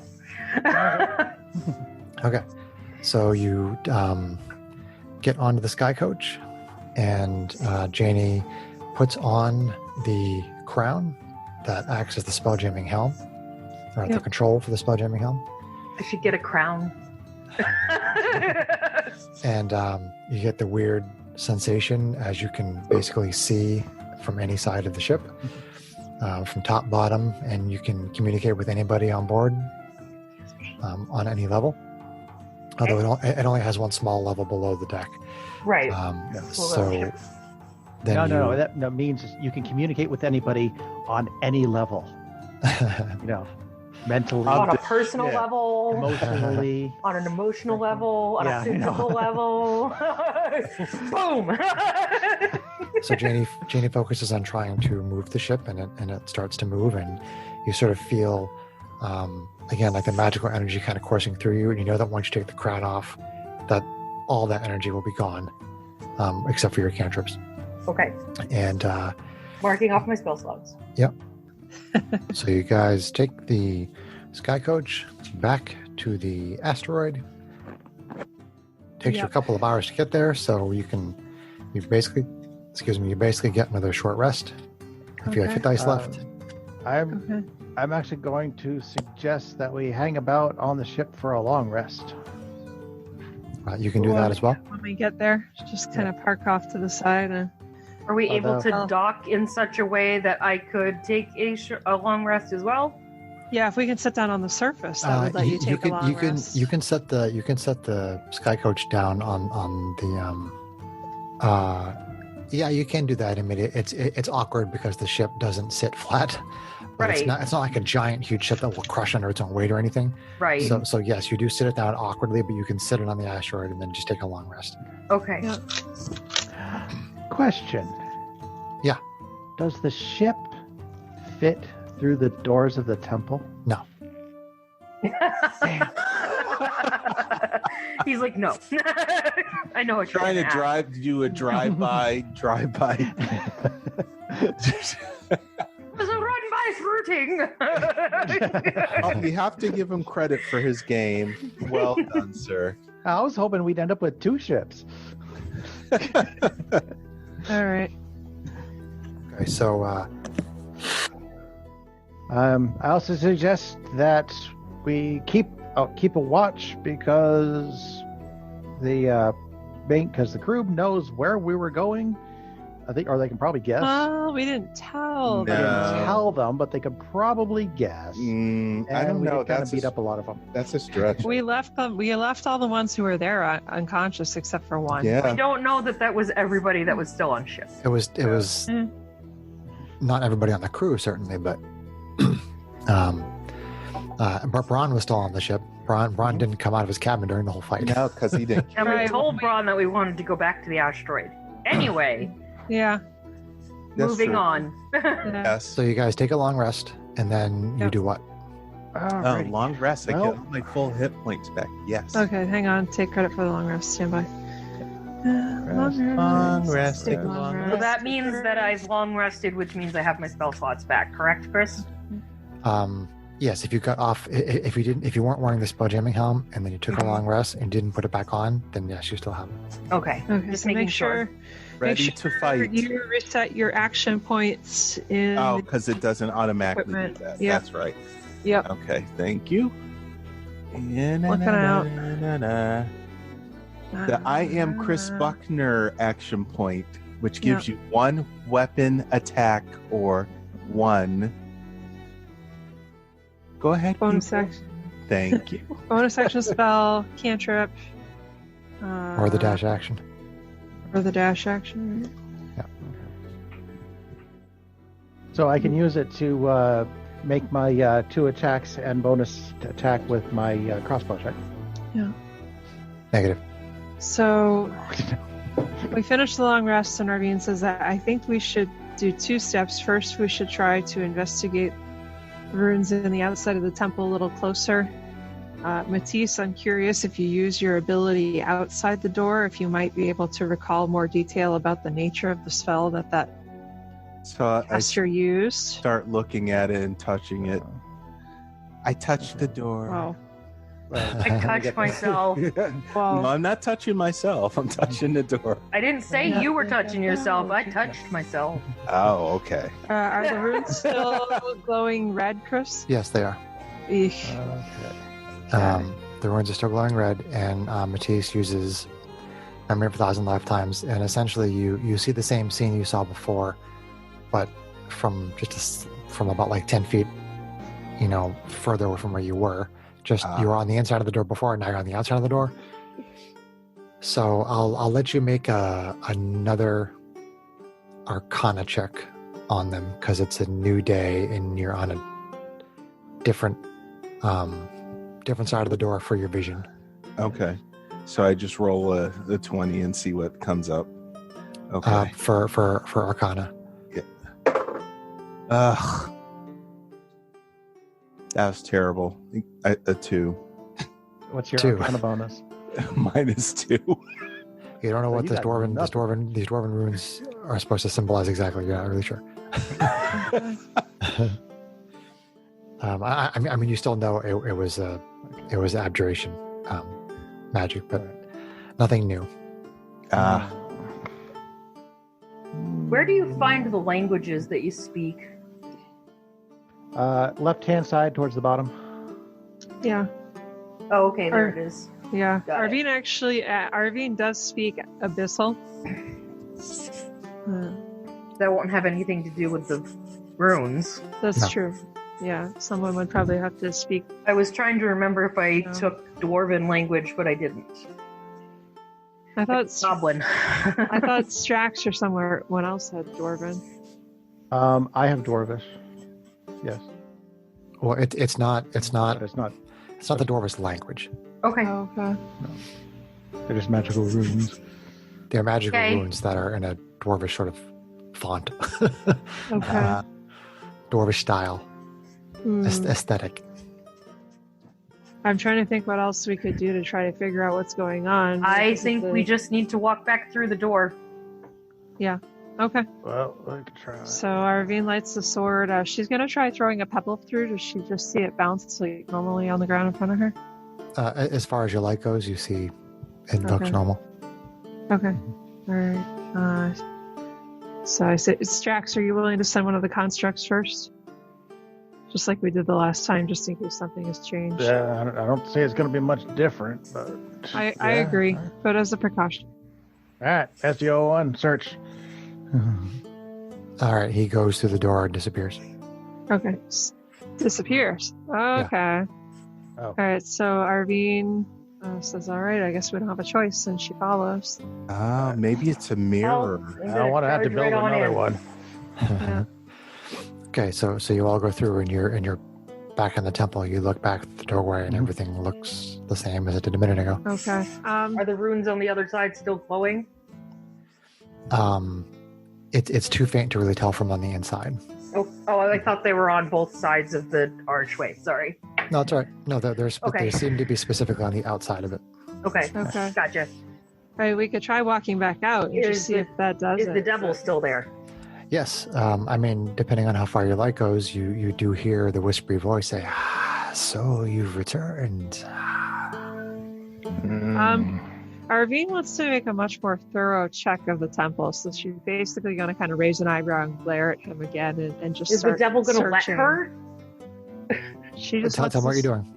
Okay. So you get onto the sky coach, and Janie puts on the crown that acts as the spell jamming helm, or the Yep. control for the spell jamming helm. I should get a crown. And you get the weird sensation as you can basically see from any side of the ship, from top, bottom, and you can communicate with anybody on board on any level. Although it only has one small level below the deck. Right. So then No. That means you can communicate with anybody on any level. Mentally, On a personal yeah. level, emotionally. on an emotional level, on Yeah, a I know. physical level. Boom! So Janie focuses on trying to move the ship, and it starts to move, and you sort of feel again like the magical energy kind of coursing through you, and you know that once you take the crown off, that all that energy will be gone, except for your cantrips. Okay, And marking off my spell slots. so you guys take the sky coach back to the asteroid. Takes you a Yep. couple of hours to get there, so you basically get another short rest. If you have Okay. hit dice left. I'm actually going to suggest that we hang about on the ship for a long rest. You can do that as well. When we get there, just kind of park off to the side and Are we able to Although- dock in such a way that I could take a long rest as well? yeah, if we can sit down on the surface, that would let you take a long rest. You can set the sky coach down on the yeah, you can do that. I mean, it's awkward because the ship doesn't sit flat. But Right. it's not like a giant, huge ship that will crush under its own weight or anything. Right. So yes, you do sit it down awkwardly, but you can sit it on the asteroid and then just take a long rest. Okay. Yeah. Question. Yeah. Does the ship fit through the doors of the temple? No. He's like, no. I know what you're Trying to gonna ask. do a drive-by. There's a run-by fruiting. Oh, we have to give him credit for his game. Well done, sir. I was hoping we'd end up with two ships. All right. Okay, so I also suggest that we keep a watch because the crew knows where we were going. I think, or they can probably guess. Oh, we didn't tell They them. didn't tell them, but they could probably guess. I And don't we know. did kind That's of beat up a lot of them. That's a stretch. We left them. We left all the ones who were there unconscious, except for one. I Yeah. don't know that was everybody that was still on ship. It was Mm. not everybody on the crew, certainly, but but Braun was still on the ship. Braun didn't come out of his cabin during the whole fight. No, because he didn't. And we Right, told well, Braun that we wanted to go back to the asteroid. Anyway, Yeah. That's moving true. on. Yeah. Yes. So you guys take a long rest, and then you Yep. do what? Alrighty. Long rest. I Well- get all my full hit points back. Yes. Okay, hang on. Take credit for the long rest. Stand by. Long rest, Take take a long So that means that I've long rested, which means I have my spell slots back. Correct, Chris? Yes, if you got off, if you weren't wearing the spelljamming helm, and then you took a long rest and didn't put it back on, then yes, you still have it. Okay. Okay, Just so making make sure. Ready make to sure fight. You reset your action points in. Oh, because it doesn't automatically do Equipment. that. Yep. That's right. Yep. Okay, thank you. Looking out. The I am Chris Buckner action point, which gives you one weapon attack or one. Go ahead. Bonus people. action. Thank you. Bonus action spell, cantrip. Or the dash action. Or the dash action. So I can use it to make my 2 attacks and bonus attack with my crossbow check. Negative. So we finished the long rest, and Arvine says that I think we should do 2 steps. First, we should try to investigate runes in the outside of the temple a little closer. Matisse, I'm curious if you use your ability outside the door, if you might be able to recall more detail about the nature of the spell that So I caster used. start looking at it and touching it. I touched the door. Wow. I touched myself. No, Wow. I'm not touching myself. I'm touching the door. I didn't say you were touching yourself. I touched myself. Oh, okay. Are the runes still glowing red, Chris? Yes, they are. Eesh. The runes are still glowing red, and Matisse uses Memory of 1,000 Lifetimes, and essentially you see the same scene you saw before, but from from about like 10 feet, further away from where you were. Just you were on the inside of the door before, and now you're on the outside of the door. So I'll let you make another Arcana check on them, because it's a new day and you're on a different side of the door for your vision. Okay. So I just roll the 20 and see what comes up. Okay. For Arcana. Ugh. That was terrible. A 2. What's your 2. Arcana bonus? -2. You don't know So what you these got dwarven nothing. these dwarven runes are supposed to symbolize exactly. You're not really sure. I mean, you still know it was abjuration magic, but nothing new. Where do you find the languages that you speak? Left-hand side towards the bottom. Yeah. Oh, okay, there it is. Yeah. Got it. Arvine does speak Abyssal. That won't have anything to do with the runes. That's No. true. Yeah, someone would probably have to speak. I was trying to remember if I No. took Dwarven language, but I didn't. I thought Goblin. I thought Strax or someone else had Dwarven. I have Dwarvish. Yes, Well, it's not but it's not. the dwarvish language. Okay. Oh, okay. They're just magical runes. They're magical Okay. runes that are in a dwarvish sort of font, Okay. dwarvish style, Hmm. aesthetic. I'm trying to think what else we could do to try to figure out what's going on. I Because think of we just need to walk back through the door. Okay. Well, I could try. So Arvine lights the sword. She's gonna try throwing a pebble through. Does she just see it bounce like normally on the ground in front of her? As far as your light goes, you see it looks Okay. normal. Okay. All right. So I said, Strax, are you willing to send one of the constructs first? Just like we did the last time, just in case something has changed. Yeah, I don't say it's going to be much different, but I yeah. agree, but as a precaution. All right, SDO1 search. All right, he goes through the door and disappears. Okay. Disappears. Okay. Oh. All right. So Arvine says, "All right. I guess we don't have a choice," and she follows. Maybe it's a mirror. I don't want to have to build another one. Yeah. Okay, so you all go through and you're back in the temple. You look back at the doorway and everything looks the same as it did a minute ago. Okay. Are the runes on the other side still glowing? It's too faint to really tell from on the inside. Oh, I thought they were on both sides of the archway. Sorry. No, it's all right. No, there's Okay. they seem to be specifically on the outside of it. Okay. Okay. Gotcha. All right. We could try walking back out and just see if that does Is it. the devil still there? Yes, I mean, depending on how far your light goes, you do hear the whispery voice say, so you've returned. Arvine wants to make a much more thorough check of the temple, so she's basically going to kind of raise an eyebrow and glare at him again and just Is the start devil going to let searching. her? She just Tell wants me what to- you're doing.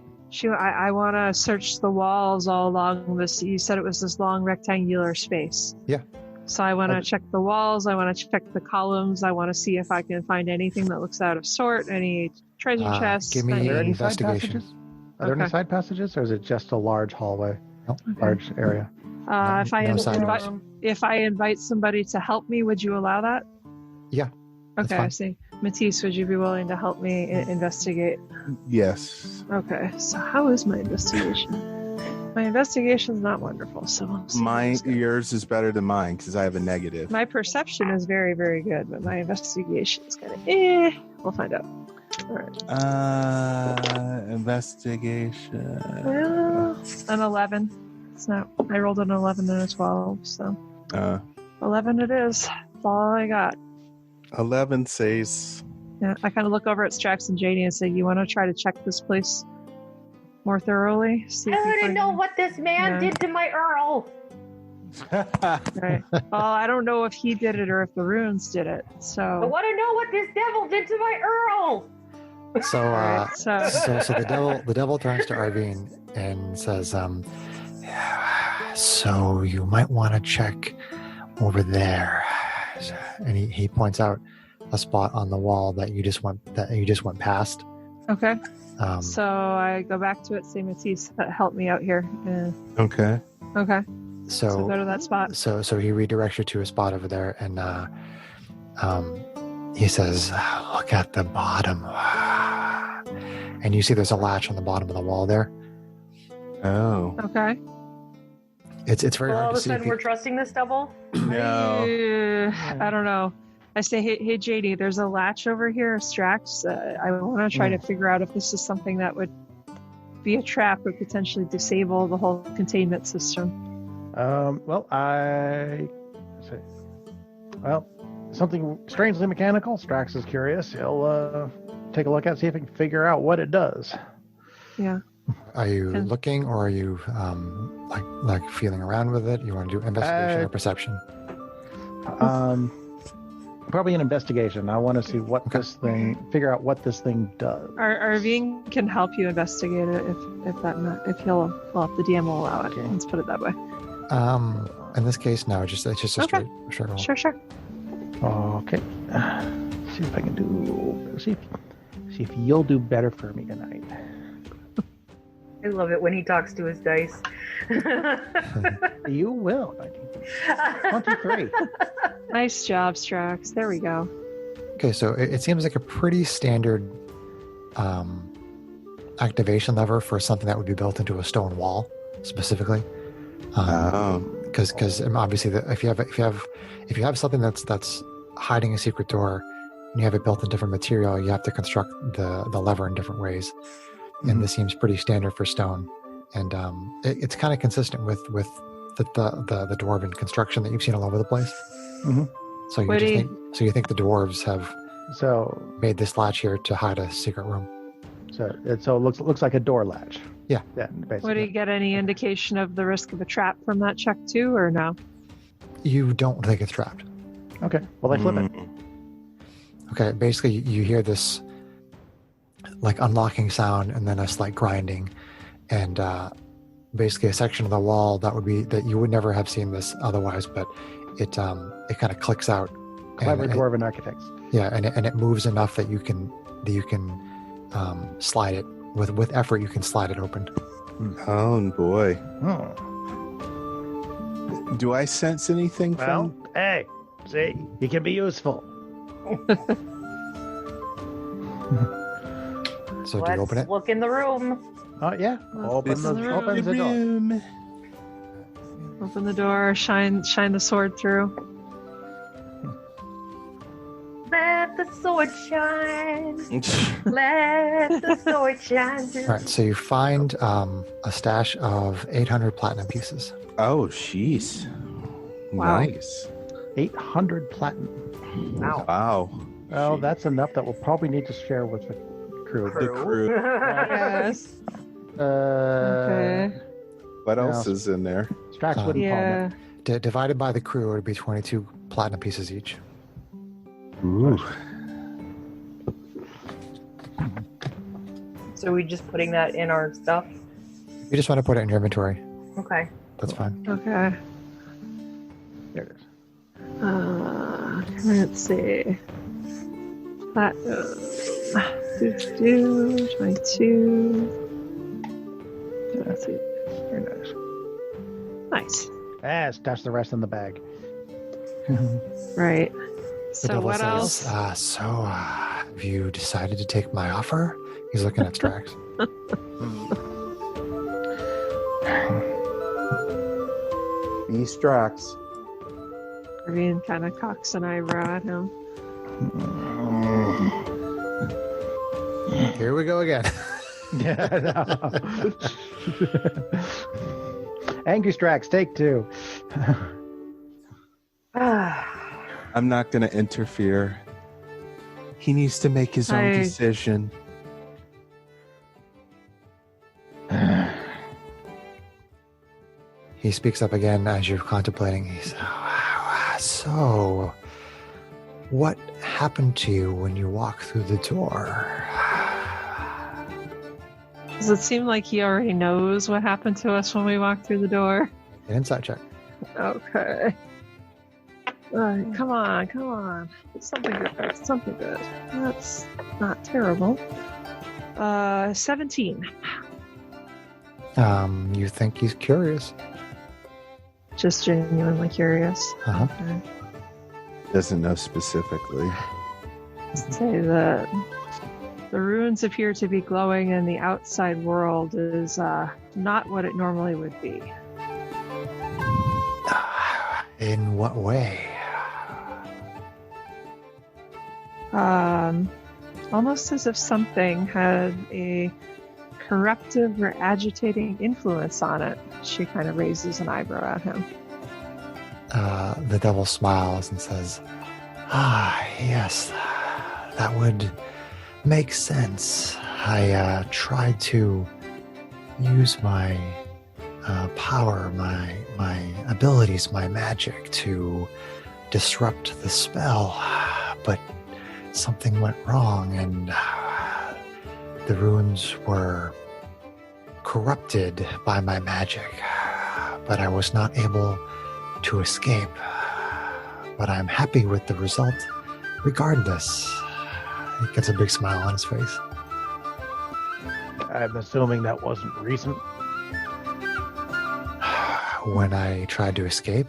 I want to search the walls all along this. You said it was this long rectangular space. Yeah. So I want to check the walls. I want to check the columns. I want to see if I can find anything that looks out of sort, any treasure chests. give me Are there any side investigation. passages? Are there any Okay. side passages, or is it just a large hallway, Nope. large area? If I no side invite, doors. if I invite somebody to help me, would you allow that? Yeah, that's Okay, I fine. see. Matisse, would you be willing to help me investigate? Yes. Okay, so how is my investigation? My investigation's not wonderful, so we'll see how this goes. Yours is better than mine because I have a negative. My perception is very, very good, but my investigation is kind of We'll find out. All right. Investigation. Well, an 11. It's not. I rolled an 11 and a 12, so 11 it is. That's all I got. 11 says. Yeah, I kind of look over at Strax and JD and say, "You want to try to check this place more thoroughly? See I if you want to find know what this man Yeah. did to my Earl. Right. Well, I don't know if he did it or if the runes did it. I So, want to know what this devil did to my Earl. So, Alright, so so the devil turns to Arvine and says, so you might want to check over there. And he points out a spot on the wall that you just went past. okay. Um, So I go back to it. Say, Matisse, help me out here. Okay. Okay. So go so to that spot. so he redirects you to a spot over there, and he says, look at the bottom. And you see there's a latch on the bottom of the wall there. Oh. Okay. It's very Well, all hard of to a see. sudden, we're trusting this devil. No. I don't know. I say, hey, JD, there's a latch over here, Strax. I want to try to figure out if this is something that would be a trap or potentially disable the whole containment system. Well, let's see. Well, something strangely mechanical. Strax is curious. He'll take a look at it, see if he can figure out what it does. Yeah. Are you And- looking, or are you like feeling around with it? You want to do investigation or perception? Probably an investigation. I want to see what figure out what this thing does. Arvine can help you investigate it if the DM will allow it. Okay. Let's put it that way. In this case, no. It's just a Okay. straight roll. Sure. Okay. See if I can do. See if you'll do better for me tonight. I love it when he talks to his dice. You will. 23. Nice job, Strax. There we go. Okay, so it seems like a pretty standard activation lever for something that would be built into a stone wall, specifically. Because obviously, if you have something that's hiding a secret door, and you have it built in different material, you have to construct the lever in different ways. And this seems pretty standard for stone, and it's kind of consistent with the dwarven construction that you've seen all over the place. Mhm. So you think the dwarves have So made this latch here to hide a secret room? it looks like a door latch. Yeah. Basically. Would he get any indication of the risk of a trap from that check too, or no? You don't think it's trapped. Okay. Well, they flip it. Okay, basically you hear this like unlocking sound and then a slight grinding, and basically a section of the wall that you would never have seen this otherwise, but it kind of clicks out Clever dwarven architects. Yeah, and it moves enough that you can slide it with effort. You can slide it open. Oh boy. Oh. Do I sense anything Well, from? hey, see, he can be useful. So do you open it? Look in the room. Oh yeah, Opens the door. opens the door. Open the door, shine the sword through. Let the sword shine. Let the sword shine. All right, so you find a stash of 800 platinum pieces. Oh, jeez. Wow. Nice. 800 platinum. Wow. Wow. Well, that's enough that we'll probably need to share with the crew. The crew. Yes. Okay. What Yeah. else is in there? Strax wouldn't Yeah. Divided by the crew, it would be 22 platinum pieces each. Ooh. So are we just putting that in our stuff? You just want to put it in your inventory. Okay. That's fine. Okay. There it is. Let's see. Platinum. 22. That's it. Very nice. Nice. Stash the rest in the bag. Right. The So devil what says, else? have you decided to take my offer? He's looking at Strax. Be Strax. Irvine kind of cocks an eyebrow at him. Here we go again. Yeah. Angry Strax, take 2. I'm not going to interfere. He needs to make his own decision. He speaks up again as you're contemplating. He says, so, what happened to you when you walked through the door? Does it seem like he already knows what happened to us when we walked through the door? An insight check. Okay. All right, come on. Something good. That's not terrible. 17. You think he's curious. Just genuinely curious. Uh-huh. Okay. Doesn't know specifically. Say that the ruins appear to be glowing and the outside world is not what it normally would be. In what way? Almost as if something had a corruptive or agitating influence on it. She kind of raises an eyebrow at him. The devil smiles and says, yes, that would make sense. I tried to use my power, my abilities, my magic to disrupt the spell, but something went wrong and the runes were corrupted by my magic, but I was not able to escape. But I'm happy with the result regardless. He gets a big smile on his face. I'm assuming that wasn't recent. When I tried to escape,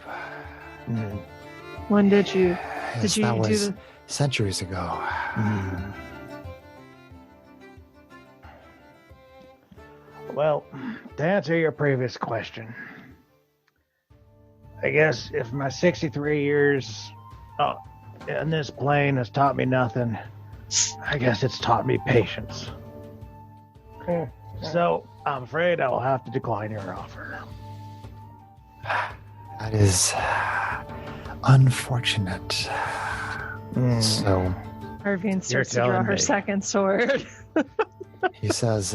When did you yes, you that do was the centuries ago. Well, to answer your previous question, I guess if my 63 years in this plane has taught me nothing, I guess it's taught me patience. So I'm afraid I will have to decline your offer. That is unfortunate. So Irvine starts to telling draw her me. second sword? he says,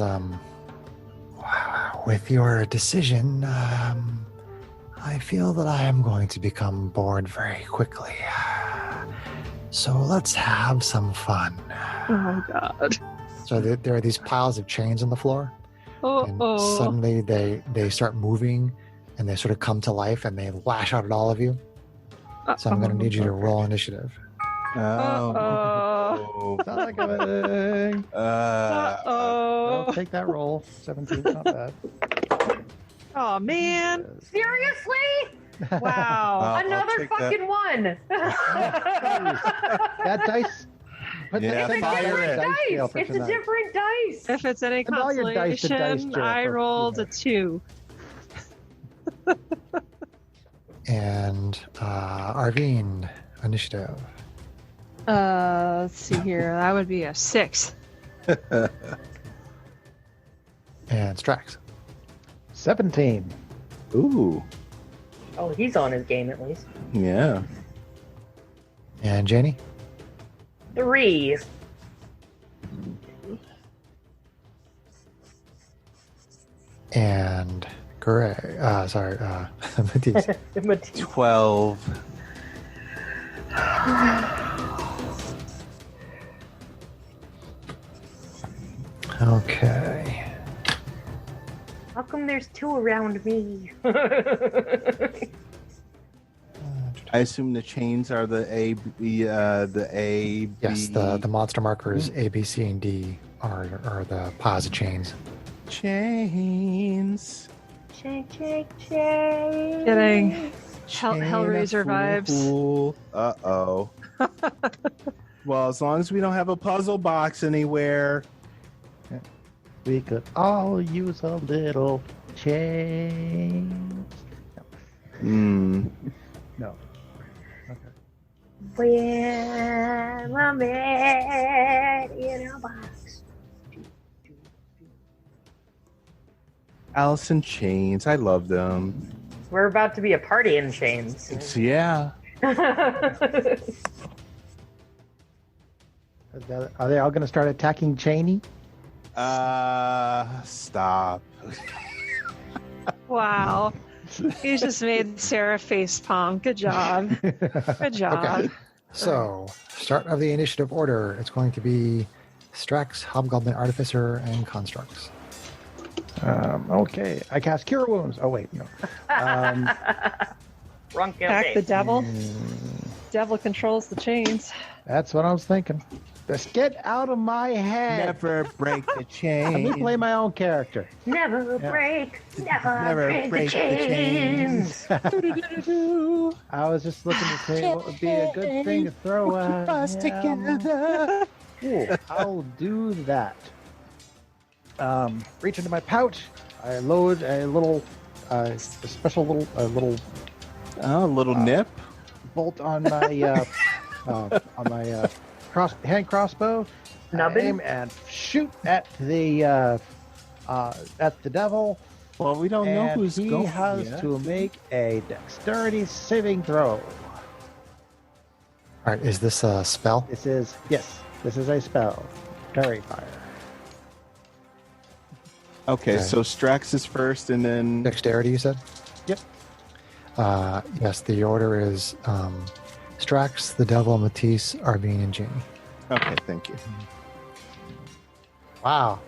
with your decision, I feel that I am going to become bored very quickly. So let's have some fun. Oh God. So there are these piles of chains on the floor. And suddenly they start moving and they sort of come to life and they lash out at all of you. So I'm going to need you to roll initiative. Uh-oh. Oh. Sounds like a thing. Uh-oh. I'll take that roll. 17, not bad. Oh, man. Seriously? Wow. I'll Another take fucking one. That dice. Put Yeah, that It's a fire different it. scale dice. for It's a tonight. different dice. If it's any And all your dice to dice consolation, jail I for rolled a female. 2. And Arvine, initiative. Let's see here. That would be a 6. And Strax. 17. Ooh. Oh, he's on his game at least. Yeah. And Janie. 3. And Gray. Matisse. 12. Okay. How come there's 2 around me? I assume the chains are the A, B, the A, B. Yes, the monster markers A, B, C, and D are the piles of chains. chains. Shake, shake. Getting Hellraiser vibes. Uh-oh. Well, as long as we don't have a puzzle box anywhere. We could all use a little change. Hmm. No. When I'm made in a box. Alice in Chains. I love them. We're about to be a party in chains. Yeah. Are they all going to start attacking Cheney? Stop. Wow. You just made Sarah facepalm. Good job. Good job. Okay. So, start of the initiative order. It's going to be Strax, Hobgoblin, Artificer, and Constructs. Okay. I cast Cure Wounds. Oh, wait, no. Wrong Attack the campaign. devil. Devil controls the chains. That's what I was thinking. Just get out of my head. Never break the chain. Let me play my own character. Never Yeah. break, never, Never break the chains. I was just looking to say what would be a good thing to throw Us together. Cool. I'll do that. Reach into my pouch. I load a little, a special little Oh, a little nip. bolt on my hand crossbow. Nubbin? Aim and shoot at the devil. Well, we don't know And who's he going. has yet. to make a dexterity saving throw. All right, is this a spell? This is a spell. Fairy fire. Okay, Okay. so Strax is first, and then Dexterity, you said? Yep. Yes, the order is Strax, the Devil, Matisse, Arvine, and Janie. okay, thank you. Wow.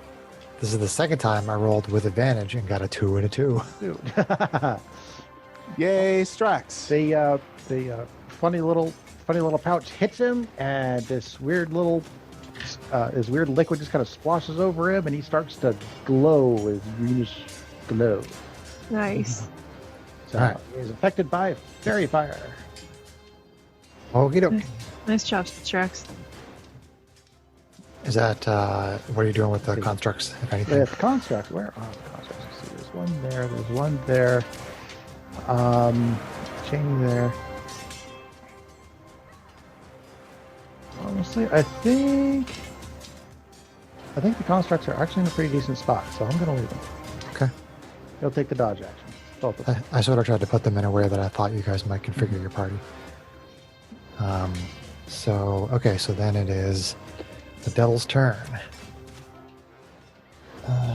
This is the second time I rolled with advantage and got a 2 and a 2. Dude. Yay, Strax. the funny little pouch hits him, and this weird liquid just kind of splashes over him, and he starts to glow with greenish glow. Nice. So All right. he's affected by fairy fire. Okie doke. Nice job, Strax. Is that, what are you doing with the constructs, if anything? The construct, where are the constructs? Let's see, there's one there. Chain there. Honestly, I think the constructs are actually in a pretty decent spot, so I'm gonna leave them. Okay. He'll take the dodge action. Both of them. I sort of tried to put them in a way that I thought you guys might configure your party. So then it is the devil's turn.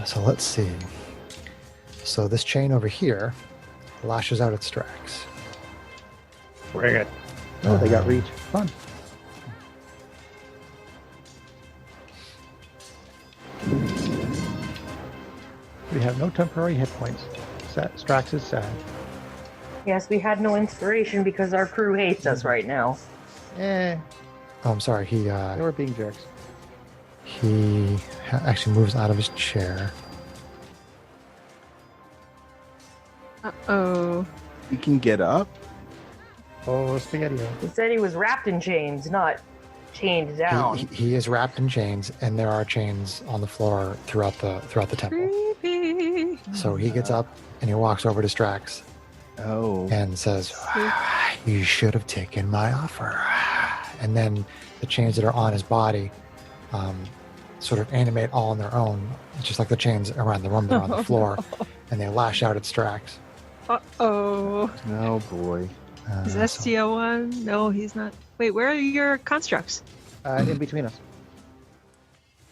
So let's see. So this chain over here lashes out at Strax. Bring it. Oh, they got reach. Fun. We have no temporary hit points. Strax is sad. Yes, we had no inspiration because our crew hates us right now. Eh. Oh, I'm sorry. They were being jerks. He actually moves out of his chair. Uh-oh. He can get up. Oh, spaghetti. He said he was wrapped in chains, not chained down. He is wrapped in chains, and there are chains on the floor throughout the temple. Creepy. So he gets up and he walks over to Strax Oh. and says, "You should have taken my offer." And then the chains that are on his body sort of animate all on their own, just like the chains around the room. They're on the floor, and they lash out at Strax. Uh-oh. Oh boy. Is So- STO one? No, he's not. Wait, where are your constructs? In between us.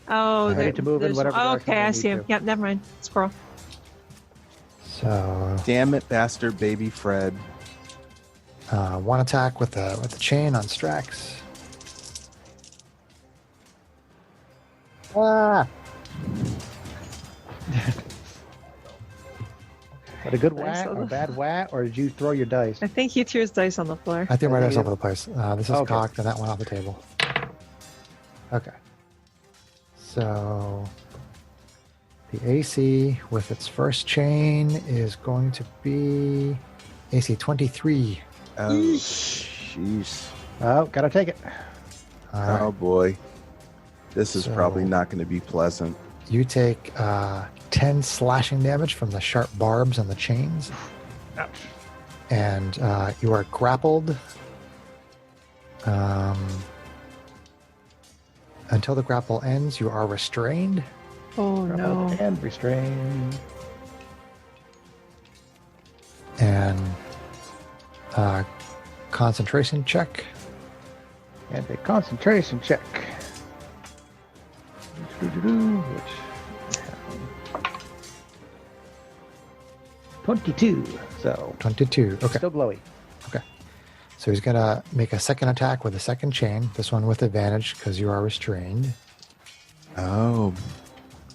Oh, Ready to move in there's- whatever oh, direction okay, they I need see him. to. Yep, never mind. Squirrel. So Damn it, bastard, baby Fred. one attack with the chain on Strax. Ah! But a good Dice whack on or a the- bad whack, or did you throw your dice? I think he threw his dice on the floor. I think right Okay, all yeah. over the place. This is Okay. cocked, and that went off the table. Okay. So the AC with its first chain is going to be AC 23. Oh, jeez. Oh, gotta take it. All right. Oh boy. This is So- probably not going to be pleasant. You take 10 slashing damage from the sharp barbs on the chains, Ouch. and you are grappled until the grapple ends. You are restrained, Oh no. And restrain. and concentration check. And a concentration check. Which 22. So 22. Okay. still glowy. So he's going to make a second attack with a second chain, this one with advantage because you are restrained. Oh.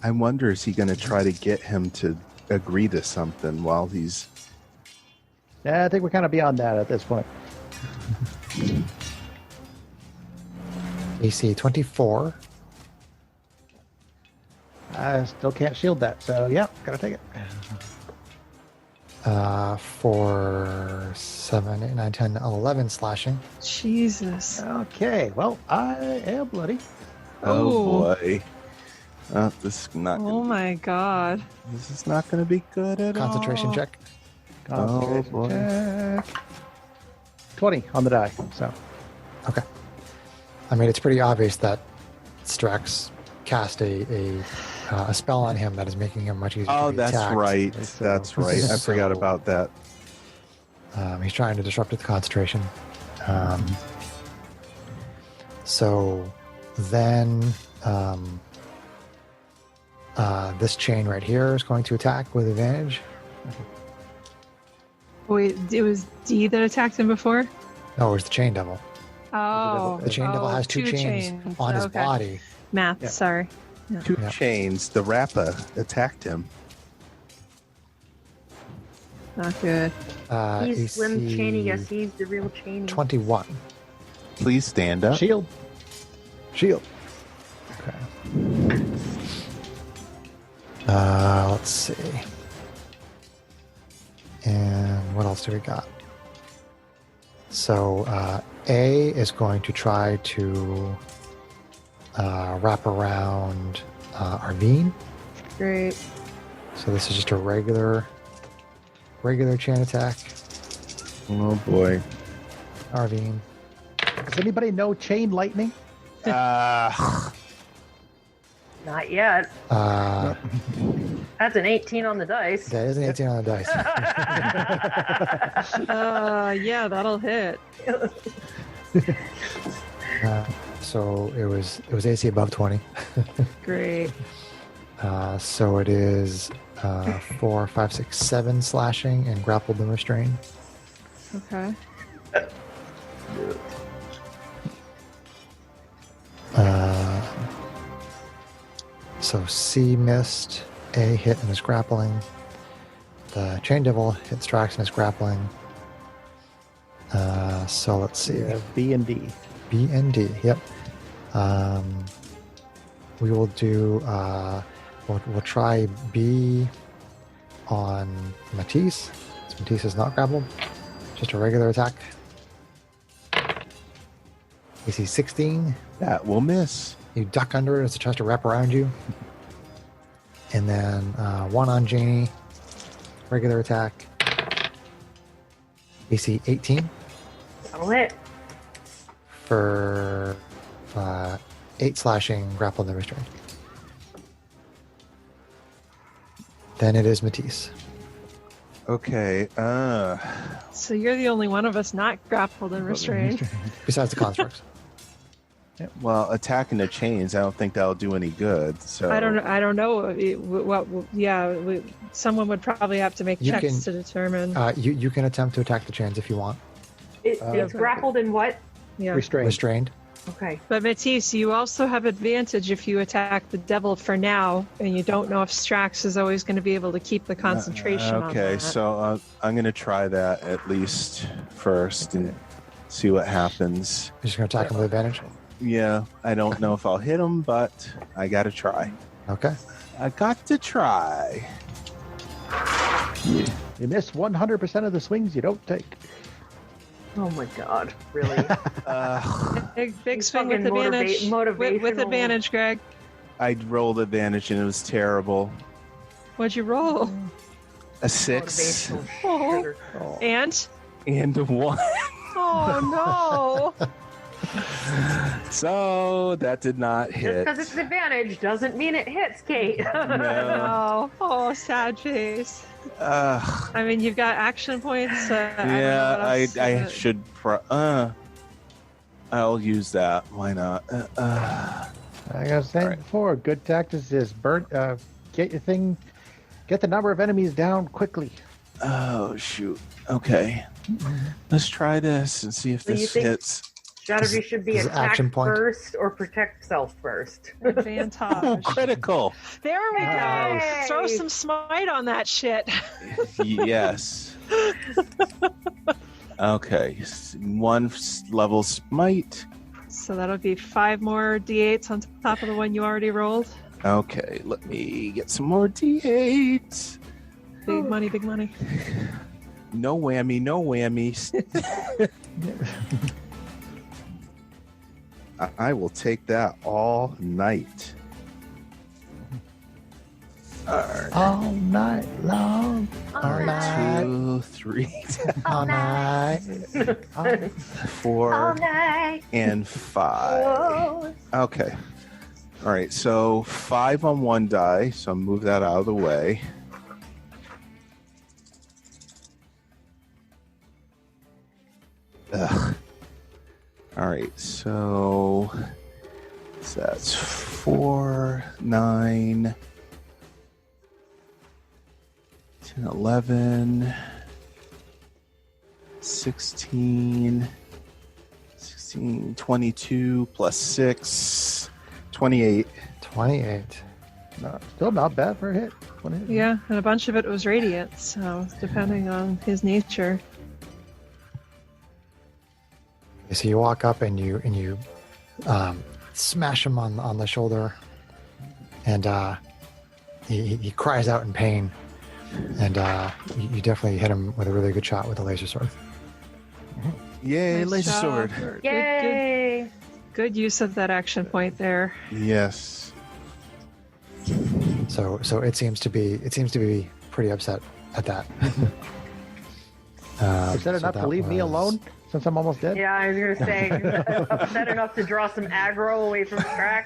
I wonder, is he going to try to get him to agree to something while he's... Yeah, I think we're kind of beyond that at this point. AC 24. I still can't shield that, so yeah, gotta take it. For 7, 8, 9, 10, 11 slashing. Jesus. Okay, well, I am bloody. Oh, boy. This is not Oh gonna, my god. this is not going to be good at Concentration all. check. Concentration boy. check. 20 on the die, so. Okay. I mean, it's pretty obvious that Strax cast a spell on him that is making him much easier Oh, to be that's attacked. right. So- That's right. I forgot So- about that. He's trying to disrupt its concentration. So then this chain right here is going to attack with advantage. Wait, it was D that attacked him before? No, it's the chain devil. Oh. The chain devil oh, has two chains on his Okay. body. Math, Yeah. sorry. Two Yeah. chains. The Rappa attacked him. Not good. He's Slim AC Cheney. Yes, he's the real Cheney. 21. Please stand up. Shield. Shield. Okay. Let's see. And what else do we got? So A is going to try to wrap around Arvine. Great. So this is just a regular chain attack. Oh boy. Arvine. Does anybody know chain lightning? Ah. Not yet. That That's an 18 on the dice. is an 18 on the dice. Yeah, that'll hit. So it was AC above 20. Great. So it is 4, 5, 6, 7 slashing and grappled and restrained. Okay. So C missed, A hit and is grappling. The Chain Devil hit Strax and is grappling. So let's see. We have B and D. B and D. Yep. We will do. We'll try B on Matisse. So Matisse is not grappled. Just a regular attack. AC 16. That will miss. You duck under it as it tries to wrap around you. And then one on Janie. Regular attack. AC 18 That'll hit. for 8 slashing, grappled and restrained. Then it is Matisse. Okay. So you're the only one of us not grappled and restrained. Besides the constructs. Well, attacking the chains, I don't think that'll do any good. So I don't know. Someone would probably have to make You checks can- to determine. You can attempt to attack the chains if you want. It's grappled in what? Yeah. Restrained. Okay. But Matisse, you also have advantage if you attack the devil for now, and you don't know if Strax is always going to be able to keep the concentration on Okay, that. so I'm going to try that at least first and see what happens. You're just going to attack him with advantage? Yeah, I don't know if I'll hit him, but I got to try. Okay. I got to try. You miss 100% of the swings you don't take. Oh my god, really? Big swing with fucking advantage. With motivational. advantage, Greg. I rolled advantage and it was terrible. What'd you roll? A 6 Motivational Oh. sugar. And? and a 1. Oh no! So that did not Just hit. because it's advantage doesn't mean it hits, Kate. No. No. Oh, sad face. I mean, you've got action points. Yeah, I should. I'll use that. Why not? Like I was saying Alright. before, good tactics is get your thing, get the number of enemies down quickly. Oh shoot. Okay. Let's try this and see if So you this think- hits. Strategy should be This is attack action point. first or protect self first. Oh, Advantage. critical. There we go. Yay! Throw some smite on that shit. Yes. Okay. 1 level smite. So that'll be 5 more d8s on top of the one you already rolled. Okay. Let me get some more d8s. Big money, big money. No whammy. No whammies. I will take that all night. All night long. All night. 2, 3, All night. 4, night. and 5. Whoa. Okay. All right. So 5 on one die. So move that out of the way. Ugh. All right. So that's 4, 9, 10, 11, 16, 22 plus 6, 28. 28. No, still not bad for a hit. One hit. Yeah, and a bunch of it was radiant, so depending on his nature. So you walk up and you smash him on the shoulder, and he cries out in pain, and you definitely hit him with a really good shot with a laser sword. Yay, Nice laser job. sword. Yay! Good use of that action point there. Yes. So it seems to be pretty upset at that. Upset enough to that leave me was- alone since I'm almost dead? Yeah, I was gonna say upset enough to draw some aggro away from Strax.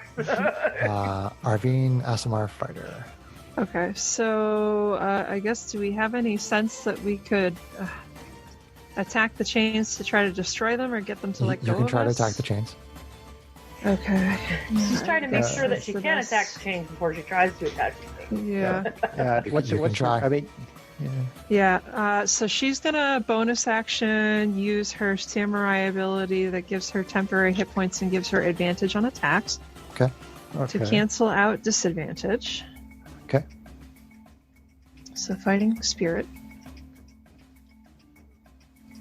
Arvine Asimar fighter. Okay, so I guess do we have any sense that we could attack the chains to try to destroy them or get them to let You go can of try to us? attack the chains. Okay. She's trying to make sure that she the can best. attack the chains before she tries to attack the chains. Yeah. Yeah. What's You your, can try. I mean, yeah. Yeah, so she's gonna bonus action use her samurai ability that gives her temporary hit points and gives her advantage on attacks to Okay. cancel out disadvantage. Okay. So fighting spirit.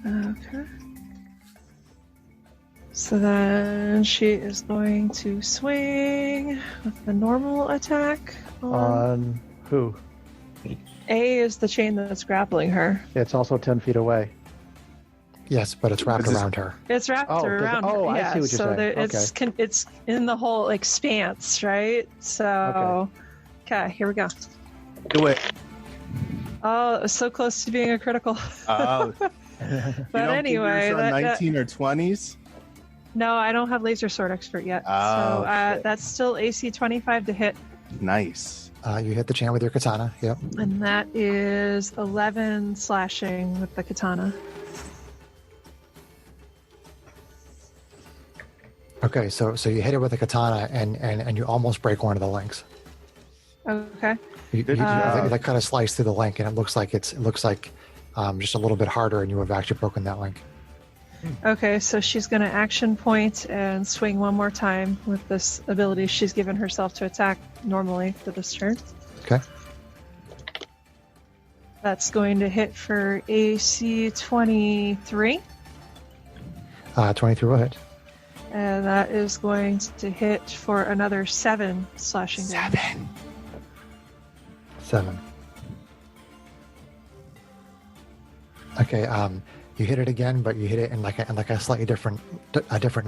Okay. So then she is going to swing with the normal attack. On who? A is the chain that's grappling her. It's also 10 feet away. Yes, but it's wrapped around her. It's wrapped around her. Oh, I see what you're so saying. it's in the whole expanse, right? So, okay, here we go. Do it. Oh, it was so close to being a critical. But anyway, on 19 or 20s. No, I don't have laser sword expert yet. So that's still AC 25 to hit. Nice. You hit the chain with your katana. Yep. And that is 11 slashing with the katana. Okay, so you hit it with a katana and you almost break one of the links. Okay. You like kind of slice through the link, and it looks like just a little bit harder, and you have actually broken that link. Okay, so she's going to action point and swing one more time with this ability she's given herself to attack normally for this turn. Okay. That's going to hit for AC 23. 23 will hit. And that is going to hit for another 7 slashing damage. 7. Okay, you hit it again, but you hit it in like a slightly different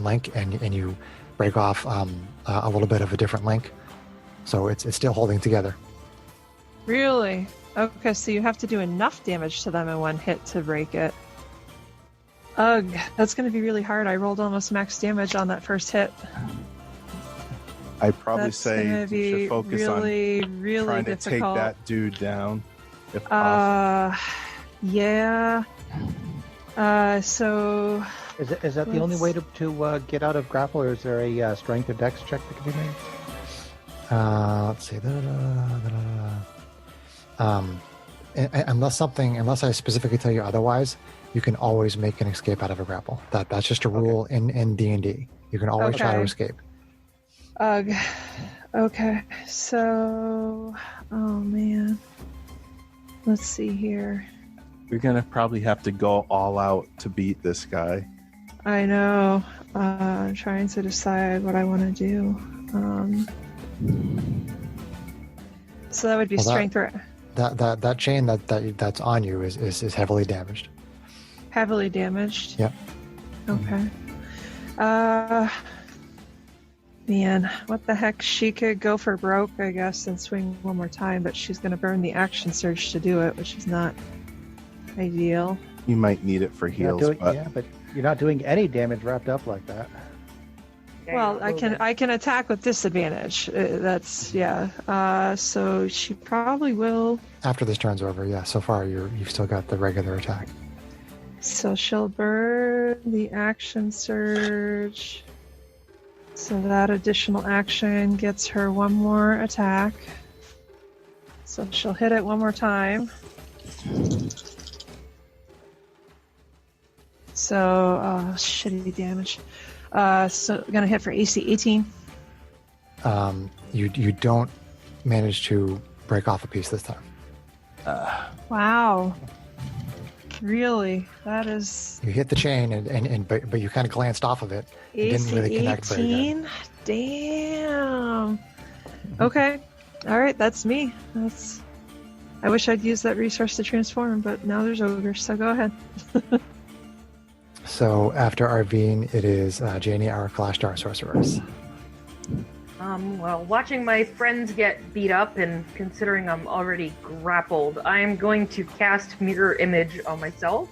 link, and you break off a little bit of a different link, so it's still holding together. Really? Okay, so you have to do enough damage to them in one hit to break it. Ugh, that's going to be really hard. I rolled almost max damage on that first hit. I'd probably That's say gonna you be should focus really trying difficult. to take that dude down, if possible. Yeah. So Is that the only way to get out of grapple, or is there a strength or dex check that can be made? Let's see. Unless I specifically tell you otherwise, you can always make an escape out of a grapple. That's just a rule in D&D. You can always try to escape. Okay. So, oh man. Let's see here. We're gonna probably have to go all out to beat this guy. I know. I'm trying to decide what I want to do. So that would be strength. That chain that's on you is heavily damaged. Heavily damaged? Yep. Okay. Man, what the heck? She could go for broke, I guess, and swing one more time, but she's going to burn the action surge to do it, which is not ideal. You might need it for heals, but you're not doing any damage wrapped up like that. Well, I can attack with disadvantage. So she probably will. After this turn's over, yeah. So far, you've still got the regular attack. So she'll burn the action surge. So that additional action gets her one more attack. So she'll hit it one more time. So, shitty damage. So gonna hit for AC 18. You don't manage to break off a piece this time. Wow. Really? That is... You hit the chain, but you kind of glanced off of it. It didn't really connect very good. Damn. Okay. All right, that's me. I wish I'd used that resource to transform, but now there's ogres, so go ahead. So after Arvine, it is Janie, our Clash Star Sorceress. Well, watching my friends get beat up and considering I'm already grappled, I'm going to cast Mirror Image on myself.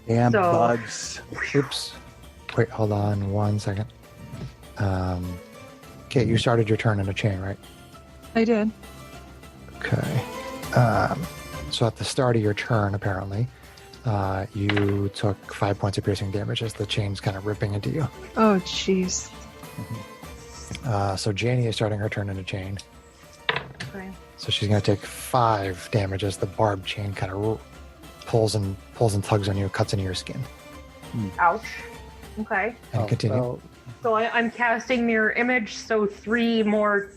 Damn bugs. Oops. Wait, hold on 1 second. Kate, you started your turn in a chain, right? I did. Okay. So at the start of your turn, apparently, you took 5 points of piercing damage as the chain's kind of ripping into you. Oh, jeez. So Janie is starting her turn in a chain. Okay. So she's going to take 5 damage as the barbed chain kind of pulls and tugs on you, cuts into your skin. Ouch. Okay. And continue. So I'm casting Mirror Image, so 3 more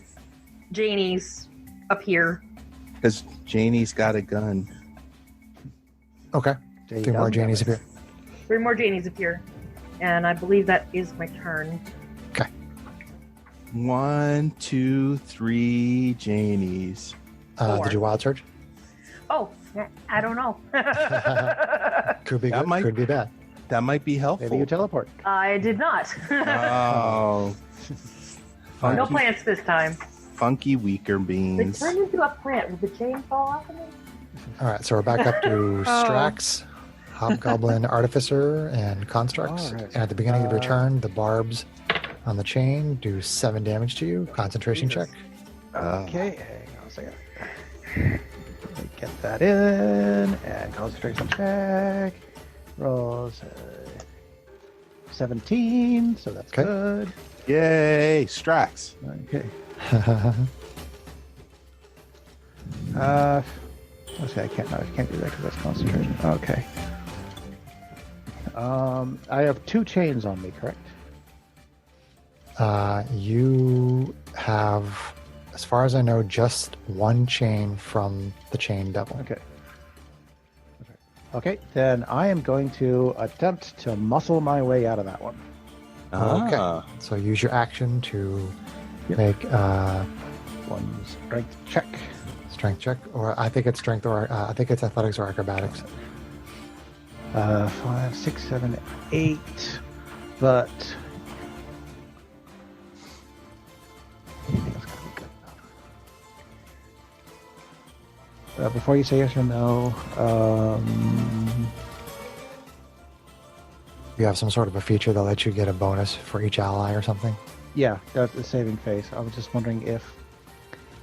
Janies appear. Because Janie's got a gun. Okay. 3 more Janies appear. 3 more Janies appear. And I believe that is my turn. 1, 2, 3 Janies. Did you wild surge? Oh, I don't know. Could be That good. Could be bad. That might be helpful. Maybe you teleport. I did not. Oh. No plants this time. Funky weaker They beans. turned into a plant. Would the chain fall off of it? All right, so we're back up to Strax, Hobgoblin, Artificer, and Constructs. All right. And at the beginning of your turn, the barbs on the chain do 7 damage to you. Concentration check. Okay, hang on a second. Let me get that in. And concentration check. Rolls 17, so that's Okay. good. Yay, Strax. Okay. Let's see, I can't do that because that's concentration. Okay. I have 2 chains on me, correct? You have, as far as I know, just 1 chain from the chain devil. Okay. Okay, then I am going to attempt to muscle my way out of that one. Okay. Ah. So use your action to Yep. make One strength check. strength check, or I think it's strength, or I think it's athletics or acrobatics. 5, 6, 7, 8. But that's gotta be good enough. Before you say yes or no, You have some sort of a feature that lets you get a bonus for each ally or something. yeah, that's the saving phase. I was just wondering if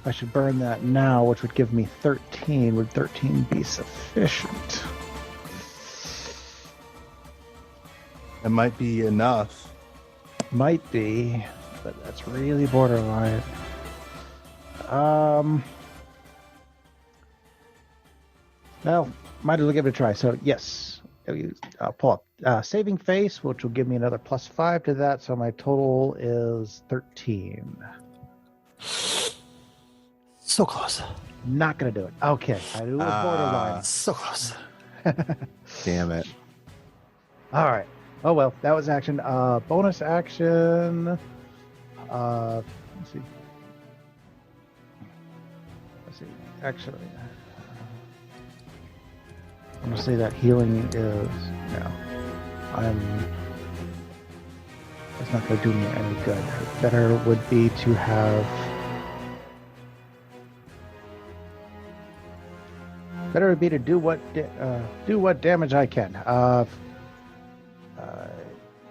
I should burn that now, which would give me 13. Would 13 be sufficient? It might be enough. Might be, but that's really borderline. Well, might as well give it a try. So yes, I'll pull up saving face, which will give me another +5 to that. So my total is 13. So close. Not gonna do it. Okay, I knew it was borderline. So close. Damn it. All right. Oh well, that was action. Bonus action. Let's see. Actually, I'm gonna say that healing is no. It's not gonna do me any good. Better would be to have. Better would be to do what damage I can.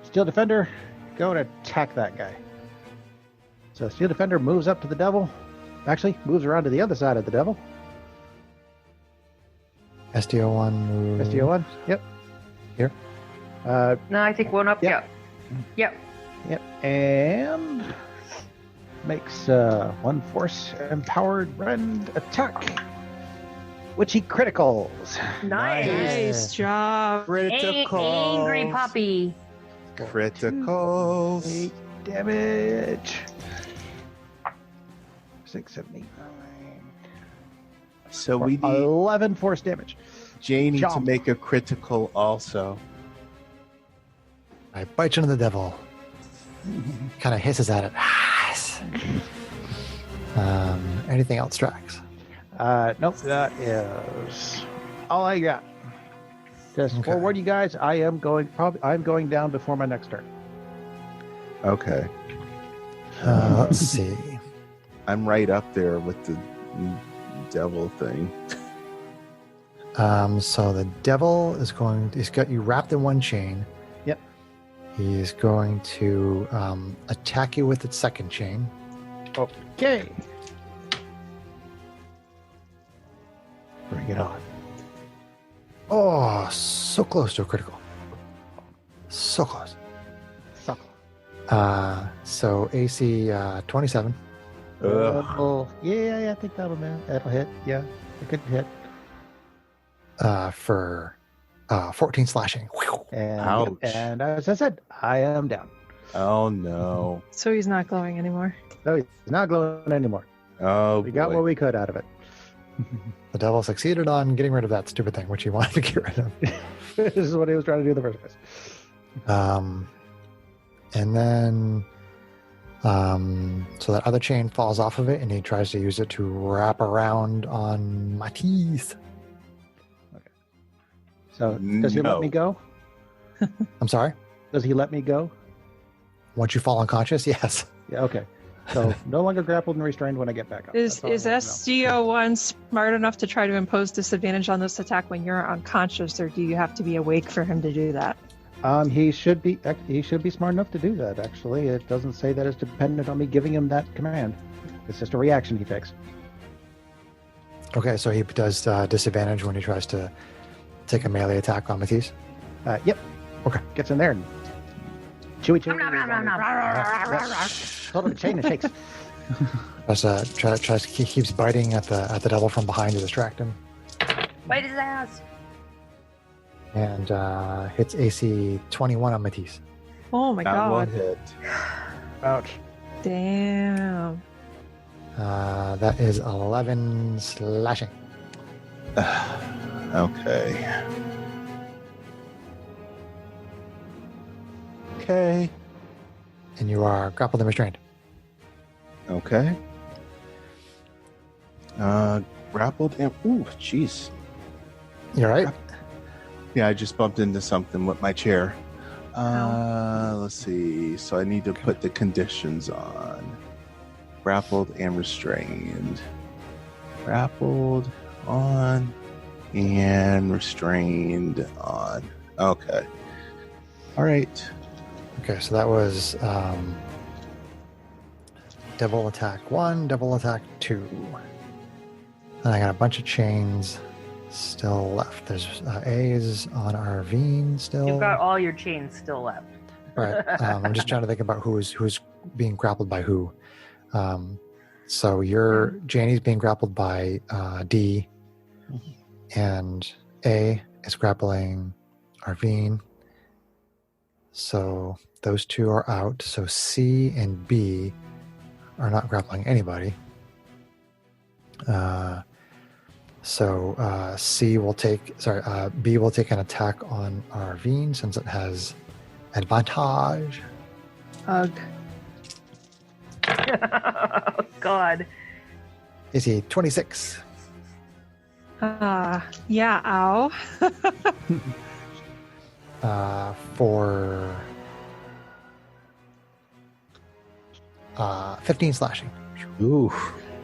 Steel Defender, go and attack that guy. So Steel Defender moves up to the devil. Actually, moves around to the other side of the devil. SDO1 move. SDO1, yep. Here? No, I think one up. Yeah. Yep. Yep. And makes one force empowered rend attack, which he criticals. Nice. Nice job. Criticals. Angry puppy. Criticals. 8 damage. 6, 7, 8, 9. So we need 11 force damage. Janie to Jump. make a critical also. I bite you into the devil. Kind of hisses at it. Anything else, Strax? Nope, that is all I got. Just Okay. forward you guys, I'm going down before my next turn. Okay. Let's see. I'm right up there with the devil thing. So the devil is he's got you wrapped in 1 chain. Yep. He's going to attack you with its 2nd chain. Okay. Bring it on. Oh, so close to a critical. So close. Suck. So AC 27 Ugh. Yeah, I think that'll hit. Yeah, it could hit. for 14 slashing. And, Ouch. and as I said, I am down. Oh no. So he's not glowing anymore. No, he's not glowing anymore. Oh, We got boy. what we could out of it. The devil succeeded on getting rid of that stupid thing, which he wanted to get rid of. This is what he was trying to do in the first place. And then, so that other chain falls off of it, and he tries to use it to wrap around on Matisse. So does he let me go? I'm sorry? Does he let me go? Once you fall unconscious, yes. Yeah, okay. So no longer grappled and restrained when I get back up. Is That's all I want to know. SDO1 smart enough to try to impose disadvantage on this attack when you're unconscious, or do you have to be awake for him to do that? He should be smart enough to do that. Actually, it doesn't say that it's dependent on me giving him that command. It's just a reaction he takes. Okay, so he does disadvantage when he tries to take a melee attack on Matisse? Yep. Okay. Gets in there and chewy. Nom. Hold on the chain and shakes. Keeps biting at the devil from behind to distract him. Bite his ass. And hits AC 21 on Matisse. Oh my That god. one hit. Ouch. Damn. That is 11 slashing. Okay. Okay. And you are grappled and restrained. Okay. Grappled and ooh, jeez. You all right? Yeah, I just bumped into something with my chair. Let's see. So I need to put the conditions on. Grappled and restrained. Grappled on and restrained on. Okay. All right. Okay, so that was Devil Attack 1, Devil Attack 2. And I got a bunch of chains still left. There's A's on Arvine still. You've got all your chains still left. Right. I'm just trying to think about who's being grappled by who. So Janie's being grappled by D, and A is grappling Arvine. So those two are out. So C and B are not grappling anybody. B will take an attack on Arvine since it has advantage. Ugh. Oh, God. Is he 26? Yeah, ow. For 15 slashing. Ooh.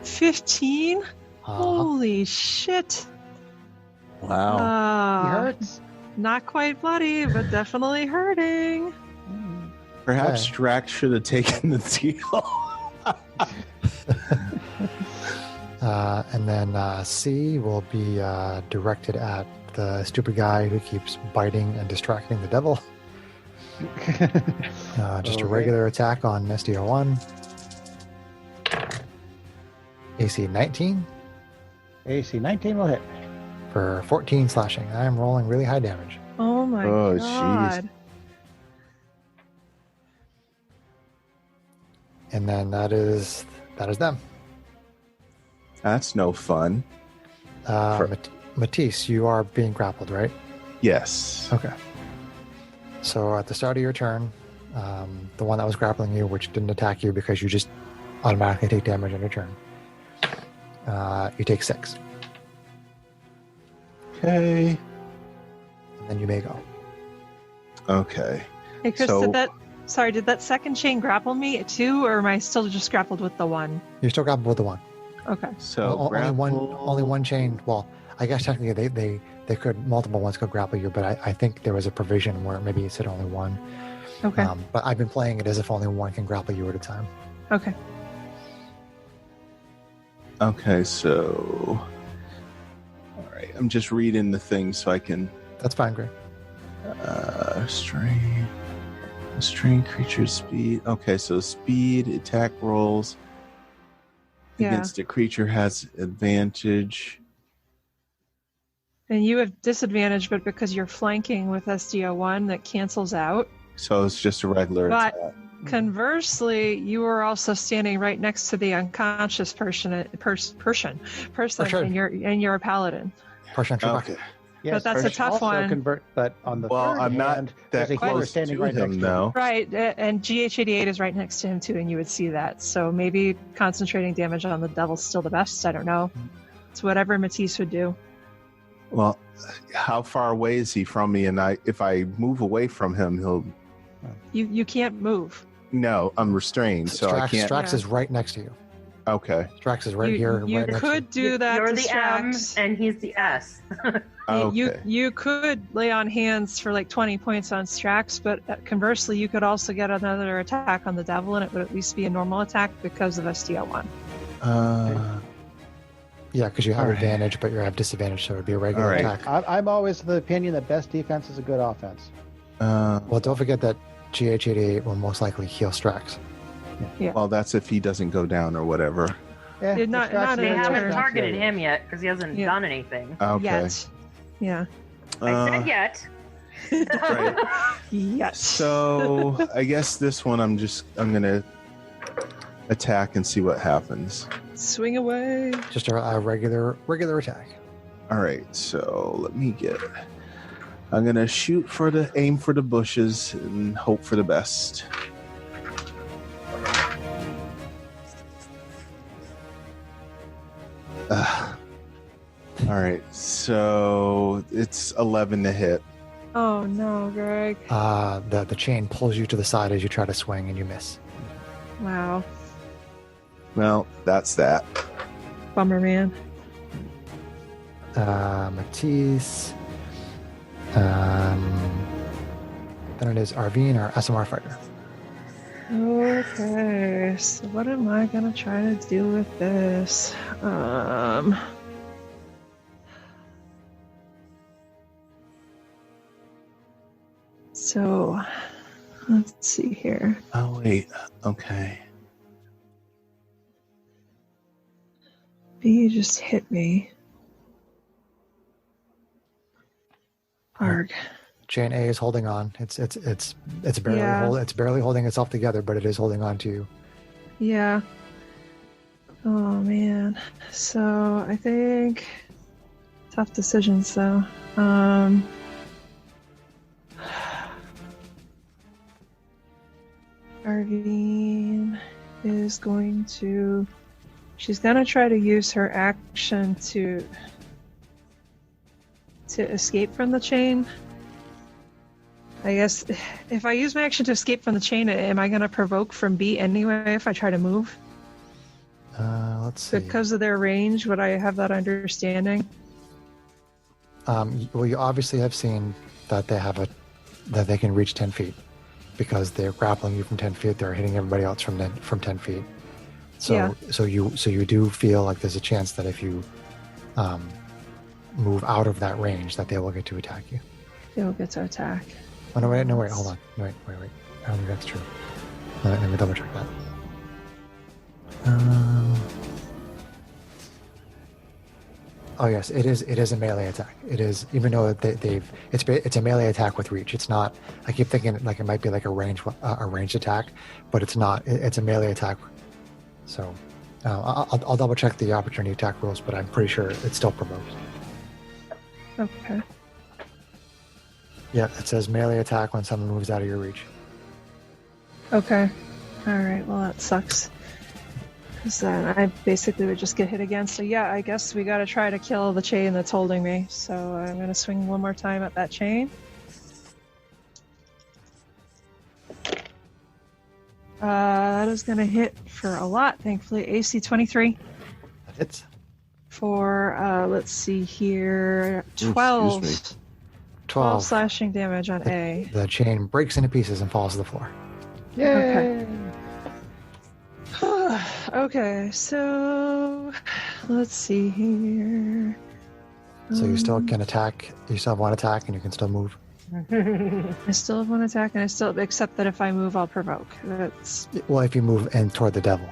15? Holy shit. Wow. He hurts. Not quite bloody, but definitely hurting. Perhaps Okay. Drax should have taken the deal. And then C will be directed at the stupid guy who keeps biting and distracting the devil. Just a Okay. regular attack on SDO1. AC 19 AC 19 will hit. for 14 slashing. I am rolling really high damage. Oh my Oh, god. jeez. And then that is them. That's no fun. Matisse, you are being grappled, right? Yes. Okay. So at the start of your turn, the one that was grappling you, which didn't attack you because you just automatically take damage on your turn, you take 6. Okay. And then you may go. Okay. Hey Chris, So- did that second chain grapple me too, or am I still just grappled with the one? You're still grappled with the one. Okay. So Only one chain. Well, I guess technically they could, multiple ones could grapple you, but I think there was a provision where maybe it said only one. Okay. But I've been playing it as if only one can grapple you at a time. Okay. Okay, so all right, I'm just reading the thing so I can That's fine, Greg. strain creature's speed. Okay, so speed attack rolls Yeah. against a creature has advantage. And you have disadvantage, but because you're flanking with SDO1, that cancels out. So it's just a regular But attack. conversely, you are also standing right next to the unconscious person, Sure. and you're a paladin. Push on Chewbacca. Okay. Yes, that's a Hirsch tough also one. Convert, but on the Well, third I'm not hand, that there's a healer close standing to right him, next though. Right, and GH88 is right next to him too, and you would see that. So maybe concentrating damage on the devil's still the best. I don't know. It's whatever Matisse would do. Well, how far away is he from me? And if I move away from him, he'll... You can't move. No, I'm restrained, so I can't... Strax is right next to you. Okay. Strax is right You here. you right next to could do that You're to the M, Strax. and he's the S. Okay. You could lay on hands for like 20 points on Strax, but conversely, you could also get another attack on the devil, and it would at least be a normal attack because of SDL1. Yeah, because you have Alright. advantage, but you have disadvantage, so it would be a regular Alright. attack. I'm always of the opinion that best defense is a good offense. Well, don't forget that GH88 will most likely heal Strax. Well, that's if he doesn't go down or whatever. Yeah, Not- Strax not is They in a haven't turn. Strax targeted area. him yet because he hasn't Yeah. done anything. Okay. Yet. Yeah. I said yet. Right. Yes. So I guess this one I'm gonna attack and see what happens. Swing away. Just a regular attack. All right, so let me get. I'm gonna aim for the bushes and hope for the best. All right, so it's 11 to hit. Oh no, Greg. The chain pulls you to the side as you try to swing and you miss. Wow. Well, that's that. Bummer, man. Matisse. Then it is Arvine, our SMR fighter. Okay, so what am I gonna try to do with this? So let's see here. Oh wait, okay. B just hit me. Arg. Chain A is holding on. It's barely Yeah. it's barely holding itself together, but it is holding on to you. Yeah. Oh man. So I think tough decisions though. Arvine is going to. She's gonna try to use her action to escape from the chain. I guess if I use my action to escape from the chain, am I gonna provoke from B anyway if I try to move? Let's see. Because of their range, would I have that understanding? Well, you obviously have seen that that they can reach 10 feet because they're grappling you from 10 feet. They're hitting everybody else from 10 feet. So, Yeah. so you do feel like there's a chance that if you move out of that range, that they will get to attack you. They'll get to attack. Oh no! Wait! Hold on! Wait! I don't think that's true. Let me double check that. Oh yes, it is. It is a melee attack. It is, even though it's a melee attack with reach. It's not. I keep thinking like it might be like a ranged attack, but it's not. It's a melee attack. So, I'll double check the opportunity attack rules, but I'm pretty sure it still provokes. Okay. Yeah, it says melee attack when someone moves out of your reach. Okay. Alright, well that sucks. Because then I basically would just get hit again. So yeah, I guess we gotta try to kill the chain that's holding me. So I'm gonna swing one more time at that chain. That is gonna hit for a lot, thankfully. AC 23 That hits. for, let's see here, 12. Excuse me. 12 slashing damage on A. The chain breaks into pieces and falls to the floor. Yay! Okay, so let's see here. So you still can attack. You still have one attack, and you can still move. I still have one attack, and I still, except that if I move, I'll provoke. That's, Well, if you move in toward the devil.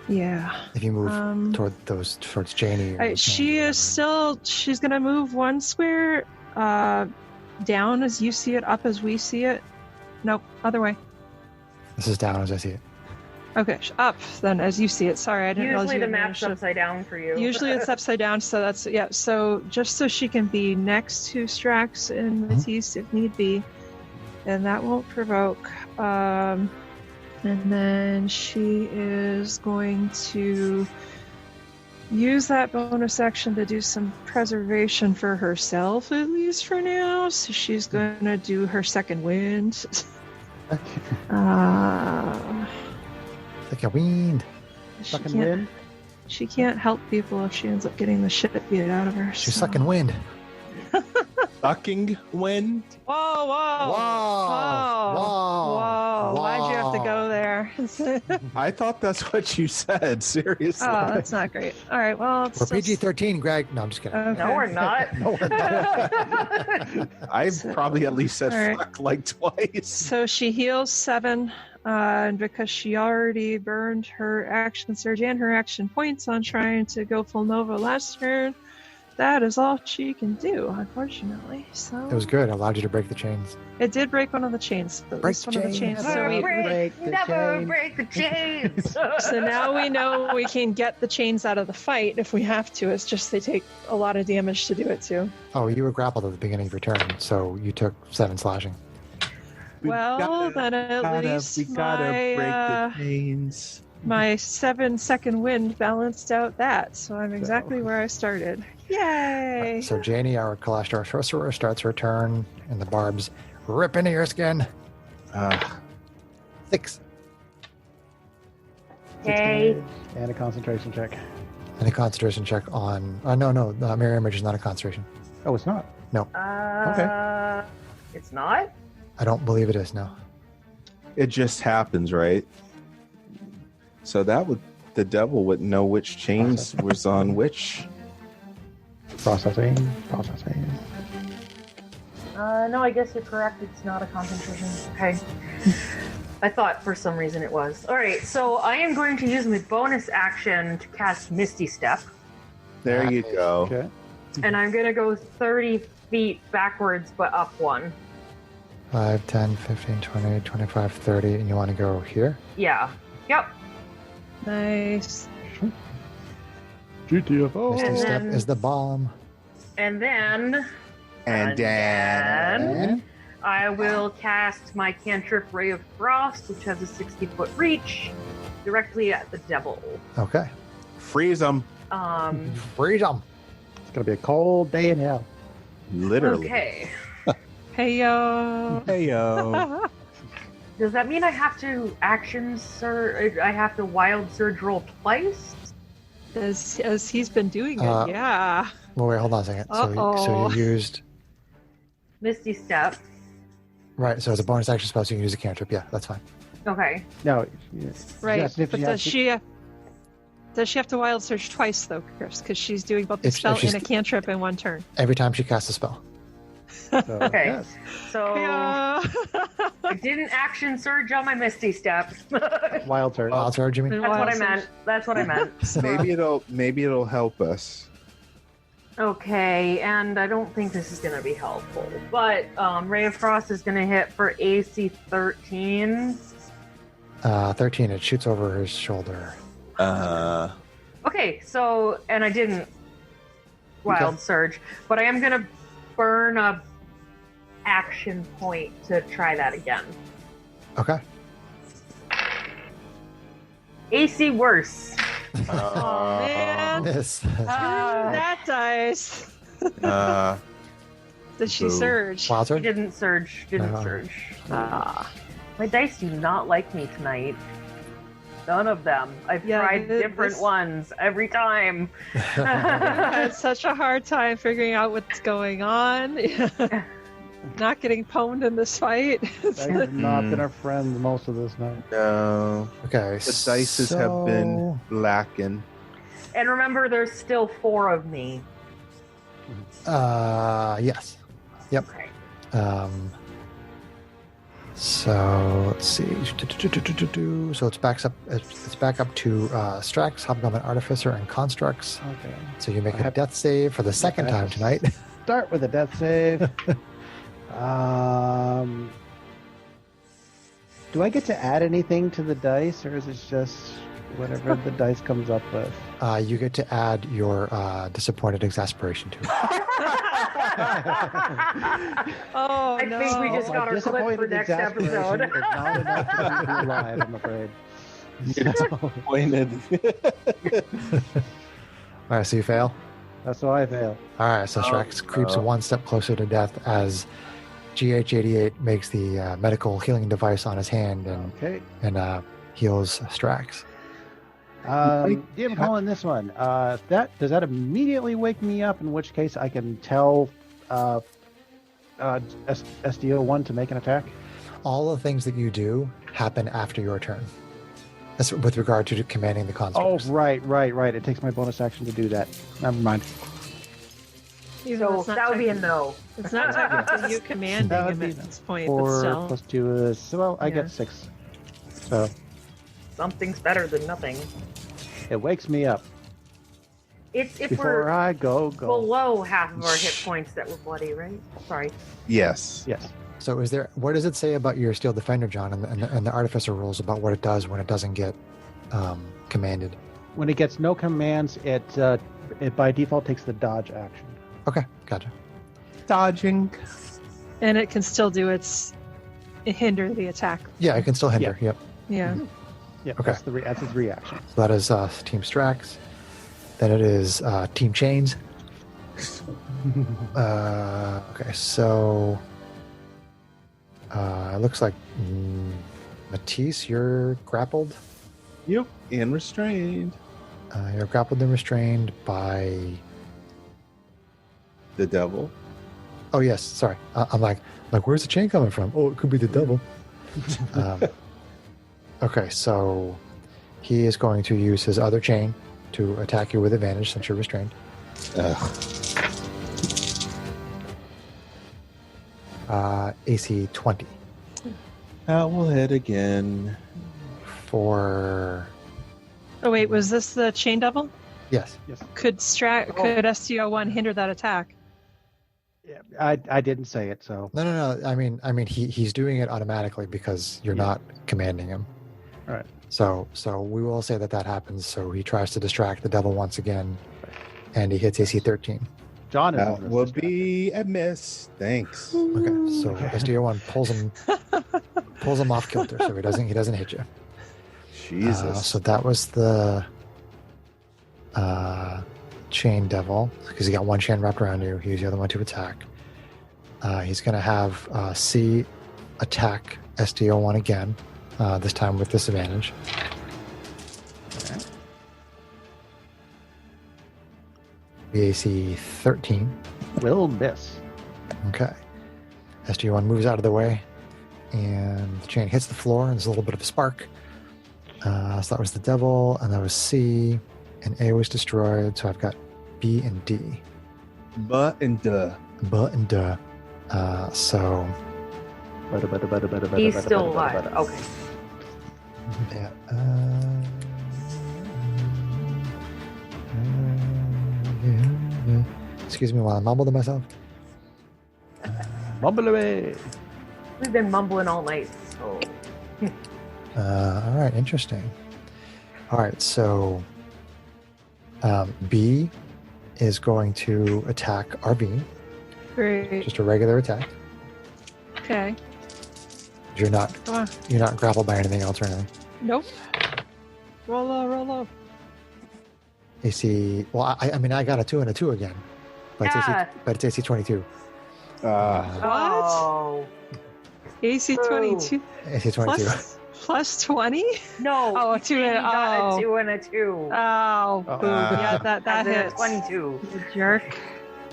yeah. If you move towards Janie. or She is still, she's gonna move one square down as you see it, up as we see it. Nope, other way. This is down as I see it. Okay, up then as you see it. Sorry, I didn't realize Usually you the had map's managed to- upside down for you. Usually it's upside down, so that's yeah. So just so she can be next to Strax and Matisse if need be, and that won't provoke. And then she is going to use that bonus action to do some preservation for herself, at least for now. So she's going to do her second wind. Like a wind. Fucking wind. She can't help people if she ends up getting the shit beat out of her. She's so. sucking wind. Sucking wind. Whoa, whoa, Whoa. whoa! Why'd you have to go there? I thought that's what you said. Seriously. Oh, that's not great. All right, well, it's We're still- PG-13, Greg. No, I'm just kidding. Okay. No, we're not. No, we're not. I've So- probably at least said all right. fuck like twice. So she heals 7, and because she already burned her action surge and her action points on trying to go full Nova last turn, that is all she can do, unfortunately. So It was good. It allowed you to break the chains. it did break one of the chains. At Break least the one of the chain. chains. Never So, break the never chain. break the chains. so now we know we can get the chains out of the fight if we have to. It's just they take a lot of damage to do it too. Oh, you were grappled at the beginning of your turn, so you took 7 slashing. Well, then at least we gotta my, break the chains. my 7-second wind balanced out that, so I'm exactly where I started. Yay! So Janie, our Kalashtar sorcerer, starts her turn, and the barbs rip into your skin. 6. Okay. And a concentration check. And a concentration check on... mirror image is not a concentration. Oh, it's not. It's not? I don't believe it is, no. It just happens, right? So that would the devil wouldn't know which chains was on which. Processing. No, I guess you're correct. It's not a concentration. Okay. I thought for some reason it was. All right, so I am going to use my bonus action to cast Misty Step, There you Nice. go. Okay. and I'm going to go 30 feet backwards, but up 1. 5, 10, 15, 20, 25, 30, and you want to go here? Yeah. Yep. Nice. GTFO. Misty And Step then- is the bomb. And then And then I will cast my cantrip Ray of Frost, which has a 60-foot reach, directly at the devil. Okay. freeze them. Freedom. It's gonna be a cold day in hell. Literally. Okay. Hey yo. Hey yo. Does that mean I have to action surge? I have to wild surge roll twice? As he's been doing it, Uh, yeah. Well, wait, hold on a second. So Uh-oh. you used... Misty Step. Right, so it's a bonus action spell, so you can use a cantrip. Yeah, that's fine. Okay. No. Right. Yes, if but you does have she have to wild surge twice though, Chris? Because she's doing both the If spell she's- and a cantrip in one turn. Every time she casts a spell. So, Okay. yes. So I didn't action surge on my Misty Step. That's Wild turn. Wild surge, you mean? what I Wild meant. That's what I meant. Maybe it'll help us. Okay, and I don't think this is going to be helpful. But Ray of Frost is going to hit for AC 13. 13, it shoots over his shoulder. Okay, so, and I didn't wild surge, but I am going to burn a action point to try that again. Okay. AC worse. Oh man. Miss. That dice. Did she Boo. surge? Wild He surge? didn't surge. Didn't No. surge. My dice do not like me tonight. None of them. I've Yeah, tried different this- ones every time. I had such a hard time figuring out what's going on. Not getting pwned in this fight. They have not been our friends most of this night. No. Okay, The dices have been lacking. And remember, there's still 4 of me. Yes. Yep. Okay. So let's see. So it's back up. It's back up to Strax, Hobgoblin Artificer, and Constructs. Okay. So you make I a have- death save for the second time tonight. Start with a death save. Do I get to add anything to the dice, or is it just whatever the dice comes up with? You get to add your disappointed exasperation to it. Oh, I no. think we just got our clip for Disappointed next exasperation episode. is not enough to keep me alive, I'm afraid. Disappointed. All right, so you fail. That's why I fail. All right, so Strax creeps one step closer to death as GH88 makes the medical healing device on his hand and Okay. heals Strax. DM calling this one. Does that immediately wake me up? In which case, I can tell SDO1 to make an attack. All the things that you do happen after your turn. That's with regard to commanding the Oh, constructs. right. It takes my bonus action to do that. Never mind. Even though So it's not that would be a technically- no. It's not technically you commanding That would him be at this point, but 4 still. plus 2 is... Well, I Yeah. get 6. So Something's better than nothing. it wakes me up. It's if Before we're I go. below half of our hit points that were bloody, right? Sorry. Yes. Yes. So what does it say about your Steel Defender, John, and the Artificer rules about what it does when it doesn't get commanded? When it gets no commands, it by default takes the dodge action. Okay, gotcha. Dodging. And it can still do hinder the attack. Yeah, it can still hinder. Yep. Yeah. Yeah. Okay. That's its reaction. So that is Team Strax. Then it is Team Chains. Okay, so it looks like Matisse, you're grappled. Yep. And restrained. You're grappled and restrained by. The devil. Oh yes, sorry. I'm like, where's the chain coming from? Oh, it could be the devil. Okay, so he is going to use his other chain to attack you with advantage since you're restrained. AC 20 That will hit again. for Oh wait, was this the chain devil? yes. Could STO1 hinder that attack? Yeah, I didn't say it, so No. I mean, he's doing it automatically because you're not commanding him. All right. So we will say that happens. So he tries to distract the devil once again, and he hits AC 13. John is That will be a miss. Thanks. Okay, so SDO1 pulls him off kilter, so he doesn't hit you. Jesus. So that was the chain devil because he got one chain wrapped around you. He used the other one to attack. He's going to have C attack SDO1 again, this time with disadvantage. AC 13. will miss. Okay. SG1 moves out of the way, and the chain hits the floor, and there's a little bit of a spark. So that was the devil, and that was C, and A was destroyed, so I've got B and D. But and duh. But and duh. So, He's still alive. Okay. yeah. Excuse me while I mumble to myself. Mumble away. We've been mumbling all night. So All right, interesting. All right, so B is going to attack RB, Great. just a regular attack. Okay. You're not Come on. grappled by anything else or anything. Nope. Roll low. AC. Well, I mean, I got a 2 and a 2 again, but Yeah. it's AC 22. Oh AC 22 AC 22. plus 20? no! Oh, a he 2 and got oh. a 2 and a 2. Oh, boom. Yeah, that As in a hits. 22. You jerk.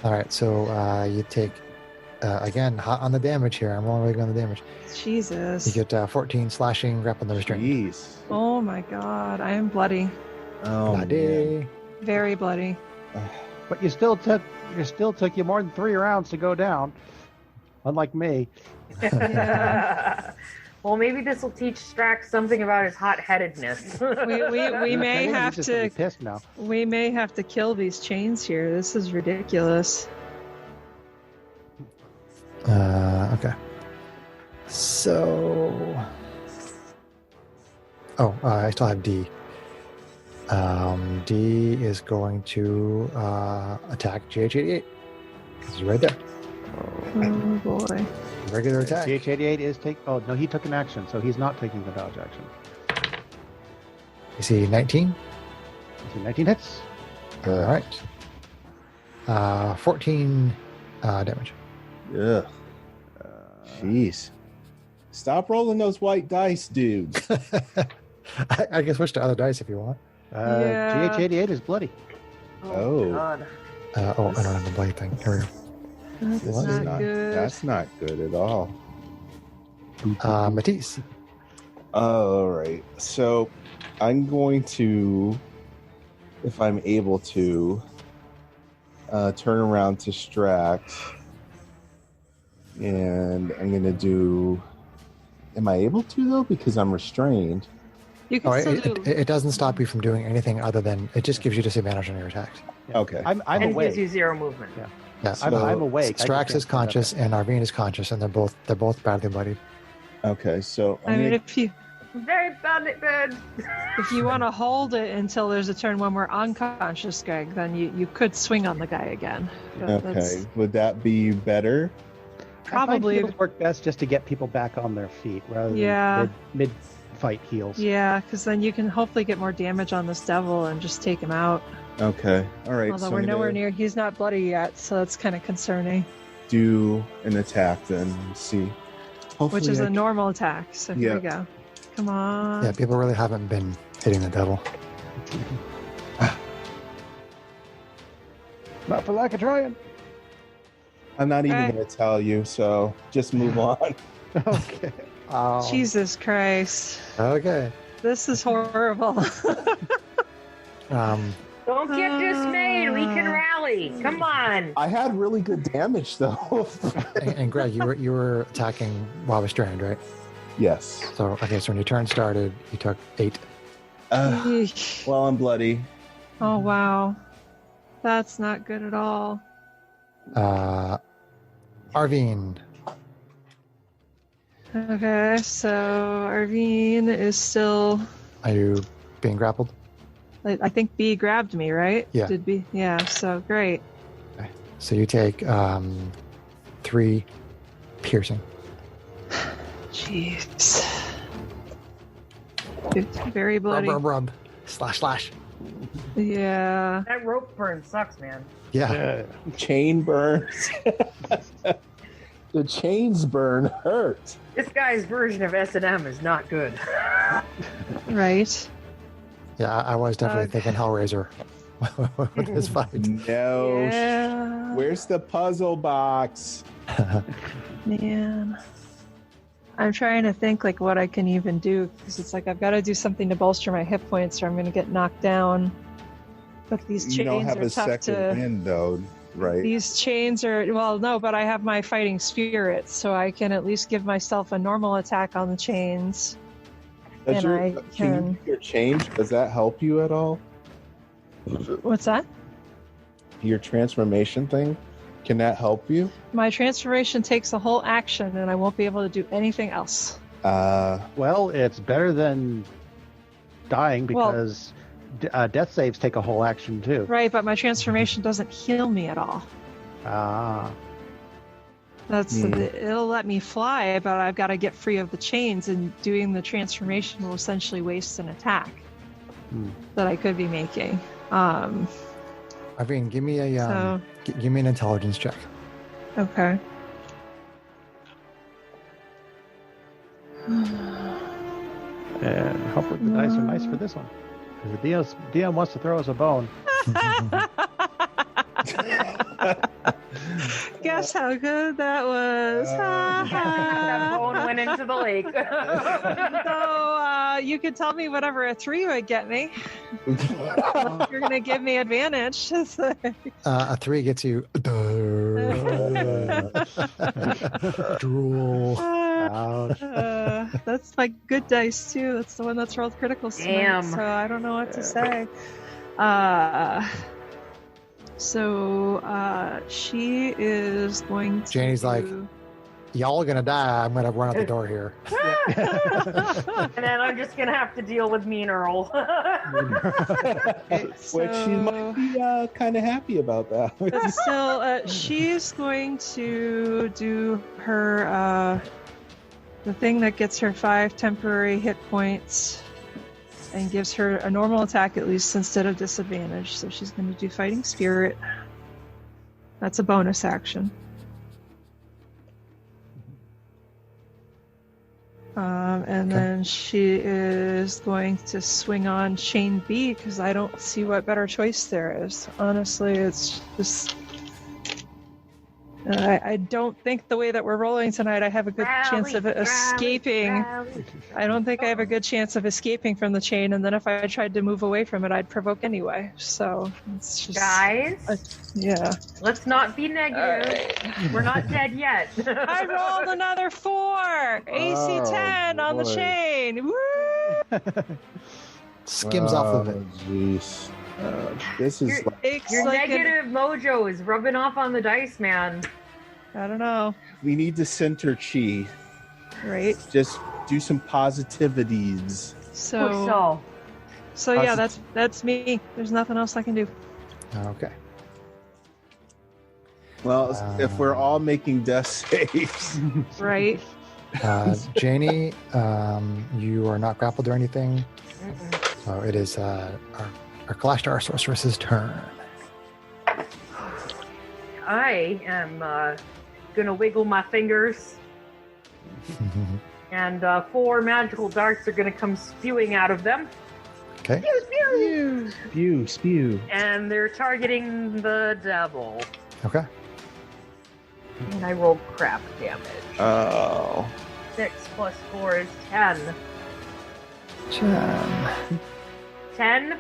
All right, so you take again hot on the damage here. I'm only on the damage. Jesus. You get 14 slashing, grappled and restrained. Jeez. Oh my god. I am bloody. Oh, man. Bloody. Very bloody. But you still took you more than 3 rounds to go down. Unlike me. Yeah. Well, maybe this will teach Strax something about his hot-headedness. We may He's have just gonna be to pissed now. kill these chains here. This is ridiculous. Okay. So Oh, I still have D. D is going to attack GH88 because he's right there. Oh boy. Regular attack. GH88 is Oh no, he took an action, so he's not taking the dodge action. You see 19. So 19 hits. All right. 14 damage. Ugh. Jeez. Stop rolling those white dice, dude. I can switch to other dice if you want. Yeah. GH88 is bloody. Oh. God. I don't have the blade thing. Here we That's This is not good. That's not good at all. go. Matisse. All right. So I'm going to, if I'm able to, turn around to Strax. And I'm going to do. Am I able to, though? Because I'm restrained. You can Oh, still do. it doesn't stop you from doing anything other than it just gives you disadvantage on your attacks. Yeah. Okay. I'm And awake. gives you 0 movement. Yeah. Yeah, I'm awake. I Strax just is can't conscious stand and Arvine is conscious, and they're both badly bloodied. Okay. So I mean, I'm Very bad. if you want to hold it until there's a turn when we're unconscious, Greg, then you could swing on the guy again. But that's okay. Would that be better? Probably. I find heals work best just to get people back on their feet rather than Yeah. mid-fight heals. Yeah, because then you can hopefully get more damage on this devil and just take him out. Okay. All right. Although so we're I'm nowhere gonna near. He's not bloody yet, so that's kind of concerning. do an attack then. And see. Hopefully Which is I a normal attack. So here we go. Come on. Yeah, people really haven't been hitting the devil. Not for lack of trying. I'm not even Okay. going to tell you, so just move on. Okay. Jesus Christ. Okay. This is horrible. Don't get dismayed. We can rally. Come on. I had really good damage, though. and Greg, you were attacking while restrained, right? Yes. So so when your turn started, you took 8. Eesh. Well, I'm bloody. Oh, wow. That's not good at all. Arvine. Okay, so Arvine is still. Are you being grappled? I think B grabbed me, right? Yeah. Did B? Yeah, so great. So you take 3 piercing. Jeez. It's very bloody. Rub. Slash. Yeah. That rope burn sucks, man. Yeah. Chain burns. The chains burn hurt. This guy's version of S&M is not good. Right. Yeah, I was definitely Okay. thinking Hellraiser with this fight. No. Yeah. Where's the puzzle box? Man. I'm trying to think like what I can even do because it's like I've got to do something to bolster my hit points or I'm going to get knocked down. But these chains You don't have are a tough second to. wind, though, right? These chains are no, but I have my fighting spirit, so I can at least give myself a normal attack on the chains. Does and I can you do your change? Does that help you at all? What's that? Your transformation thing? Can that help you? My transformation takes a whole action, and I won't be able to do anything else. Well, it's better than dying because death saves take a whole action too. Right, but my transformation doesn't heal me at all. Ah. It'll let me fly, but I've got to get free of the chains, and doing the transformation will essentially waste an attack that I could be making. Arvine, give me a give me an intelligence check. Okay. And hopefully the dice are nice for this one. 'Cause the DM wants to throw us a bone. Guess how good that was. That bone went into the lake. So you could tell me whatever a 3 would get me. You're going to give me advantage. A 3 gets you. Drool. Ouch. That's my good dice too. That's the one that's rolled criticals tonight, Damn. so I don't know what to say. So she is going to. Janie's like, y'all are gonna die. I'm gonna run out the door here. And then I'm just gonna have to deal with Mean Earl. Which she might be kind of happy about that. But still, she's going to do her the thing that gets her 5 temporary hit points and gives her a normal attack at least instead of disadvantage. So she's going to do Fighting Spirit. That's a bonus action. And then she is going to swing on Chain B because I don't see what better choice there is. Honestly, it's just... I don't think the way that we're rolling tonight, I have a good chance of escaping. I don't think I have a good chance of escaping from the chain, and then if I tried to move away from it, I'd provoke anyway. So it's just... Guys? Yeah. Let's not be negative. Right. We're not dead yet. I rolled another 4! AC 10 on the chain! Woo! Skims off of it. Jeez. This is Your negative mojo is rubbing off on the dice, man. I don't know. we need to center chi. Right. Just do some positivities. So yeah, that's me. There's nothing else I can do. Okay. Well, if we're all making death saves, Right. Janie, you are not grappled or anything. Mm-mm. So it is our Kalashtar sorceress's turn. I am gonna wiggle my fingers, and 4 magical darts are gonna come spewing out of them. Okay. Spew. And they're targeting the devil. Okay. And I rolled crap damage. oh, 6 plus 4 is 10. 10?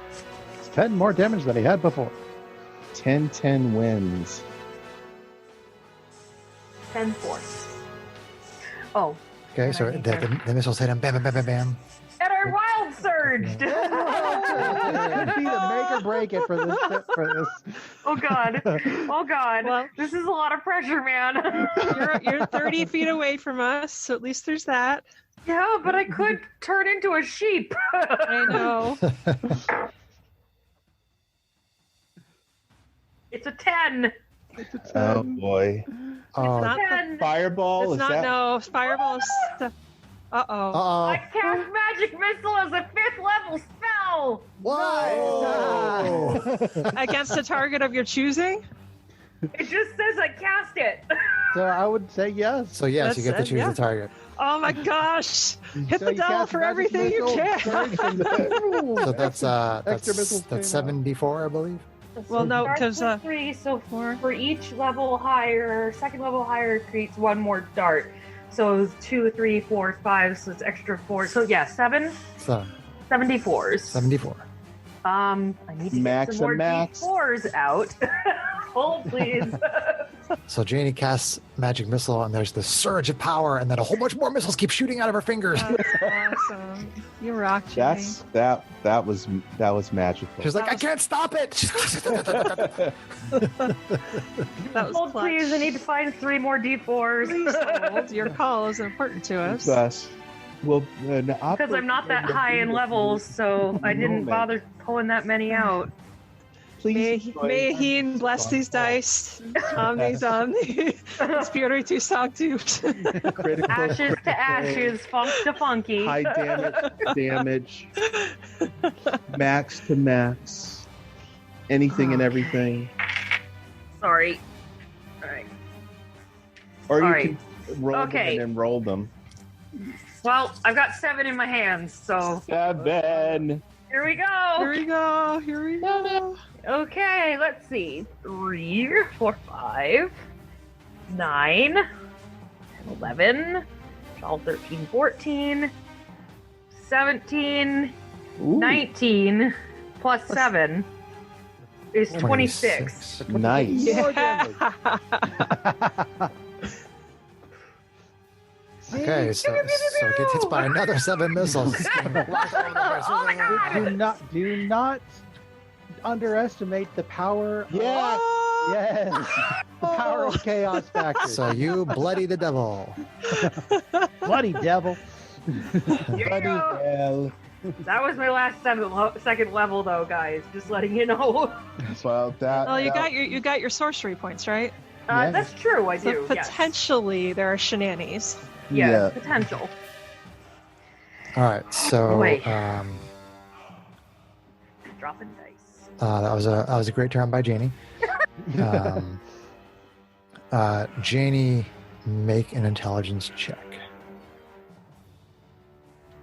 It's 10 more damage than he had before. 10 wins. 10 force. Oh. Okay, so the missiles hit him. Bam, bam, bam, bam, bam. And I wild surged! Be the make or break it for this. Oh god. Oh god. Well- This is a lot of pressure, man. You're 30 feet away from us, so at least there's that. Yeah, but I could turn into a sheep. I know. It's a 10. Oh boy. Oh, Not the- 10. Fireball It's is not, that? no, Fireball is... Uh-oh. I uh-oh. cast magic missile as a 5th level spell. Whoa! Against a target of your choosing? It just says I cast it. So I would say yes. So yes, you get to That's- choose yeah. the target. Oh my gosh! Hit So the you devil cast for magic everything you missile, can! surge from the- So that's Extra missiles that's came out. 7d4, I believe. Well, no, Starts 'cause, with 3, so for each level higher, second level higher, it creates 1 more dart. So it's 2, 3, 4, 5, so it's extra 4. So yeah, 7, So 74s. 74. I need to Max get some more and max. D4s out. Hold, please. So Janie casts magic missile, and there's this surge of power, and then a whole bunch more missiles keep shooting out of her fingers. That's awesome. You rock, Jenny. That was magical. She's like, I can't stop it. That was Hold, clutch. please. I need to find 3 more D4s. Please hold. Your call is important to us. Thus, well, Because I'm not that high in levels, so I didn't bother pulling that many out. May he bless these dice. These Spiritu Sanctus. critical Ashes to ashes, funk to funky. high damage, max to max, anything and everything. Sorry. Alright. Or you Alright. can roll Okay. them and then roll them. Well, I've got 7 in my hands, so 7. here we Here go. we go. Here we go. Okay, let's see. 3, 4, 5, 9, 10, 11, 12, 13, 14, 17, Ooh, 19, plus 7 is 26. nice. Yeah. Okay, so it gets hit by another 7 missiles. Oh my god! Do not underestimate the power. Yeah. Yes. The power of chaos factor. So you bloody the devil. Bloody devil. Bloody Well, That was my last second level, though, guys. Just letting you know. well, that. Well, you that- got your sorcery points, right? Yes. That's true. I So do. potentially there are shenanigans. Yes. Yeah. Potential. All right, so Boy. Dropping dice. that was a great turn by Janie. Janie, make an intelligence check.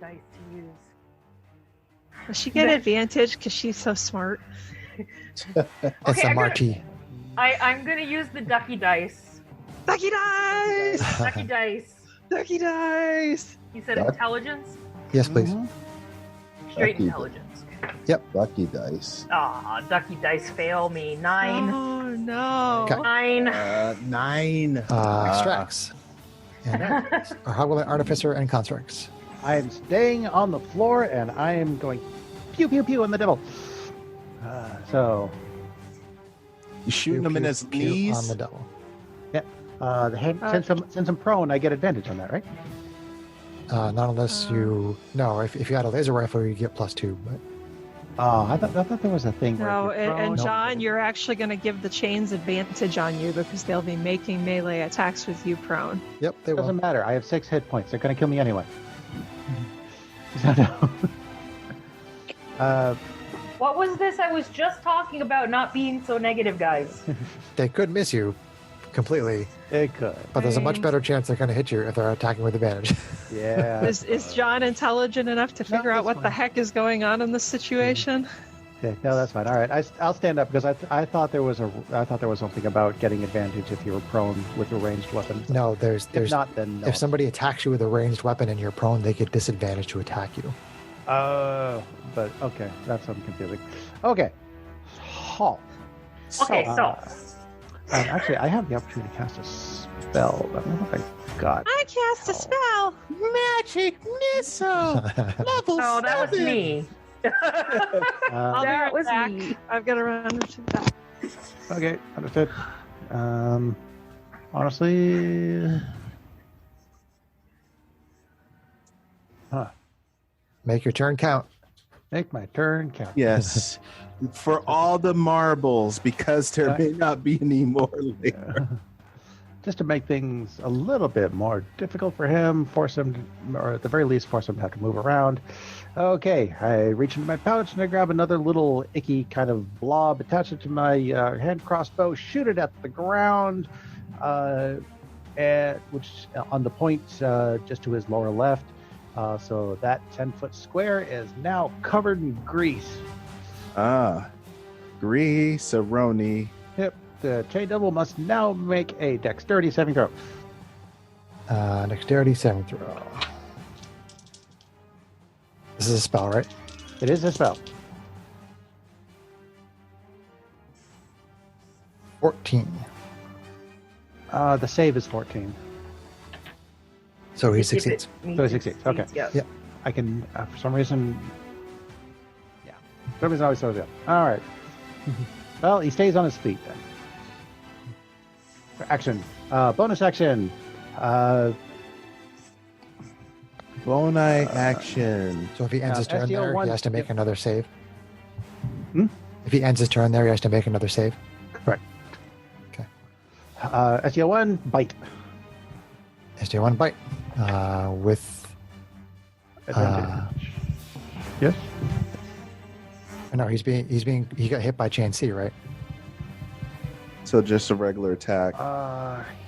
Dice to use. Does she get advantage because she's so smart? It's Okay, a I'm marquee. I'm gonna use the ducky dice. Ducky dice! Ducky dice. Ducky dice! You said Duck? intelligence? Yes, please. Mhm. Straight Ducky. intelligence. Lucky dice. Ah, ducky dice fail me. 9. Oh no! Okay. 9. 9. Extracts. Or how will artificer and constructs? I am staying on the floor and I am going pew pew pew on the devil. So You shooting Pew, him in pew, his pew knees? on the devil. the hand, since I'm prone, I get advantage on that, right? Not unless you if you had a laser rifle, you get +2. But Oh, I thought there was a thing. where No, if you're and prone- John, you're actually going to give the chains advantage on you because they'll be making melee attacks with you prone. yep, they will. Doesn't matter. I have 6 hit points. They're going to kill me anyway. So, no. What was this? I was just talking about not being so negative, guys. They could miss you completely, It could. but there's a much better chance they're going to hit you if they're attacking with advantage. Yeah. Is John intelligent enough to figure out that's what the fine. heck is going on in this situation? Okay, no, that's fine. All right, I'll stand up because I thought there was something about getting advantage if you were prone with a ranged weapon. No, there's If not, then no. if somebody attacks you with a ranged weapon and you're prone, they get disadvantage to attack you. But okay, that's something confusing. Okay, halt. Okay, so. Actually, I have the opportunity to cast a spell. But I don't know if I got. I cast a spell. Magic missile! Level Oh, that was me. I'll be That right was back. me. I've got to run to the back. Okay, understood. Honestly, Make your turn count. make my turn count. Yes. For all the marbles, because there may not be any more later. Just to make things a little bit more difficult for him, force him, or at the very least, force him to have to move around. Okay, I reach into my pouch and I grab another little icky kind of blob, attach it to my hand crossbow, shoot it at the ground, which on the point just to his lower left. So that 10-foot square is now covered in grease. Grease-a-roni. Yep, the chain devil must now make a dexterity saving throw. Dexterity saving throw. This is a spell, right? It is a spell. 14. The save is 14. So he succeeds. So he succeeds, okay. Yeah. Yeah. I can, for some reason, for some reason I always throws it up. All right. Well, he stays on his feet then. For action. Bonus action. Bone eye action. So if he ends his turn there, SDO1 he has to make another save. Hmm? If he ends his turn there, he has to make another save. SDO1, bite. SJ1 bite. With Advantage. Yes? no, he got hit by chain C, right? So just a regular attack.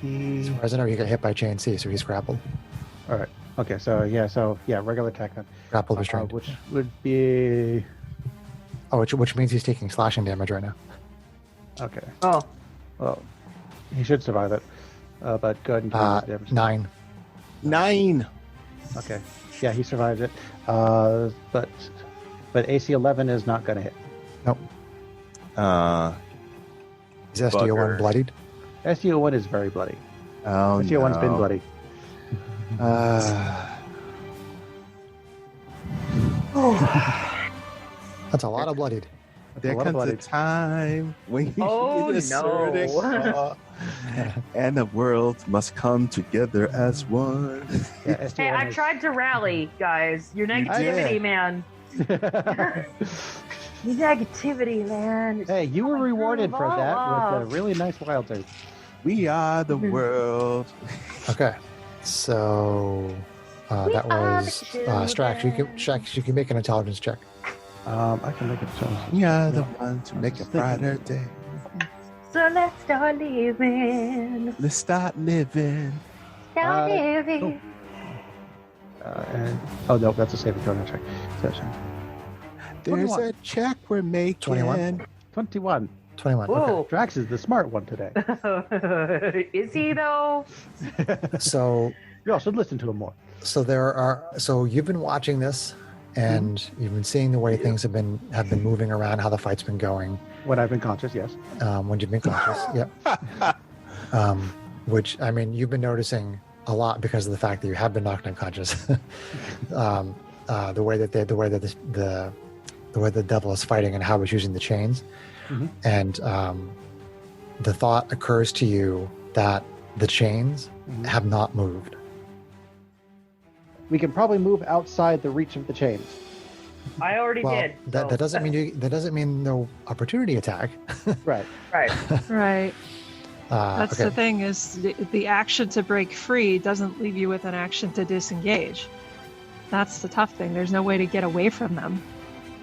He. He got hit by chain C, so he's grappled. All right. Okay, so regular attack then. Grappled restrained. Which would be. Oh, which means he's taking slashing damage right now. Okay. Oh. Well, he should survive it. But go ahead and give him his damage. 9. 9. Okay. Yeah, he survives it. But AC 11 is not going to hit. Nope. Is SDO1 Bugger. bloodied? SDO 1 is very bloody. Oh, SDO 1's been bloody. That's a lot of bloodied. There a lot of comes a bloody. time when you Oh, need a certain no. call, and the world must come together as one. Yeah, Hey, SDN I is- tried to rally, guys. Your did. negativity, man. Your negativity, man. Hey, you were rewarded for that with a Off. really nice wild turd. We are the world. Okay. So We that are the was Strax. You can make an intelligence check. I can make it so. We are the ones who make a brighter day. So let's start living. Let's start living. Start living. Oh no, that's a saving throw. Check. Session. There's 21. a check we're making. 21. 21. 21. Whoa. Drax is the smart one today. Is he though? So You all should listen to him more. so you've been watching this, and you've been seeing the way things have been moving around, how the fight's been going. When I've been conscious, yes. When you've been conscious. Yep. Which, I mean, you've been noticing a lot because of the fact that you have been knocked unconscious. The way that the devil is fighting and how it's using the chains, Mhm. and the thought occurs to you that the chains Mhm. have not moved. We can probably move outside the reach of the chains. I already Well, did. that so- doesn't mean no opportunity attack. Right. Right. Right. That's Okay. the thing is the action to break free doesn't leave you with an action to disengage. That's the tough thing. There's no way to get away from them.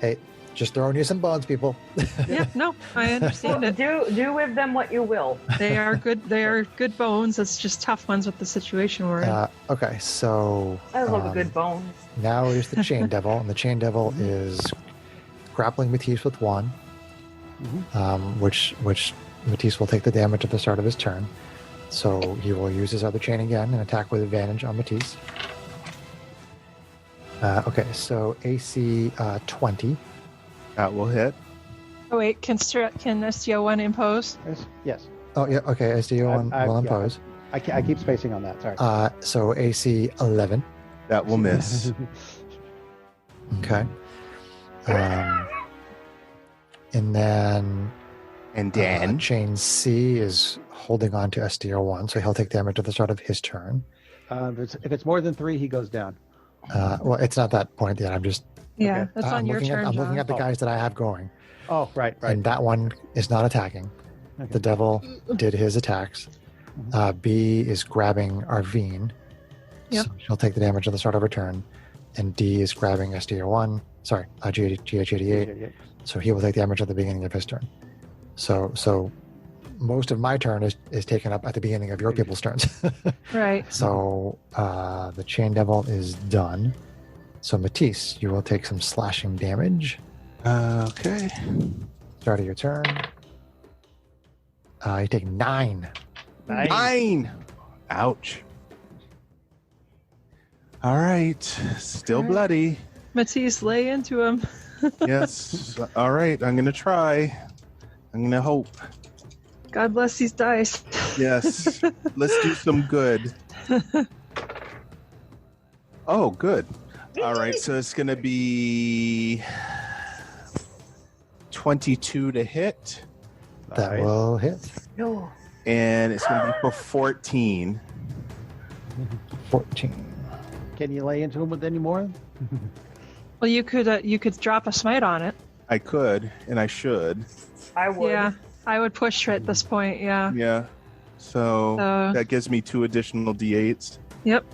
Hey, just throwing you some bones, people. Yeah, no, I understand it. Do with them what you will. They are good. They are good bones. It's just tough ones with the situation we're in. Okay, so I love a good bone. now is the chain devil, and the chain devil is grappling Matisse with one, which Matisse will take the damage at the start of his turn. So he will use his other chain again and attack with advantage on Matisse. Okay, so AC 20. That will hit. Oh wait, can STO1 impose? Yes. Oh yeah, okay. SDO will yeah. impose. I keep spacing on that. Sorry. So AC 11. That will miss. Okay. And then And Dan. chain C is holding on to SDO1, so he'll take damage at the start of his turn. If it's more than 3, he goes down. Well, it's not that point yet. I'm just Yeah, Okay. that's I'm on your looking turn, I'm looking John. at the guys that I have going, Oh, right. and that one is not attacking. Okay. The devil did his attacks. B is grabbing Arvine. Yep. So she'll take the damage at the start of her turn. And D is grabbing SDO1. Sorry, GH88. So he will take damage at the beginning of his turn. So most of my turn is taken up at the beginning of your people's turns. Right. So the chain devil is done. So Matisse, you will take some slashing damage. Okay. Start of your turn. You take 9. 9. Ouch. All right. Still bloody. Matisse, lay into him. Yes. All right. I'm going to try. I'm going to hope. God bless these dice. Yes. Let's do some good. Oh, good. All right. So it's going to be 22 to hit. That Nice. will hit. No. And it's going to be for 14. 14. Can you lay into him with any more? Well, you could drop a smite on it. I could, and I should. I would. Yeah, I would push at this point. Yeah. Yeah. So that gives me 2 additional d8s. Yep.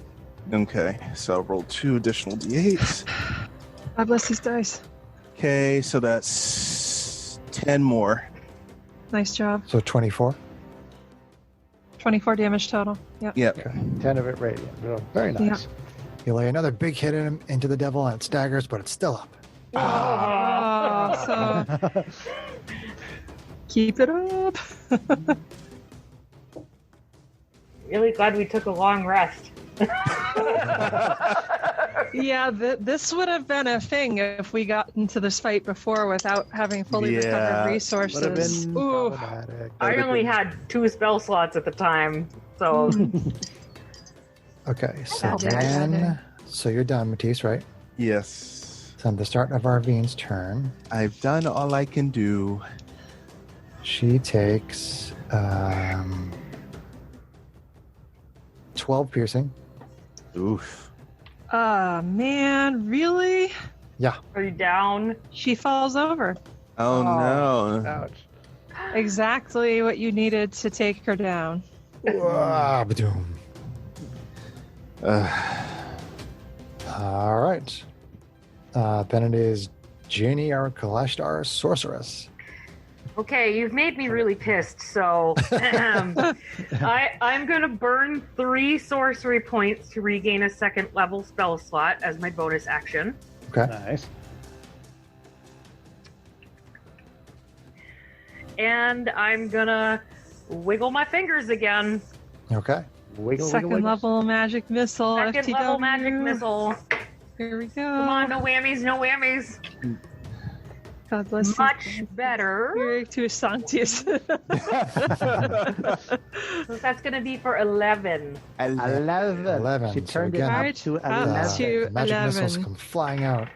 Okay. So I'll roll 2 additional d8s. God bless these dice. Okay. So that's 10 more. Nice job. So 24. 24 damage total. Yep. Yep. 10 of it radiant. Oh, very nice. You lay another big hit into the devil, and it staggers, but it's still up. Oh, so keep it up. Really glad we took a long rest. Yeah, this would have been a thing if we got into this fight before without having fully Yeah, recovered Would have resources. been Ooh. problematic. I only had 2 spell slots at the time, so Okay, so Okay. then... So you're done, Matisse, right? Yes. So on the start of Arvine's turn, I've done all I can do. she takes 12 piercing. Oof. Man, really? Yeah. Are you down? She falls over. Oh, no. Ouch. Exactly what you needed to take her down. Ah, badoom. All right. Then it is Janie, our Kalashtar sorceress. Okay, you've made me really pissed, so I'm gonna burn 3 sorcery points to regain a 2nd level spell slot as my bonus action. Okay. Nice. And I'm gonna wiggle my fingers again. Okay. Wiggle, Second wiggle, level magic missile. 2nd FTW. level magic missile. Here we go. Come on, no whammies, no whammies. God bless you. Much better. Spirit to Sanctus. So that's gonna be for 11. 11. She So turned it again, up Right, to up 11. to the magic missiles 11. come flying out.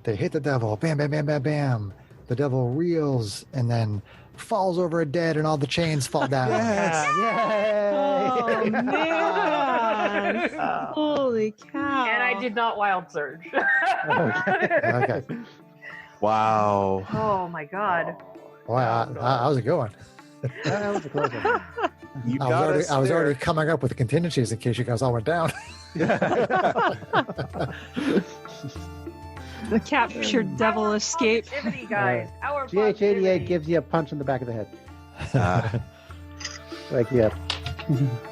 They hit the devil. Bam, bam, bam, bam, bam. The devil reels and then falls over dead, and all the chains fall down. Oh, Yay! man. Holy cow. And I did not wild surge. Okay. Wow. Oh my god. Boy, how's it going? That was a close one. You I got was us already there. coming up with contingencies in case you guys all went down. The captured devil Power escape. Positivity, guys. Our GH88 gives you a punch in the back of the head. Ah, Like, yeah.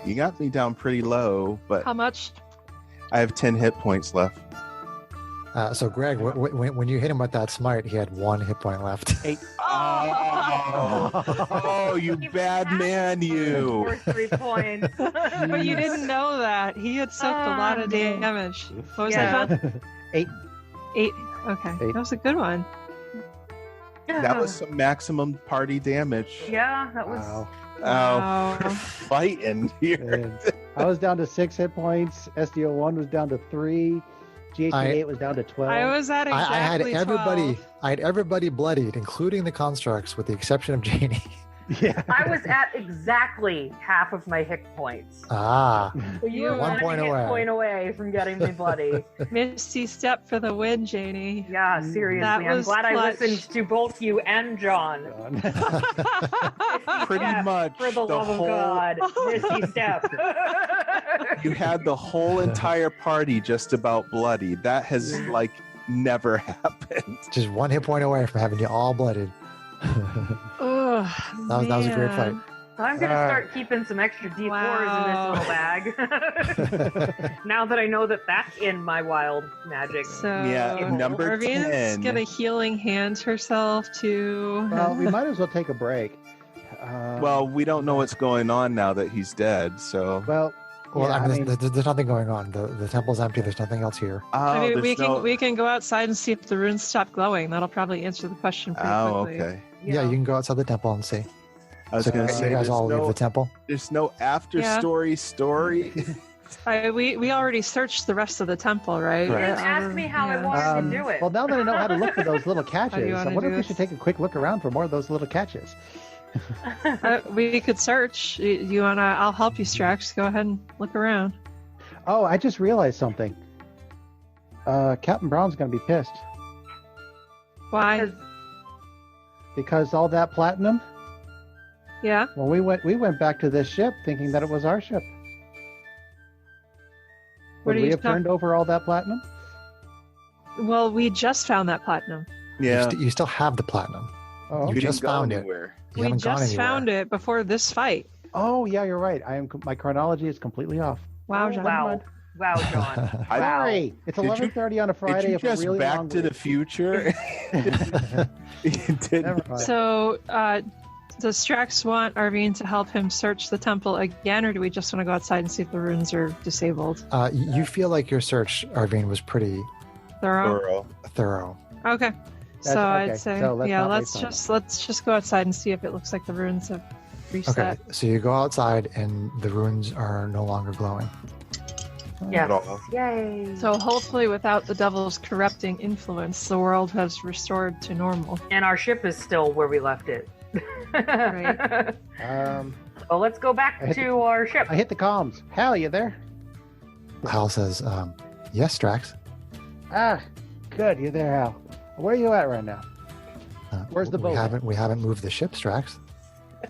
you got me down pretty low, but How much? I have 10 hit points left. So, Greg, when you hit him with that smite, he had 1 hit point left. Oh, you bad man, you. For 3 points. But you didn't know that. He had soaked a lot of damage. What was Yeah. that, John? 8. 8. Okay. 8. That was a good one. That was some maximum party damage. Yeah, that was. Wow. Wow. Oh, fighting here. And I was down to 6 hit points. SDO1 was down to 3. GH88 was down to 12. I was at exactly I had 12. everybody bloodied, including the constructs, with the exception of Janie. Yeah. I was at exactly half of my hit points. Ah, So you were One 1 point hit away. point away from getting me bloody. Misty step for the win, Janie. Yeah, seriously. That I'm was glad I clutch. listened to both you and John. Pretty Step, much For the love of whole, God. Misty step. you had the whole entire party just about bloody. That has like never happened. just 1 hit point away from having you all blooded. Oh, That was a great fight. I'm going to start keeping some extra D4s Wow. in this little bag. Now that I know that that's in my wild magic. So Yeah, number Arvine's 10. gonna healing hand herself to. Well, we might as well take a break. Well, we don't know what's going on now that he's dead, so. Well, Well, yeah, I mean, there's nothing going on. The temple's empty. There's nothing else here. Oh, I mean, there's we can go outside and see if the runes stop glowing. That'll probably answer the question pretty Oh, quickly. okay. Yeah, you can go outside the temple and see. I was So going to you say, guys all leave the temple. there's no after Yeah. story. We already searched the rest of the temple, right? You didn't Other- ask me how I yeah. wanted to do it. well, now that I know how to look for those little catches, I wanna wonder do if we this? should take a quick look around for more of those little catches. We could search. You wanna? I'll help you, Strax. Go ahead and look around. Oh, I just realized something. Captain Brown's going to be pissed Why? because all that platinum. Yeah. When we went back to this ship thinking that it was our ship. What Would are we you have turned over all that platinum? Well, we just found that platinum. Yeah. You still have the platinum. Oh, You didn't just go found it. anywhere. You We haven't gone just anywhere. found it before this fight. oh yeah, you're right. My chronology is completely off. Wow, Oh, John. wow. Wow, John. I- Wow. Sorry, it's Did you- 11:30 on a Friday. Did you of a just really back long to the week. future? You didn't. Never mind. So, does Strax want Arvine to help him search the temple again, or do we just want to go outside and see if the runes are disabled? You feel like your search, Arvine, was pretty Thorough. Thorough. thorough. Okay. So okay. I'd say, So let's yeah, not let's waste time. just go outside and see if it looks like the runes have reset. Okay, so you go outside and the runes are no longer glowing. Yes. all. Yay. So hopefully, without the devil's corrupting influence, the world has restored to normal. And our ship is still where we left it. Right. So let's go back to our ship. I hit the comms. Hal, you there? Hal says, yes, Strax. Ah, good. You're there, Hal. Where are you at right now? Where's the boat? We haven't moved the ship, Strax.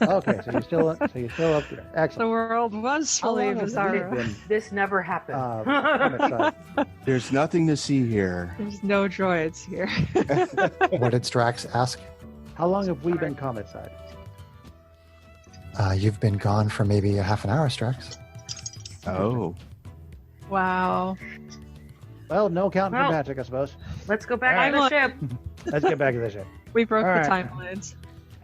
Okay, so you're still up there. The Excellent. world was How fully long have we bizarre. been, This never happened. Comet side? There's nothing to see here. There's no droids here. What did Strax ask? How long have we been Comet side? You've been gone for maybe a half an hour, Strax. Oh. Wow. Well, no counting Well- for magic, I suppose. Let's go back to the ship. Let's get back to the ship. We broke All the right. timelines.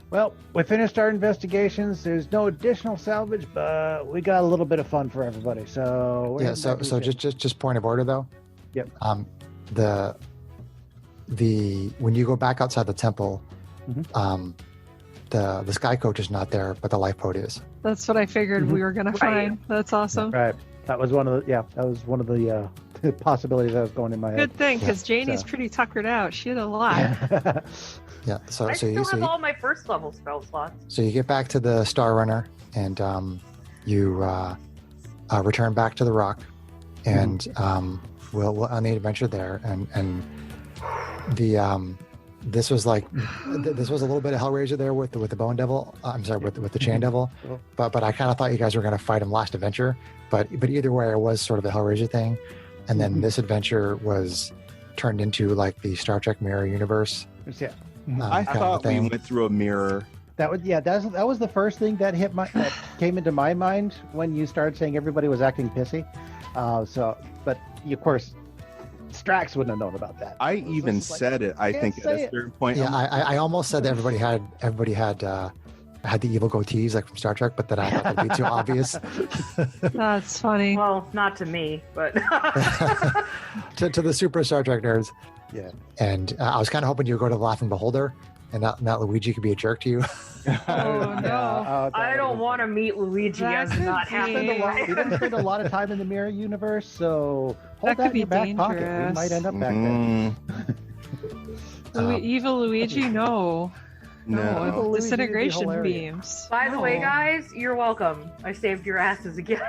Well, we finished our investigations. There's no additional salvage, but we got a little bit of fun for everybody. So we're Yeah. heading back to So the ship. just point of order though. Yep. The when you go back outside the temple, Mhm. the sky coach is not there, but the lifeboat is. That's what I figured we were gonna Right. find. That's awesome. Right. That was one of the possibilities that was going in my Good thing, because Yeah, Janie's so- pretty tuckered out. She had a lot. head. Yeah. So I so still you have all my first level spell slots. So you get back to the Star Runner, and you return back to the rock, and we'll on the adventure there. And the this was like this was a little bit of Hellraiser there with the Bone Devil. I'm sorry, with the Chain Devil. But I kind of thought you guys were going to fight him last adventure. But either way, it was sort of a Hellraiser thing. And then this adventure was turned into like the Star Trek Mirror Universe. Yeah. I kind of a thought we thing. went through a mirror. That was the first thing that that came into my mind when you started saying everybody was acting pissy. But of course, Strax wouldn't have known about that. I It was even just like, said it. I can't think at say a it. certain point. Yeah, I'm like, I almost said that everybody had the evil goatees like from Star Trek, but then I thought that'd be too obvious. That's funny. Well, not to me, but to the super Star Trek nerds. Yeah. And I was kind of hoping you would go to the Laughing Beholder, and not Luigi could be a jerk to you. Oh no. I don't want to meet Luigi That as could not be- happening. We didn't spend a lot of time in the mirror universe, so hold That that, could in be your back pocket. We dangerous. might end up back there. Evil Luigi, no. no. Evil Luigi would be Disintegration hilarious. beams. By the way, No. guys, you're welcome. I saved your asses again.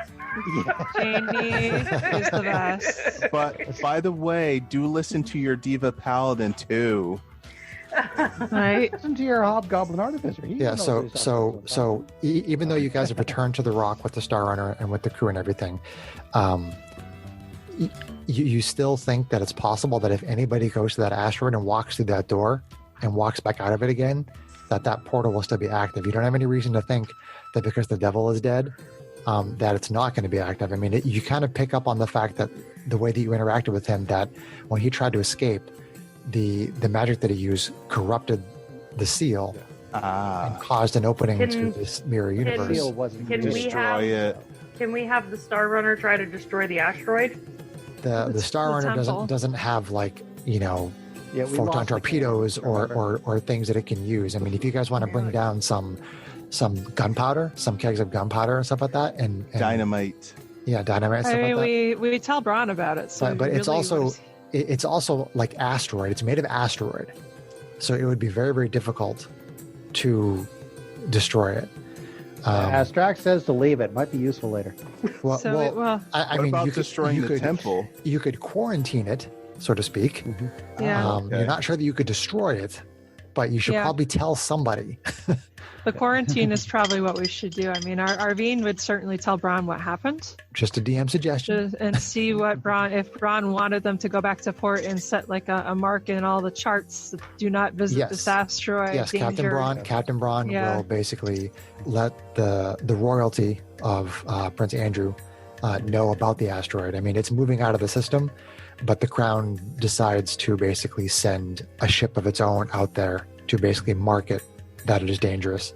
Janie is the best. But by the way, do listen to your Diva Paladin too. Right? Listen to your Hobgoblin Artificer. He Yeah. knows So what he's talking about. even though you guys have returned to the rock with the Star Runner and with the crew and everything, you still think that it's possible that if anybody goes to that asteroid and walks through that door and walks back out of it again, that portal will still be active. You don't have any reason to think that because the devil is dead, that it's not going to be active. I mean, you kind of pick up on the fact that the way that you interacted with him, that when he tried to escape, the magic that he used corrupted the seal and caused an opening to Can- this mirror can- universe. Seal wasn't Can we Destroy have- it. Can we have the Star Runner try to destroy the asteroid? The It's Star the Runner temple. doesn't have like Yeah, we photon lost the torpedoes cannon, remember? or things that it can use. I mean, if you guys want to bring down some gunpowder, some kegs of gunpowder and stuff like that, and Dynamite. yeah, dynamite and I stuff mean, like that. we tell Braun about it. So But he it's really also was- it's also like asteroid. It's made of asteroid, so it would be very, very difficult to destroy it. As Strax says to leave it. Might be useful later. Well, so well, it, well, I What mean, about you could, destroying you the could, temple? You could quarantine it, so to speak. yeah. Okay. You're not sure that you could destroy it, but you should Yeah. probably tell somebody. The quarantine is probably what we should do. I mean, Arvine would certainly tell Braun what happened Just a DM suggestion. and see what Braun, if Braun wanted them to go back to port and set like a mark in all the charts, do not visit Yes. this asteroid. Yes, danger. Captain Braun Yeah. will basically let the royalty of Prince Andrew know about the asteroid. I mean, it's moving out of the system, but the Crown decides to basically send a ship of its own out there to basically mark it that it is dangerous.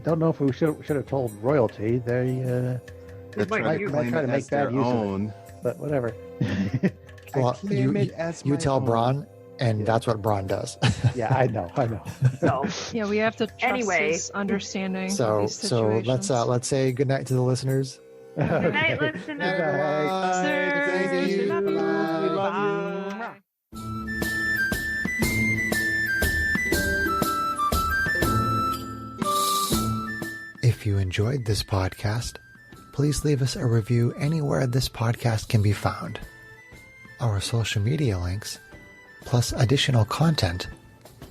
Don't know if we should have told royalty. They, They're might trying use- to claim try to it make as their bad use of it. own. but whatever. Well, claim it as you my tell own. Braun, and Yeah. that's what Braun does. Yeah, I know. So Yeah, we have to trust Anyway. his understanding. of so these let's situations. let's say goodnight to the listeners. Good night, listeners. Good night. Thank you. We love you. Bye. If you enjoyed this podcast, please leave us a review anywhere this podcast can be found. Our social media links, plus additional content,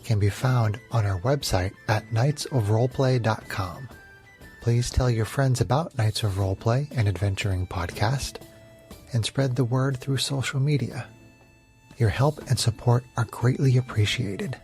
can be found on our website at knightsofroleplay.com. Please tell your friends about Knights of Roleplay and Adventuring Podcast, and spread the word through social media. Your help and support are greatly appreciated.